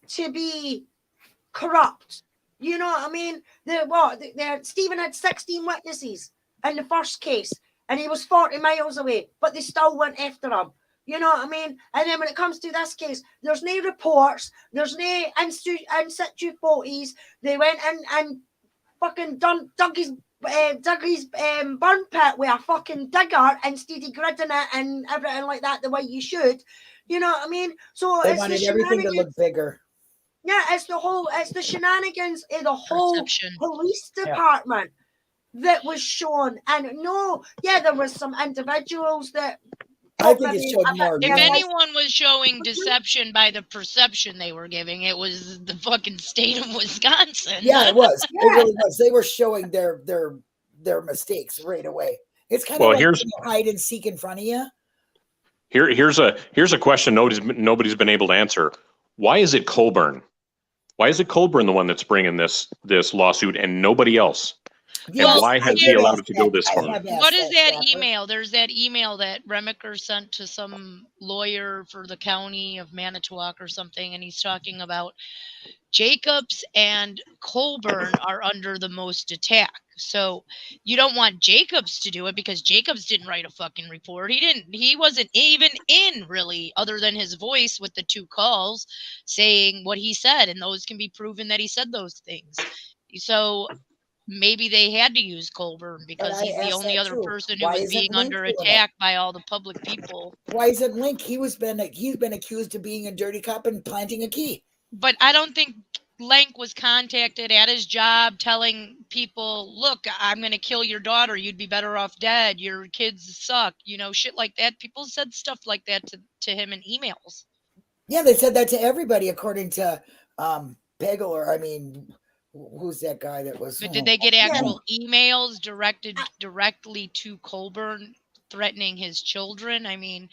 to be corrupt. You know what I mean? Stephen had 16 witnesses in the first case, and he was 40 miles away, but they still went after him. You know what I mean? And then when it comes to this case, there's no reports, there's no in situ photos. They went in and fucking dug his burn pit with a fucking digger instead of gridding it and everything like that the way you should. You know what I mean? So they wanted everything to look bigger. Yeah, it's the shenanigans in the whole Perception. police department that was shown. And no, yeah, there was some individuals that. I think it showed more. If men. anyone was showing deception by the perception they were giving, it was the fucking state of Wisconsin. Yeah, it was. Yeah. It really was. They were showing their mistakes right away. It's kind of like here's hide and seek in front of you. here's a question nobody's been able to answer. Why is it Colburn? Why is it Colburn the one that's bringing this lawsuit and nobody else? Yes, and why has he allowed it to go this far? What is that email? There's that email that Remaker sent to some lawyer for the county of Manitowoc or something, and he's talking about Jacobs and Colburn are under the most attack. So you don't want Jacobs to do it because Jacobs didn't write a fucking report. He wasn't even in really, other than his voice with the 2 calls saying what he said, and those can be proven that he said those things. So maybe they had to use Colburn because he's the only other person who was being under attack by all the public people. Why isn't Link? He's been accused of being a dirty cop and planting a key. But I don't think Lank was contacted at his job telling people, look, I'm going to kill your daughter. You'd be better off dead. Your kids suck. Shit like that. People said stuff like that to him in emails. Yeah, they said that to everybody, according to Pegler. I mean, who's that guy that was? But did they get actual emails directed directly to Colburn threatening his children? I mean,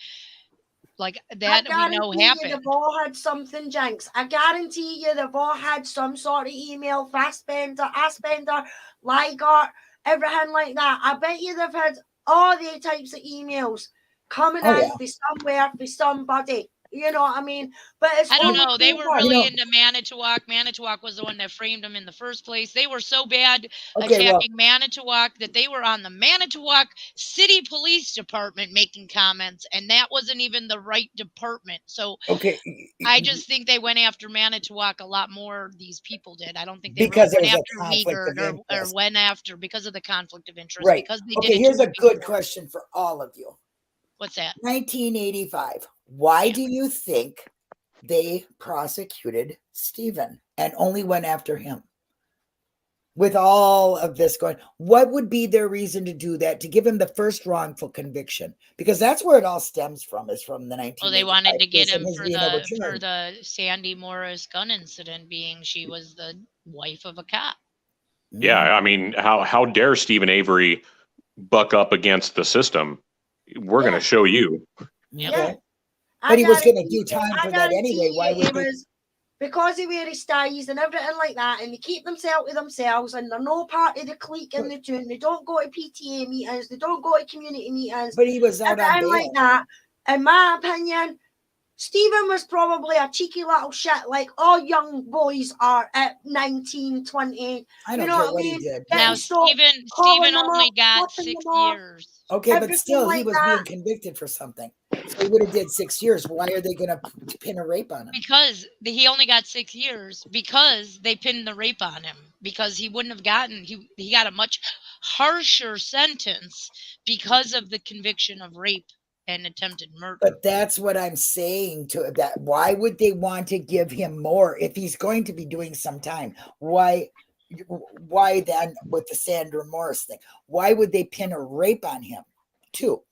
like that we know happened. They've all had something, Jinx. I guarantee you they've all had some sort of email, Fassbender, Liegert, everything like that. I bet you they've had all the types of emails coming in for somewhere, for somebody. You know what I mean? But I don't know. They were really into Manitowoc. Manitowoc was the one that framed them in the first place. They were so bad attacking Manitowoc that they were on the Manitowoc City Police Department making comments, and that wasn't even the right department. So I just think they went after Manitowoc a lot more. These people did. I don't think they went after Meagher or went after because of the conflict of interest. Right. Because they did Here's a good question for all of you. What's that? 1985. Why do you think they prosecuted Stephen and only went after him? With all of this going, what would be their reason to do that, to give him the first wrongful conviction? Because that's where it all stems from, is from the 1985. Well, they wanted to get him for the Sandy Morris gun incident, being she was the wife of a cop. Yeah, I mean, how dare Stephen Avery buck up against the system? We're going to show you. Yeah. But he was going to do time for that anyway. Why would he? Because he wear his ties and everything like that, and they keep themselves to themselves, and they're no part of the clique in the tune. They don't go to PTA meetings. They don't go to community meetings. But he was out on bail. Like that. In my opinion, Stephen was probably a cheeky little shit like all young boys are at 19, 20. I don't care what he did. Now, Stephen only got 6 years. Okay, but still, he was being convicted for something. So he would have did 6 years. Why are they going to pin a rape on him? Because he only got 6 years because they pinned the rape on him. Because he wouldn't have gotten, he got a much harsher sentence because of the conviction of rape and attempted murder. But that's what I'm saying to that. Why would they want to give him more if he's going to be doing some time? Why then with the Sandra Morris thing? Why would they pin a rape on him too?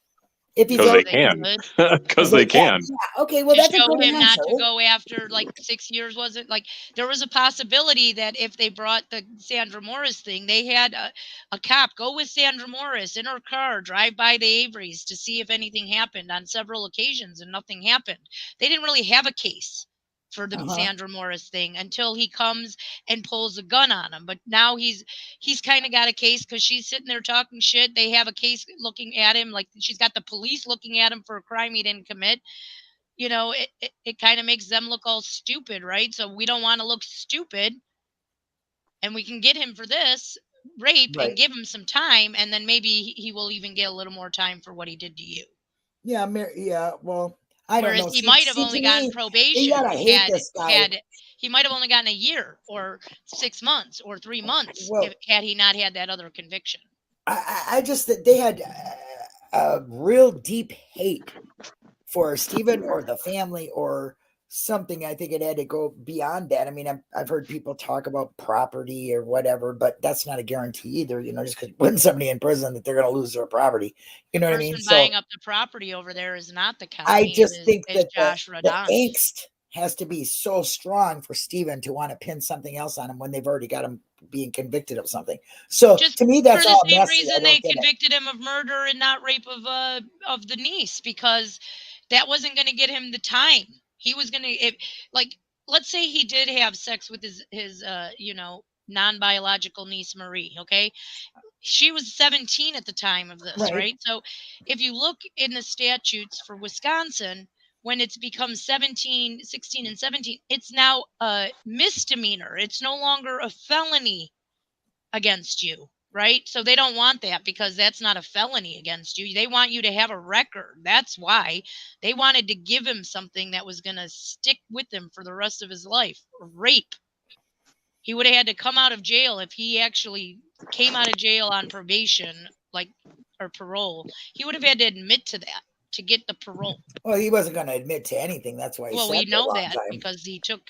Because they can. Because they can. Yeah. Okay, well, that's a good him answer. Not to go after like 6 years, wasn't like there was a possibility that if they brought the Sandra Morris thing, they had a cop go with Sandra Morris in her car, drive by the Averys to see if anything happened on several occasions, and nothing happened. They didn't really have a case for the Sandra Morris thing until he comes and pulls a gun on him. But now he's kind of got a case because she's sitting there talking shit. They have a case looking at him, like she's got the police looking at him for a crime he didn't commit. You know, it kind of makes them look all stupid, right? So we don't want to look stupid, and we can get him for this rape and give him some time, and then maybe he will even get a little more time for what he did to you. Yeah, well, I don't know. Whereas he might have only gotten probation. He might have only gotten a year or 6 months or 3 months had he not had that other conviction. I just that they had a real deep hate for Stephen or the family or something. I think it had to go beyond that. I mean, I've heard people talk about property or whatever, but that's not a guarantee either. Just because when somebody in prison that they're going to lose their property. You know what I mean? Person So buying up the property over there is not the I county. just think Is that Josh the Radon. angst has to be so strong for Steven to want to pin something else on him when they've already got him being convicted of something. So Just to me, for that's the all same messy. I reason they don't get it. convicted him of murder and not rape of the niece, because that wasn't going to get him the time. He was going to, like, let's say he did have sex with his non-biological niece Marie. Okay, she was 17 at the time of this, Right. right? So if you look in the statutes for Wisconsin, when it's become 16 and 17, it's now a misdemeanor. It's no longer a felony against you, right? So they don't want that, because that's not a felony against you. They want you to have a record. That's why they wanted to give him something that was going to stick with him for the rest of his life. Rape. He would have had to come out of jail. If he actually came out of jail on probation, or parole, he would have had to admit to that to get the parole. Well, he wasn't going to admit to anything. That's why he Well, sat we there a know long that time. because he took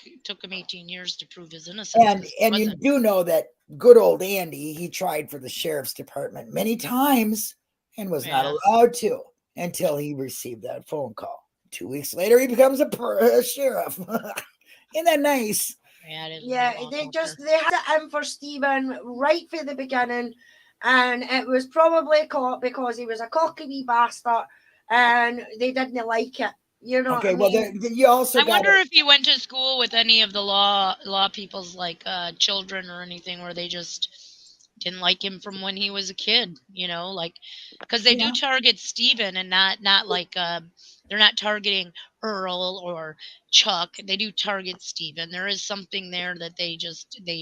him 18 years to prove his innocence. And you do know that good old Andy, he tried for the sheriff's department many times and was not allowed to until he received that phone call. 2 weeks later, he becomes a sheriff. Isn't that nice? Yeah, they had it in for Stephen right from the beginning, and it was probably caught because he was a cocky wee bastard, and they didn't like it. You know. Okay, what I well, mean? you also. I wonder if he went to school with any of the law people's children or anything, where they just didn't like him from when he was a kid. Because they do target Stephen, and not like they're not targeting Earl or Chuck. They do target Stephen. There is something there that they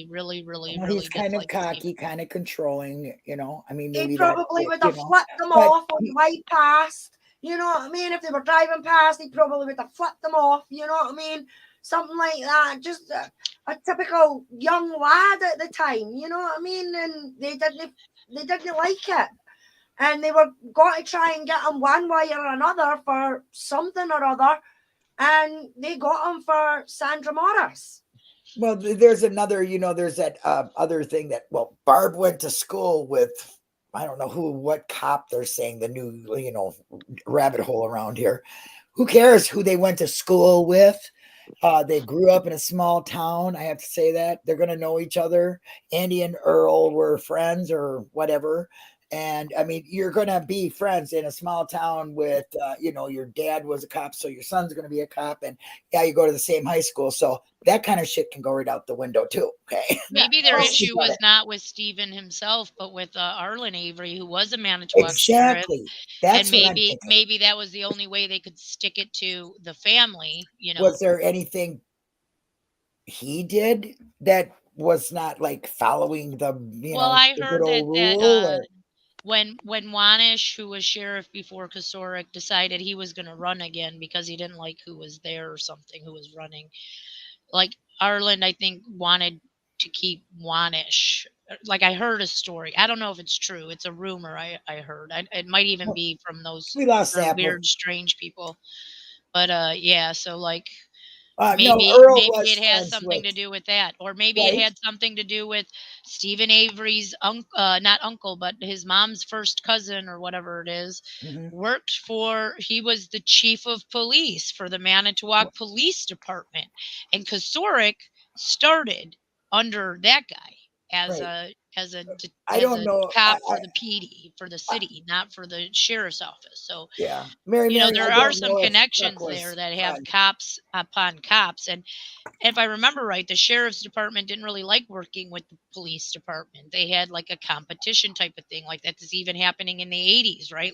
really he's kind of cocky, Stephen. kind of controlling. I mean, maybe he probably would have flipped them but off on the way past. You know what I mean? If they were driving past, he probably would have flipped them off. You know what I mean? Something like that. Just a typical young lad at the time. You know what I mean? And they didn't like it. And they were going to try and get him one way or another for something or other. And they got him for Sandra Morris. Well, there's another, there's that other thing that, Barb went to school with, I don't know what cop they're saying, the new, rabbit hole around here. Who cares who they went to school with? They grew up in a small town. I have to say that. They're going to know each other. Andy and Earl were friends or whatever. And I mean, you're going to be friends in a small town with, your dad was a cop, so your son's going to be a cop. And you go to the same high school. So that kind of shit can go right out the window too. Okay. Maybe their issue was not with Stephen himself, but with Arlen Avery, who was a Manitowoc sheriff. That's and maybe that was the only way they could stick it to the family. Was there anything he did that was not following the, I the heard good old rule? When Wanish, who was sheriff before Kosarik, decided he was going to run again because he didn't like who was there or something, who was running. Arlen, I think, wanted to keep Wanish. I heard a story. I don't know if it's true. It's a rumor I heard. It might even be from those weird, strange people. But so maybe it has something to do with that, or maybe it had something to do with Stephen Avery's not uncle, but his mom's first cousin or whatever it is. He was the chief of police for the Manitowoc Police Department, and Kosarik started under that guy as a cop for the PD, for the city, not for the sheriff's office. So Mary, there are some connections there that have cops upon cops. And if I remember right, the sheriff's department didn't really like working with the police department. They had a competition type of thing, like that's even happening in the 80s, right?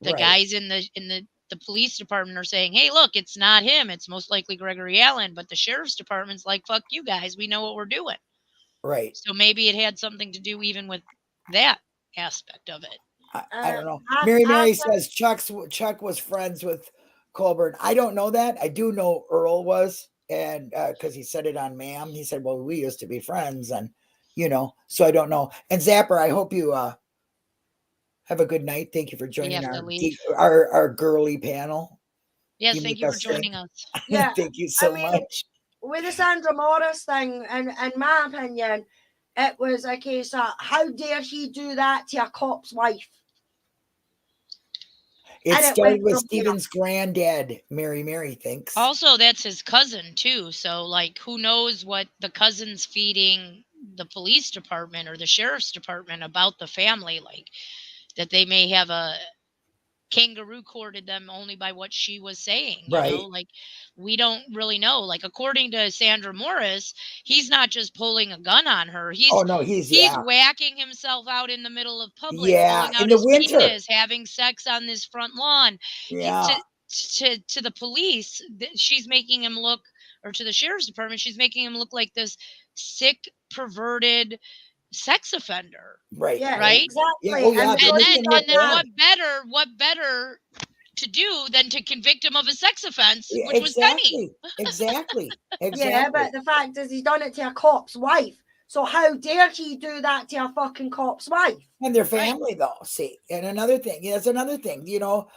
The guys in the police department are saying, hey, look, it's not him, it's most likely Gregory Allen, but the sheriff's department's like, fuck you guys, we know what we're doing. Right. So maybe it had something to do even with that aspect of it. I don't know. Mary says Chuck was friends with Colburn. I don't know that. I do know Earl was, and because he said it on Ma'am. He said, well, we used to be friends, and so I don't know. And Zapper, I hope you have a good night. Thank you for joining our girly panel. Yes, You thank make you for us think. joining us. Yeah, Thank you so mean, much. with the Sandra Morris thing, in my opinion, it was a case of how dare he do that to a cop's wife? It And it started went with from there. Steven's granddad, Mary thinks. Also, that's his cousin too. So, like, who knows what the cousin's feeding the police department or the sheriff's department about the family? Like, that they may have a kangaroo courted them only by what she was saying. You know, Right. like, we don't really know. Like, according to Sandra Morris, he's not just pulling a gun on her. Oh no, He's yeah. whacking himself out in the middle of public, Yeah, pulling out in the his winter. penis, having sex on this front lawn. Yeah. To the police, she's making him look, or to the sheriff's department, she's making him look like this sick, perverted sex offender. Right. Yeah, Right? exactly. Yeah, oh yeah, And they're And because making then, it and then bad. what better to do than to convict him of a sex offense, Yeah, which was Penny. Exactly. yeah, Exactly. but the fact is, he's done it to a cop's wife. So how dare he do that to a fucking cop's wife? And their family, though. See, and another thing, that's another thing. You know,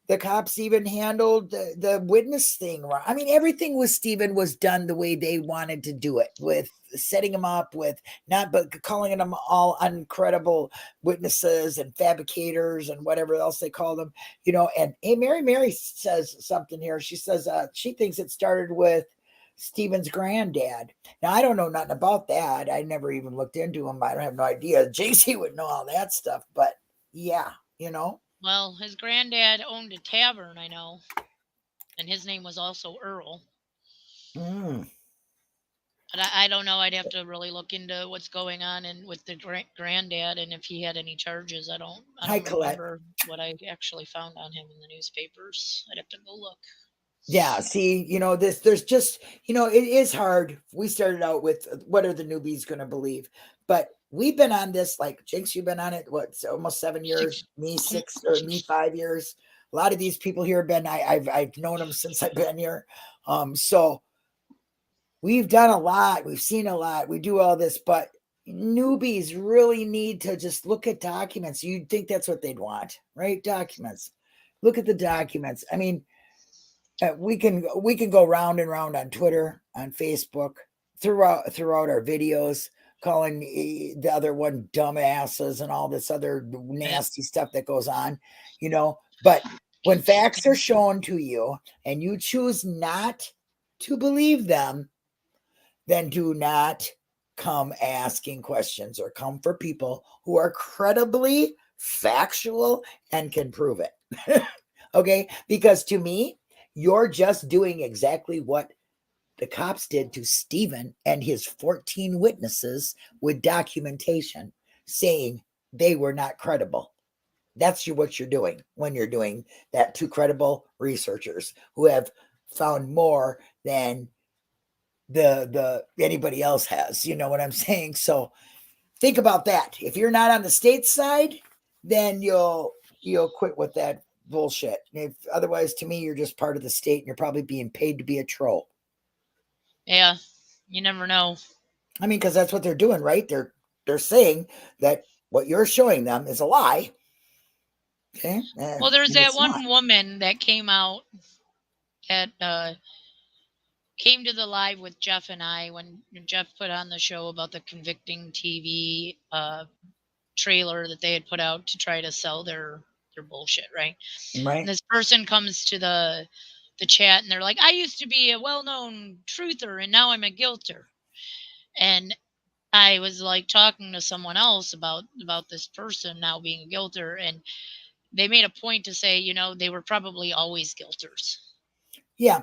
the cops even handled the witness thing wrong. I mean, everything with Steven was done the way they wanted to do it, with setting him up, with not but calling them all uncredible witnesses and fabricators and whatever else they call them. You know, and hey, Mary says something here. She says she thinks it started with Steven's granddad. Now, I don't know nothing about that. I never even looked into him. I don't have no idea. JC would know all that stuff, but yeah, you know. Well, his granddad owned a tavern, I know, and his name was also Earl. Mm. But I don't know. I'd have to really look into what's going on and with the granddad, and if he had any charges. I don't remember what I actually found on him in the newspapers. I'd have to go look. Yeah, see, you know, there's just, you know, it is hard. We started out with what are the newbies going to believe? But we've been on this, like Jinx, you've been on it, what, almost 7 years, me 6 or me 5 years. A lot of these people here have been, I've known them since I've been here. So we've done a lot, we've seen a lot, we do all this, but newbies really need to just look at documents. You'd think that's what they'd want, right? Documents. Look at the documents. I mean, we can go round and round on Twitter, on Facebook, throughout our videos, calling the other one dumbasses and all this other nasty stuff that goes on, you know. But when facts are shown to you and you choose not to believe them, then do not come asking questions, or come for people who are credibly factual and can prove it. Okay, because to me, you're just doing exactly what the cops did to Steven and his 14 witnesses with documentation saying they were not credible. That's what you're doing when you're doing that to credible researchers who have found more than the anybody else has. You know what I'm saying? So think about that. If you're not on the state side, then you'll quit with that bullshit. If otherwise, to me, you're just part of the state and you're probably being paid to be a troll. Yeah, you never know. I mean, because that's what they're doing, right? They're saying that what you're showing them is a lie. Okay. Well, there's that one woman that came out that came to the live with Jeff and I when Jeff put on the show about the Convicting TV trailer that they had put out to try to sell their bullshit, right? Right. And this person comes to the chat and they're like, I used to be a well-known truther and now I'm a guilter. And I was like talking to someone else about this person now being a guilter, and they made a point to say, you know, they were probably always guilters. Yeah.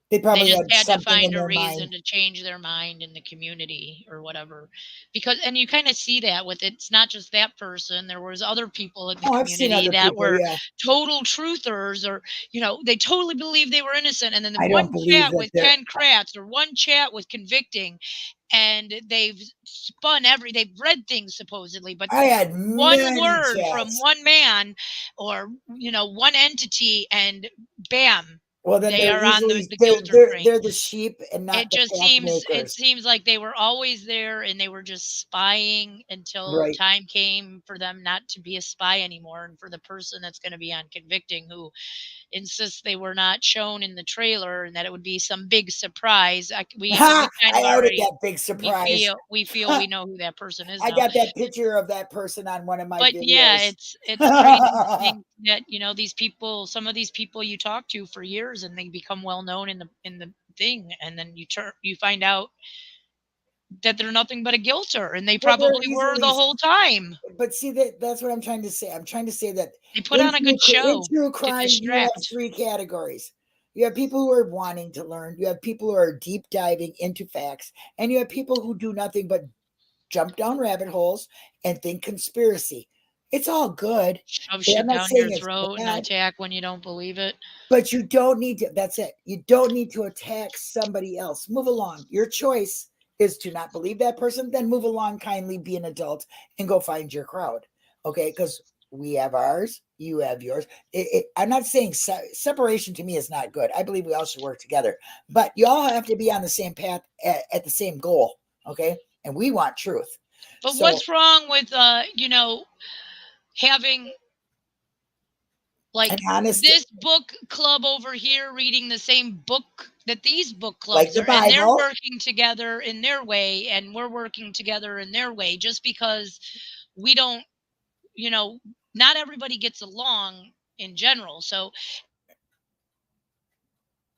They probably just had to find a reason to change their mind in the community or whatever. Because, and you kind of see that with it's not just that person. There was other people in the community that were total truthers, or, you know, they totally believed they were innocent. And then the one chat with Ken Kratz or one chat with Convicting, and they've spun they've read things supposedly, but I had one word from one man or, you know, one entity, and bam, Well, then They they're are on usually the Gilter train. they're the sheep and not It the just path seems it makers. seems like they were always there and they were just spying until Right. time came for them not to be a spy anymore, and for the person that's going to be on convicting who insists they were not shown in the trailer and that it would be some big surprise. We Ha! kind I of outed already that big surprise. we feel we know who that person is I now. got that picture of that person on one of my But yeah, videos. it's crazy to think that, you know, these people, some of these people you talk to for years and they become well known in the thing, and then you find out that they're nothing but a guilter, and they Well, they're probably were the easily, whole time. but see that's what I'm trying to say. I'm trying to say that They put on a good in show true to crime, you have distract. 3 categories. You have people who are wanting to learn. You have people who are deep diving into facts, and you have people who do nothing but jump down rabbit holes and think conspiracy. It's all good. Shove I'm shit not down saying your it's throat and bad, attack when you don't believe it. but you don't need to. That's it. You don't need to attack somebody else. Move along. Your choice is to not believe that person, then move along kindly, be an adult, and go find your crowd. Okay, because we have ours, you have yours. I'm not saying separation to me is not good. I believe we all should work together, but you all have to be on the same path at the same goal. Okay, and we want truth. But So, what's wrong with you know, having like an honest, this book club over here reading the same book that these book like clubs the are, and they're Bible, working together in their way and we're working together in their way, just because we don't, you know, not everybody gets along in general. So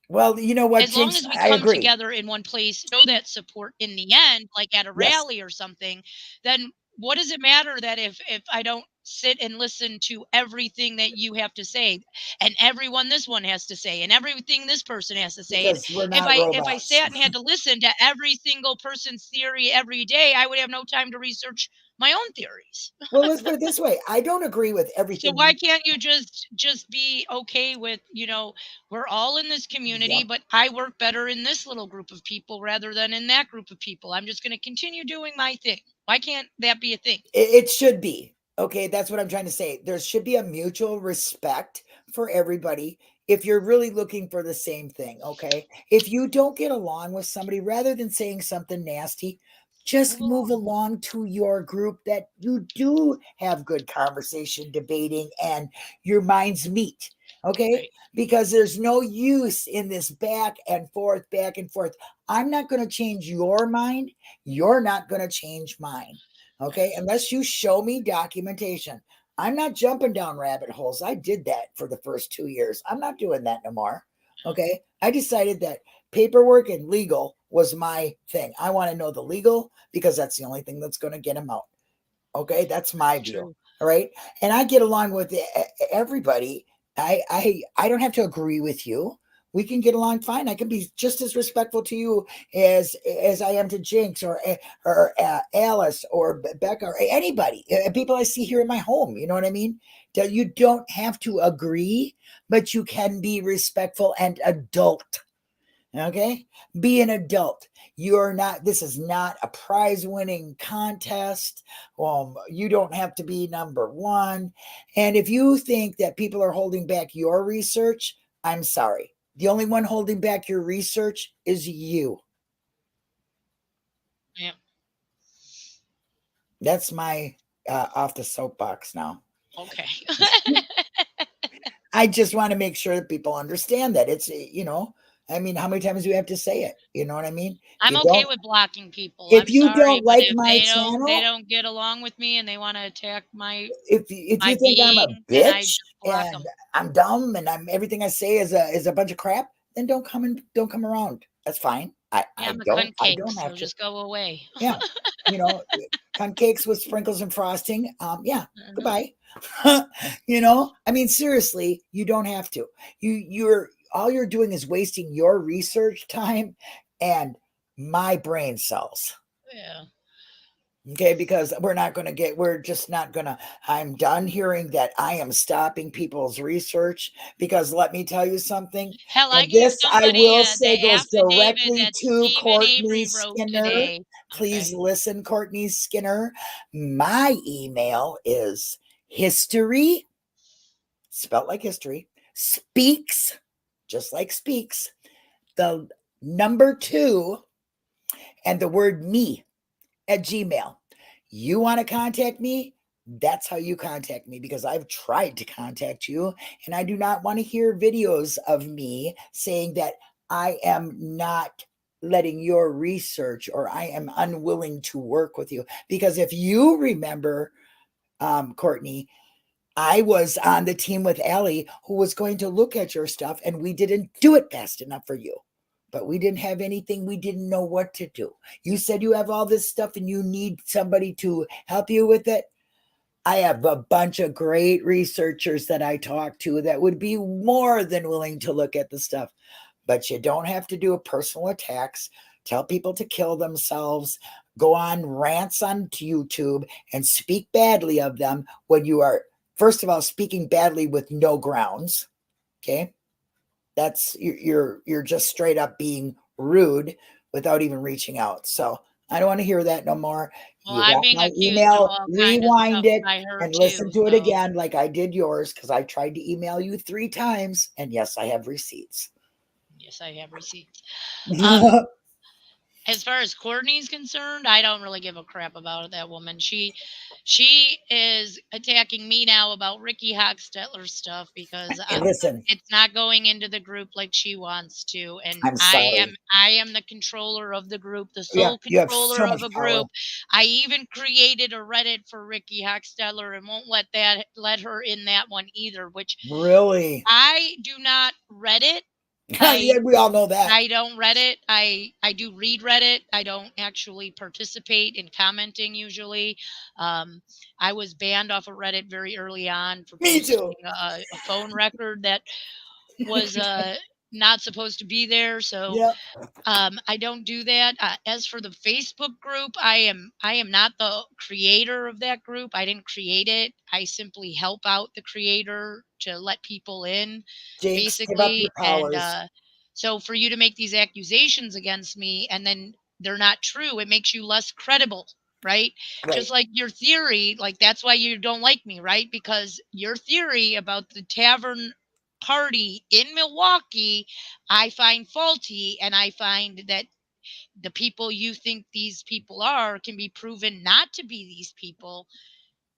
well, you know what, as long Jinx, as we I come agree. together in one place, show that support in the end, like at a Yes, rally or something, then what does it matter that if I don't sit and listen to everything that you have to say, and everyone this one has to say, and everything this person has to say, and because we're not if I robots. sat and had to listen to every single person's theory every day, I would have no time to research my own theories. Well, let's put it this way. I don't agree with So everything. why can't you just be okay with, you know, we're all in this community, Yep. but I work better in this little group of people rather than in that group of people. I'm just going to continue doing my thing. Why can't that be a thing? It should be. Okay, that's what I'm trying to say. There should be a mutual respect for everybody if you're really looking for the same thing. Okay, if you don't get along with somebody, rather than saying something nasty, just move along to your group that you do have good conversation, debating, and your minds meet. Okay, Right. because there's no use in this back and forth, back and forth. I'm not going to change your mind. You're not going to change mine. Okay, unless you show me documentation. I'm not jumping down rabbit holes. I did that for the first 2 years. I'm not doing that no more. Okay, I decided that paperwork and legal was my thing. I want to know the legal because that's the only thing that's going to get him out. Okay, that's my view. True. All right, and I get along with everybody. I don't have to agree with you. We can get along fine. I can be just as respectful to you as I am to Jinx or Alice or Becca or anybody, people I see here in my home. You know what I mean? You don't have to agree, but you can be respectful and adult. Okay, be an adult. You're not, this is not a prize winning contest. You don't have to be number one. And if you think that people are holding back your research, I'm sorry. The only one holding back your research is you. Yeah. That's my off the soapbox now. Okay. I just want to make sure that people understand that it's, you know, I mean, how many times do we have to say it? You know what I mean? I'm You okay don't, with blocking people. if I'm you sorry, don't but like if my they channel, don't get along with me and they want to attack my if my you think I'm a being, then I bitch just block and them. I'm dumb and I'm everything I say is a bunch of crap, then don't come around. That's fine. Yeah, I I'm a don't cunt cake, have so to. just go away. Yeah, you know, cunt cakes with sprinkles and frosting. Yeah, Mhm. goodbye. You know, I mean, seriously, you don't have to. You're all you're doing is wasting your research time and my brain cells. Yeah. Okay, because we're just not gonna, I'm done hearing that I am stopping people's research, because let me tell you something, Hell, I and gave this I somebody will the say goes affidavit directly that to Stephen Courtney Avery wrote Skinner. today. Please Okay. listen, Courtney Skinner. My email is history, spelled like history, speaks just like speaks, the number 2 and the word me at Gmail. You want to contact me? That's how you contact me, because I've tried to contact you and I do not want to hear videos of me saying that I am not letting your research or I am unwilling to work with you. Because if you remember, Courtney, I was on the team with Allie who was going to look at your stuff and we didn't do it fast enough for you. But we didn't have anything. We didn't know what to do. You said you have all this stuff and you need somebody to help you with it. I have a bunch of great researchers that I talk to that would be more than willing to look at the stuff. But you don't have to do personal attacks, tell people to kill themselves, go on rants on YouTube and speak badly of them when you are, first of all, speaking badly with no grounds. Okay. That's you're just straight up being rude without even reaching out. So I don't want to hear that no more. Well, You I'm got being my accused of email, all kind of rewind stuff it by her and listen too, to it so. again like I did yours, because I tried to email you 3 times and yes, I have receipts. Yes, I have receipts. Yeah. As far as Courtney's concerned, I don't really give a crap about that woman. She is attacking me now about Ricky Hochstetler stuff because Hey, listen, it's not going into the group like she wants to, and I'm sorry. I am the controller of the group, the Yeah, sole you have controller so of much a power. group. I even created a Reddit for Ricky Hochstetler and won't let her in that one either, which Really? I do not Reddit. Yeah, we all know that. I don't Reddit. I do read Reddit. I don't actually participate in commenting usually. I was banned off of Reddit very early on for Me posting too. a phone record that was not supposed to be there. So Yeah. I don't do that. As for the Facebook group, I am not the creator of that group. I didn't create it. I simply help out the creator to let people in, Jinx, give up your basically. And powers. so for you to make these accusations against me and then they're not true, it makes you less credible, right? Right. Just like your theory, like that's why you don't like me, right? Because your theory about the tavern party in Milwaukee, I find faulty, and I find that the people you think these people are can be proven not to be these people.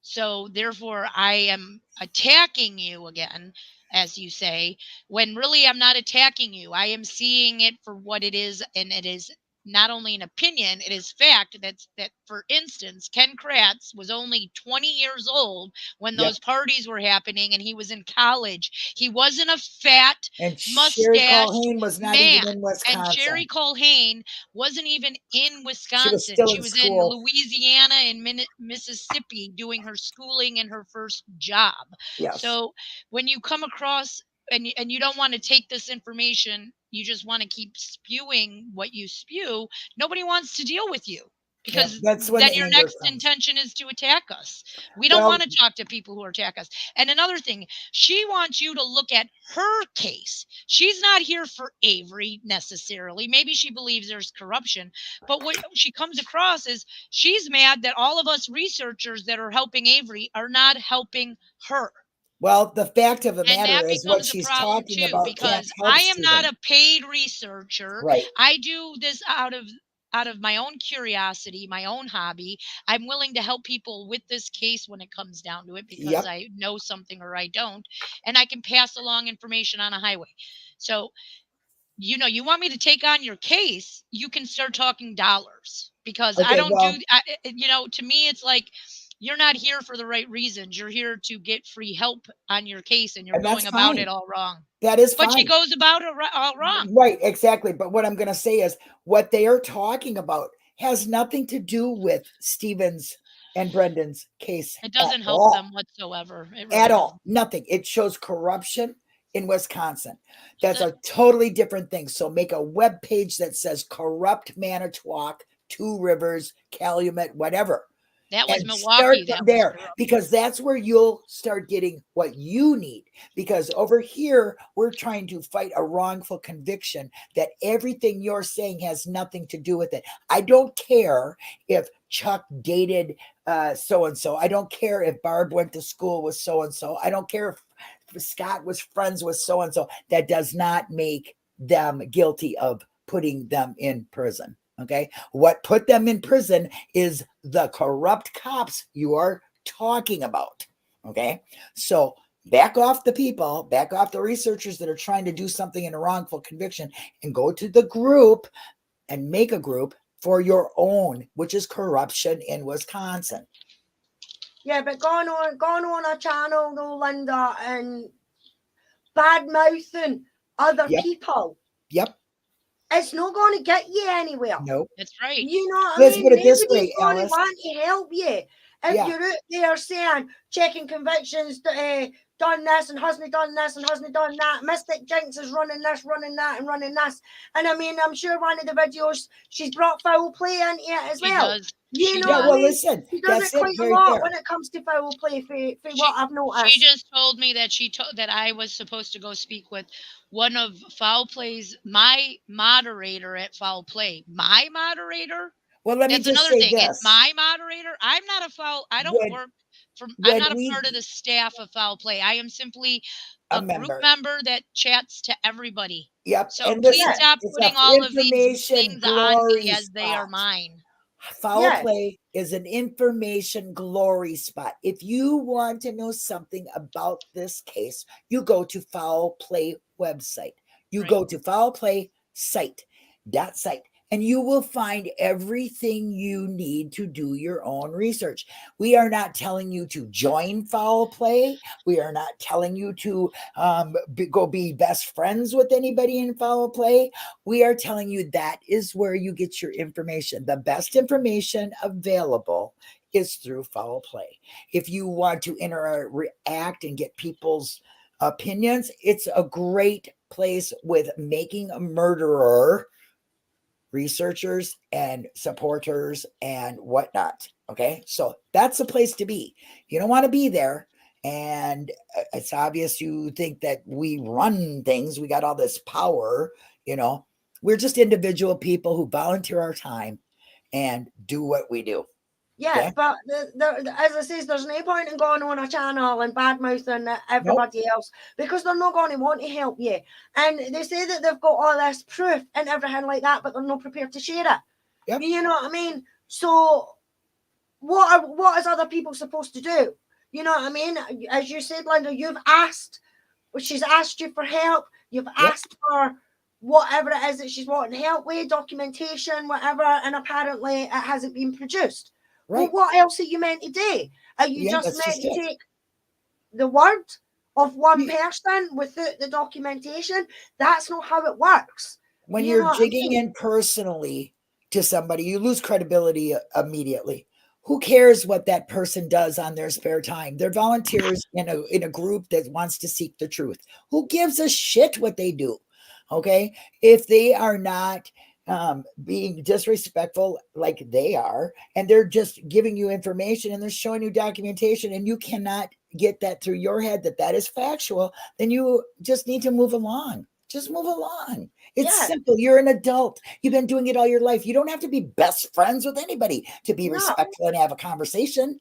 So therefore, I am attacking you again, as you say, when really I'm not attacking you. I am seeing it for what it is, and it is not only an opinion, it is fact that for instance, Ken Kratz was only 20 years old when Yep. those parties were happening and he was in college. He wasn't a fat, And Sherry mustached Culhane was not man. even in And Sherry Wisconsin. Culhane wasn't even in She was Wisconsin. still She in was in school. Louisiana and Mississippi doing her schooling and her first job. Yes. So when you come across and you don't want to take this information, you just want to keep spewing what you spew, nobody wants to deal with you. Yeah, Because that's when then the your anger next comes. intention is to attack us. We don't Well, want to talk to people who attack us. And another thing, she wants you to look at her case. She's not here for Avery necessarily. Maybe she believes there's corruption, but what she comes across is she's mad that all of us researchers that are helping Avery are not helping her. well, the fact of the And matter that is what becomes a she's problem talking too, about can't because help I am not Stephen. a paid researcher. Right. I do this out of my own curiosity, my own hobby. I'm willing to help people with this case when it comes down to it because Yep. I know something or I don't, and I can pass along information on a highway. So, you want me to take on your case, you can start talking dollars because I Okay, don't well, to me, it's like you're not here for the right reasons. You're here to get free help on your case and you're and that's going about it fine. all wrong. That is But she fine. goes about it all wrong. Right, exactly. But what I'm going to say is what they are talking about has nothing to do with Stephen's and Brendan's case It at doesn't help all. them whatsoever. It really At doesn't. all. Nothing. It shows corruption in Wisconsin. That's a totally different thing. So make a web page that says corrupt Manitowoc, Two Rivers, Calumet, whatever. That was And Milwaukee. start That from was there corrupt. because that's where you'll start getting what you need. Because over here, we're trying to fight a wrongful conviction that everything you're saying has nothing to do with it. I don't care if Chuck dated so and so. I don't care if Barb went to school with so and so. I don't care if Scott was friends with so and so, that does not make them guilty of putting them in prison. Okay, what put them in prison is the corrupt cops you are talking about. Okay, so back off the people, back off the researchers that are trying to do something in a wrongful conviction, and go to the group and make a group for your own, which is corruption in Wisconsin. Yeah, but going on a channel though, Linda, and bad mouthing other Yep. people, Yep. it's not going to get you anywhere. Nope. That's right. You know what Let's I mean? put it this Nobody's way, going to Alice. want to help you. If Yeah. you're out there saying, checking convictions, done this and hasn't done this and hasn't done that, Mystic Jinx is running this, running that, and running this. And I mean, I'm sure one of the videos, she's brought foul play into it as She well. does. You She know Yeah, what I well, mean? listen, She does that's it quite it a right lot there. when it comes to foul play for She- what I've noticed. She just told me that that I was supposed to go speak with one of Foul Play's my moderator at Foul Play. My moderator? Well, let me That's just another say thing. this. It's my moderator. I'm not a foul. I don't When- work from. when I'm not a we- part of the staff of Foul Play. I am simply A a member. group member that chats to everybody. Yep. So And please listen, stop it's putting a all of these information things on glory me as they are spot. mine. Foul Yeah. Play is an information glory spot. If you want to know something about this case, you go to Foul Play website. You Right. go to Foul Play site, and you will find everything you need to do your own research. We are not telling you to join Foul Play. We are not telling you to go be best friends with anybody in Foul Play. We are telling you that is where you get your information. The best information available is through Foul Play. If you want to interact and get people's opinions, it's a great place with Making a Murderer researchers and supporters and whatnot. Okay, so that's the place to be. You don't want to be there, and it's obvious you think that we run things, we got all this power. We're just individual people who volunteer our time and do what we do. Yeah, Okay. but as I says, there's no point in going on a channel and bad mouthing everybody else, because they're not going to want to help you. And they say that they've got all this proof and everything like that, but they're not prepared to share it. Yep. You know what I mean? So what is other people supposed to do? You know what I mean? As you said, Linda, she's asked you for help. You've asked for whatever it is that she's wanting help with, documentation, whatever, and apparently it hasn't been produced. Right. Well, what else are you meant to do? Are you Yeah, just that's meant just to it. take the word of one Yeah. person without the documentation? That's not how it works. When You know you're what I digging mean? in personally to somebody, you lose credibility immediately. Who cares what that person does on their spare time? They're volunteers in a group that wants to seek the truth. Who gives a shit what they do? Okay, if they are not being disrespectful like they are, and they're just giving you information and they're showing you documentation, and you cannot get that through your head that is factual, then you just need to move along. Just move along. It's Yeah. simple. You're an adult. You've been doing it all your life. You don't have to be best friends with anybody to be No. respectful and have a conversation.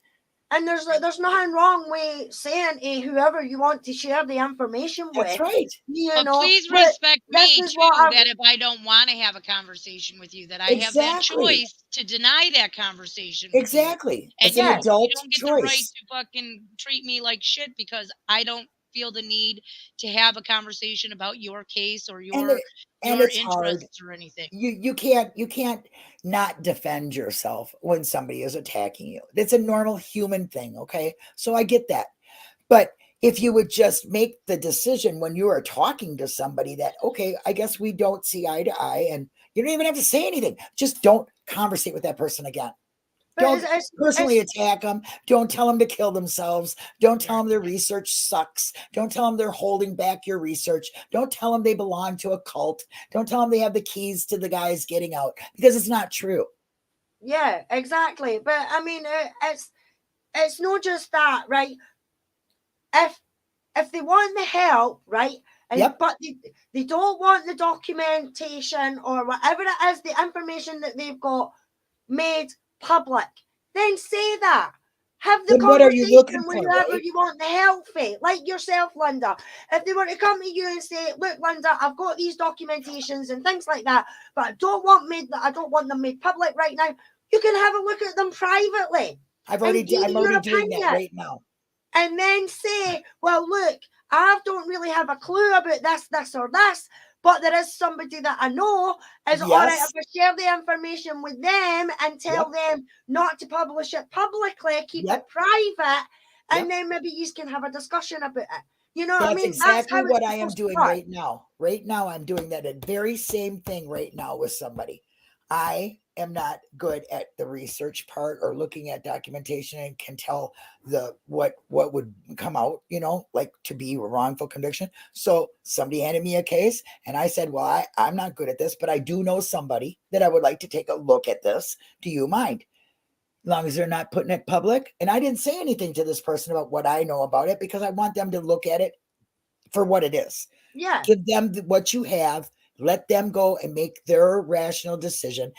And there's nothing wrong with saying to whoever you want to share the information That's with. right. You But know, please but respect this me is too, what that if I don't want to have a conversation with you, that I have that Exactly. choice to deny that conversation with you. Exactly. And It's an yeah, you adult you don't get the right choice. to fucking treat me like shit because I don't feel the need to have a conversation about your case or And your it's hard. interests or anything. You can't not defend yourself when somebody is attacking you. It's a normal human thing. Okay, so I get that. But if you would just make the decision when you are talking to somebody that, okay, I guess we don't see eye to eye, and you don't even have to say anything, just don't conversate with that person again. but Don't it's personally attack them. Don't tell them to kill themselves. Don't tell them their research sucks. Don't tell them they're holding back your research. Don't tell them they belong to a cult. Don't tell them they have the keys to the guys getting out, because it's not true. yeah, exactly. But I mean, it's not just that, right? If they want the help, right? Yep. But they don't want the documentation or whatever it is, the information that they've got made public, then say that. Have the Then what are you looking conversation with for, whoever right? you want to help with, like yourself, Linda. If they were to come to you and say, "Look, Linda, I've got these documentations and things like that, but I don't want them made public right now," you can have a look at them privately. I'm and give already your doing that opinion. right now. And then say, "Well, look, I don't really have a clue about this, or this, but there is somebody that I know. Is it all right Yes. if I share the information with them and tell them not to publish it publicly, keep Yep. it private, and Yep. then maybe you can have a discussion about it." You know what I That's mean? exactly That's how what it's I am supposed to doing work. right now. Right now, I'm doing that very same thing right now with somebody. I am not good at the research part or looking at documentation and can tell what would come out, like to be a wrongful conviction. So somebody handed me a case and I said, well, I'm not good at this, but I do know somebody that I would like to take a look at this. Do you mind? As long as they're not putting it public. And I didn't say anything to this person about what I know about it because I want them to look at it for what it is. Yeah. Give them what you have. Let them go and make their rational decision.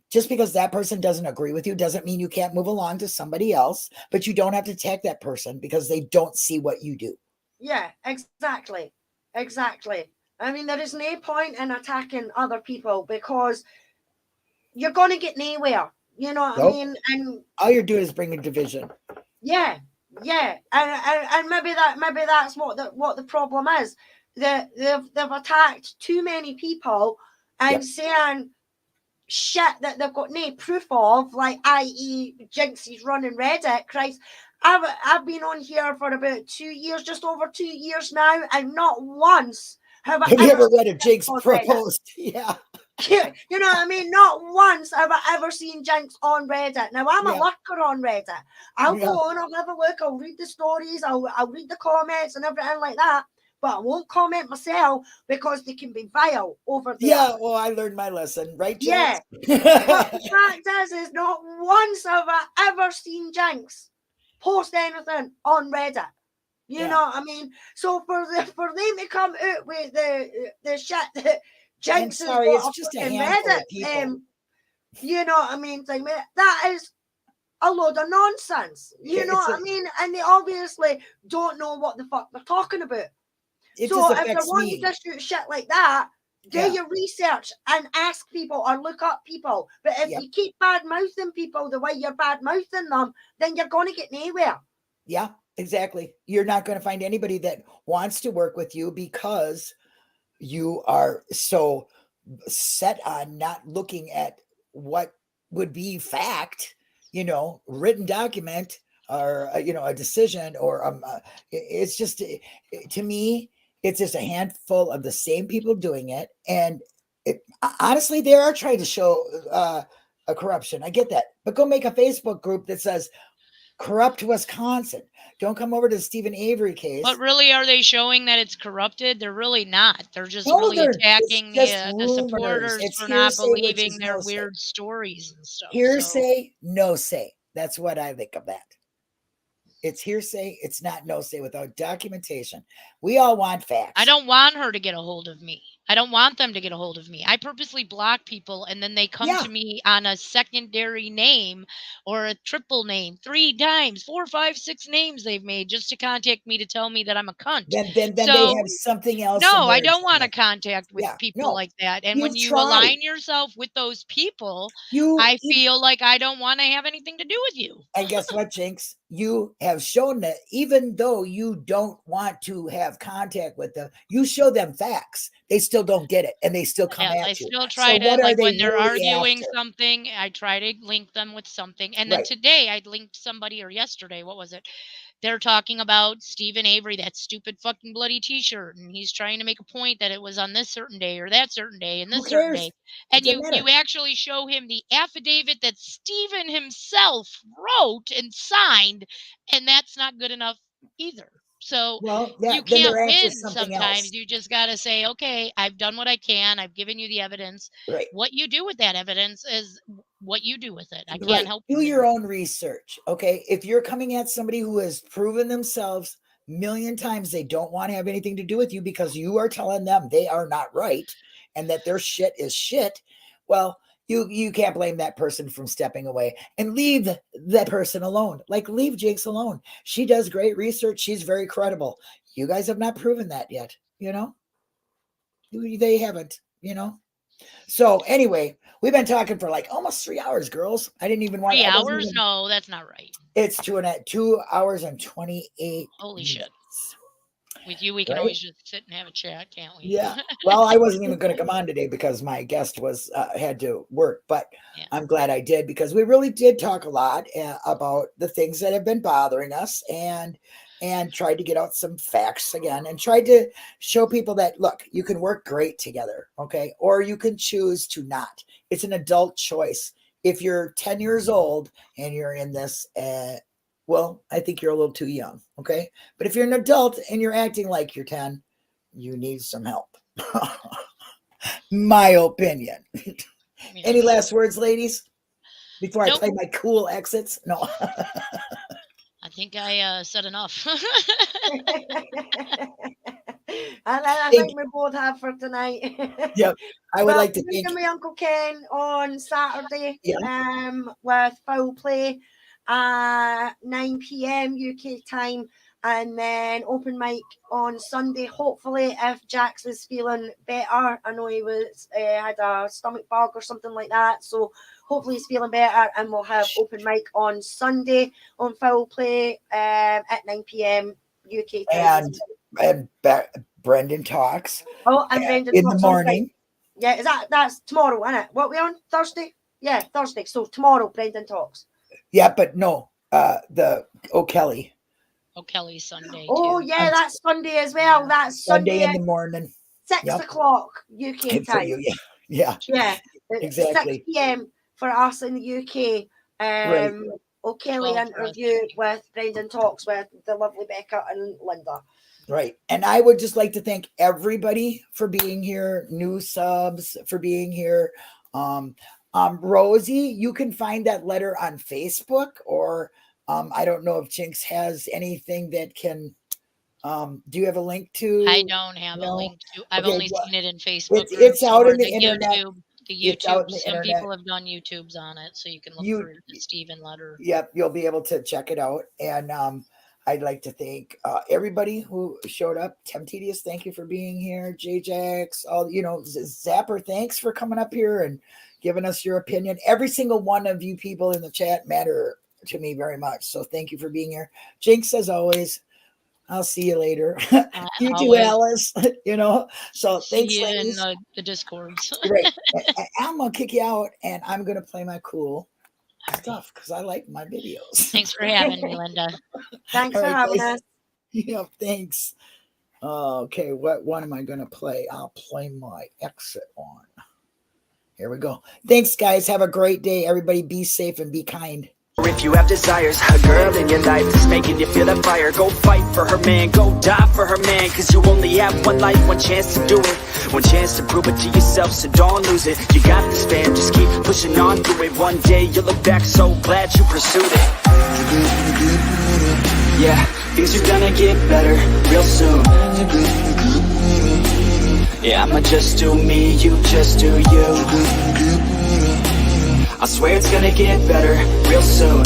Just because that person doesn't agree with you doesn't mean you can't move along to somebody else, but you don't have to attack that person because they don't see what you do. Yeah, exactly. I mean, there is no point in attacking other people because you're going to get nowhere. You know what I Nope. mean? And all you're doing is bringing division. Yeah, and maybe that's what the problem is. They've attacked too many people and saying shit that they've got no proof of, like i.e. Jinxie's running Reddit. Christ, I've been on here for about 2 years, just over 2 years now, and not once have I ever read a Jinx proposed. Yeah. You know what I mean? Not once have I ever seen Jinx on Reddit. Now, I'm a lurker on Reddit. I'll go on, I'll have a look, I'll read the stories, I'll read the comments and everything like that, but I won't comment myself because they can be vile over there. Yeah, well, I learned my lesson, right, Jinx? Yeah. But the fact is not once have I ever seen Jinx post anything on Reddit. You know what I mean? So for them to come out with the shit that Jinx is it's just a handful of people. You know what I mean? That is a load of nonsense. You know what I mean? And they obviously don't know what the fuck they're talking about. So if they're wanting to shoot shit like that, do your research and ask people or look up people. But if you keep bad mouthing people the way you're bad mouthing them, then you're going to get nowhere. Yeah, exactly. You're not going to find anybody that wants to work with you because you are so set on not looking at what would be fact, written document or, a decision or it's just, to me, it's just a handful of the same people doing it. And honestly, they are trying to show a corruption. I get that, but go make a Facebook group that says corrupt Wisconsin. Don't come over to the Stephen Avery case. But really, are they showing that it's corrupted? They're really not. They're just really attacking the supporters for not believing their weird stories and stuff. Hearsay, no say. That's what I think of that. It's hearsay. It's not no say without documentation. We all want facts. I don't want her to get a hold of me. I don't want them to get a hold of me. I purposely block people and then they come to me on a secondary name or a triple name 3 times, 4, 5, 6 names they've made just to contact me to tell me that I'm a cunt. Then they have something else. No, I don't want to contact with people like that. And when you align yourself with those people, I feel like I don't want to have anything to do with you. And guess what, Jinx? You have shown that even though you don't want to have contact with them, you show them facts. They still don't get it, and they still come at you. I still try to, like when they're arguing something, I try to link them with something. And then today I linked somebody, or yesterday, what was it? They're talking about Stephen Avery, that stupid fucking bloody t-shirt. And he's trying to make a point that it was on this certain day or that certain day and this certain day. And you actually show him the affidavit that Stephen himself wrote and signed. And that's not good enough either. So you can't win sometimes. You just got to say, okay, I've done what I can. I've given you the evidence. Right. What you do with that evidence is what you do with it. I can't help you. Do your own research. Okay. If you're coming at somebody who has proven themselves a million times they don't want to have anything to do with you because you are telling them they are not right and that their shit is shit, well, you can't blame that person from stepping away, and leave that person alone. Like, leave Jinx alone. She does great research. She's very credible. You guys have not proven that yet, you know? They haven't, you know? So anyway, we've been talking for like almost 3 hours, girls. I didn't even want 3 hours? No, that's not right. It's 2 hours and 28. Holy shit. With you, we can always just sit and have a chat, can't we? Yeah. Well, I wasn't even going to come on today because my guest was had to work, but Yeah. I'm glad I did, because we really did talk a lot about the things that have been bothering us, and tried to get out some facts again, and tried to show people that, look, you can work great together, okay? Or you can choose to not. It's an adult choice. If you're 10 years old and you're in this, well, I think you're a little too young, okay? But if you're an adult and you're acting like you're 10, you need some help. My opinion. Any last words, ladies? Before I play my cool exits? No. I think I said enough. I think we both have for tonight. Yep. I would like to thank thank my Uncle Ken on Saturday with Foul Play at 9 p.m. UK time, and then open mic on Sunday, hopefully, if Jax is feeling better. I know he was had a stomach bug or something like that, so hopefully he's feeling better, and we'll have open mic on Sunday on Foul Play at 9 p.m. UK time. And Brendan Talks. Oh, and Brendan in Talks the morning. Yeah, that's tomorrow, isn't it? What we on? Thursday? Yeah, Thursday. So tomorrow, Brendan Talks. Yeah, but no, the O'Kelly. O'Kelly's Sunday. Oh, too. yeah, that's Sunday as well. That's Sunday in Sunday the morning. 6 o'clock UK Good for time. you, yeah. Yeah, Exactly. 6 p.m. for us in the UK. Right. O'Kelly 12 for us. interview with Brendan Talks with the lovely Becca and Linda. Right. And I would just like to thank everybody for being here, new subs for being here. Rosie, you can find that letter on Facebook, or I don't know if Jinx has anything that can, do you have a link to? I don't have a link to. I've Okay, only well, seen it in Facebook. it's out or in the internet. It's out YouTube. in the Some internet. people have done YouTubes on it, so you can look for the Stephen letter. Yep, you'll be able to check it out. And I'd like to thank everybody who showed up. Tim Tedious, thank you for being here. J-Jax, all, Zapper, thanks for coming up here and giving us your opinion. Every single one of you people in the chat matter to me very much. So thank you for being here. Jinx, as always, I'll see you later. You too, Alice. So thanks, See you ladies. in the Discords. Right. I'm going to kick you out, and I'm going to play my cool stuff because I like my videos. Thanks for having me, Linda. Thanks All for right, having guys. us. Yeah, thanks. Okay, what one am I going to play? I'll play my exit one. Here we go. Thanks, guys. Have a great day. Everybody be safe and be kind. If you have desires, a girl in your life is making you feel that fire. Go fight for her man, go die for her man. Cause you only have one life, one chance to do it. One chance to prove it to yourself, so don't lose it. You got this, fam, just keep pushing on through it. One day you'll look back so glad you pursued it. Yeah, things are gonna get better real soon. Yeah, I'ma just do me, you just do you. I swear it's gonna get better real soon.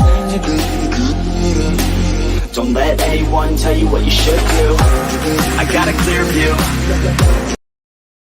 Don't let anyone tell you what you should do. I got a clear view.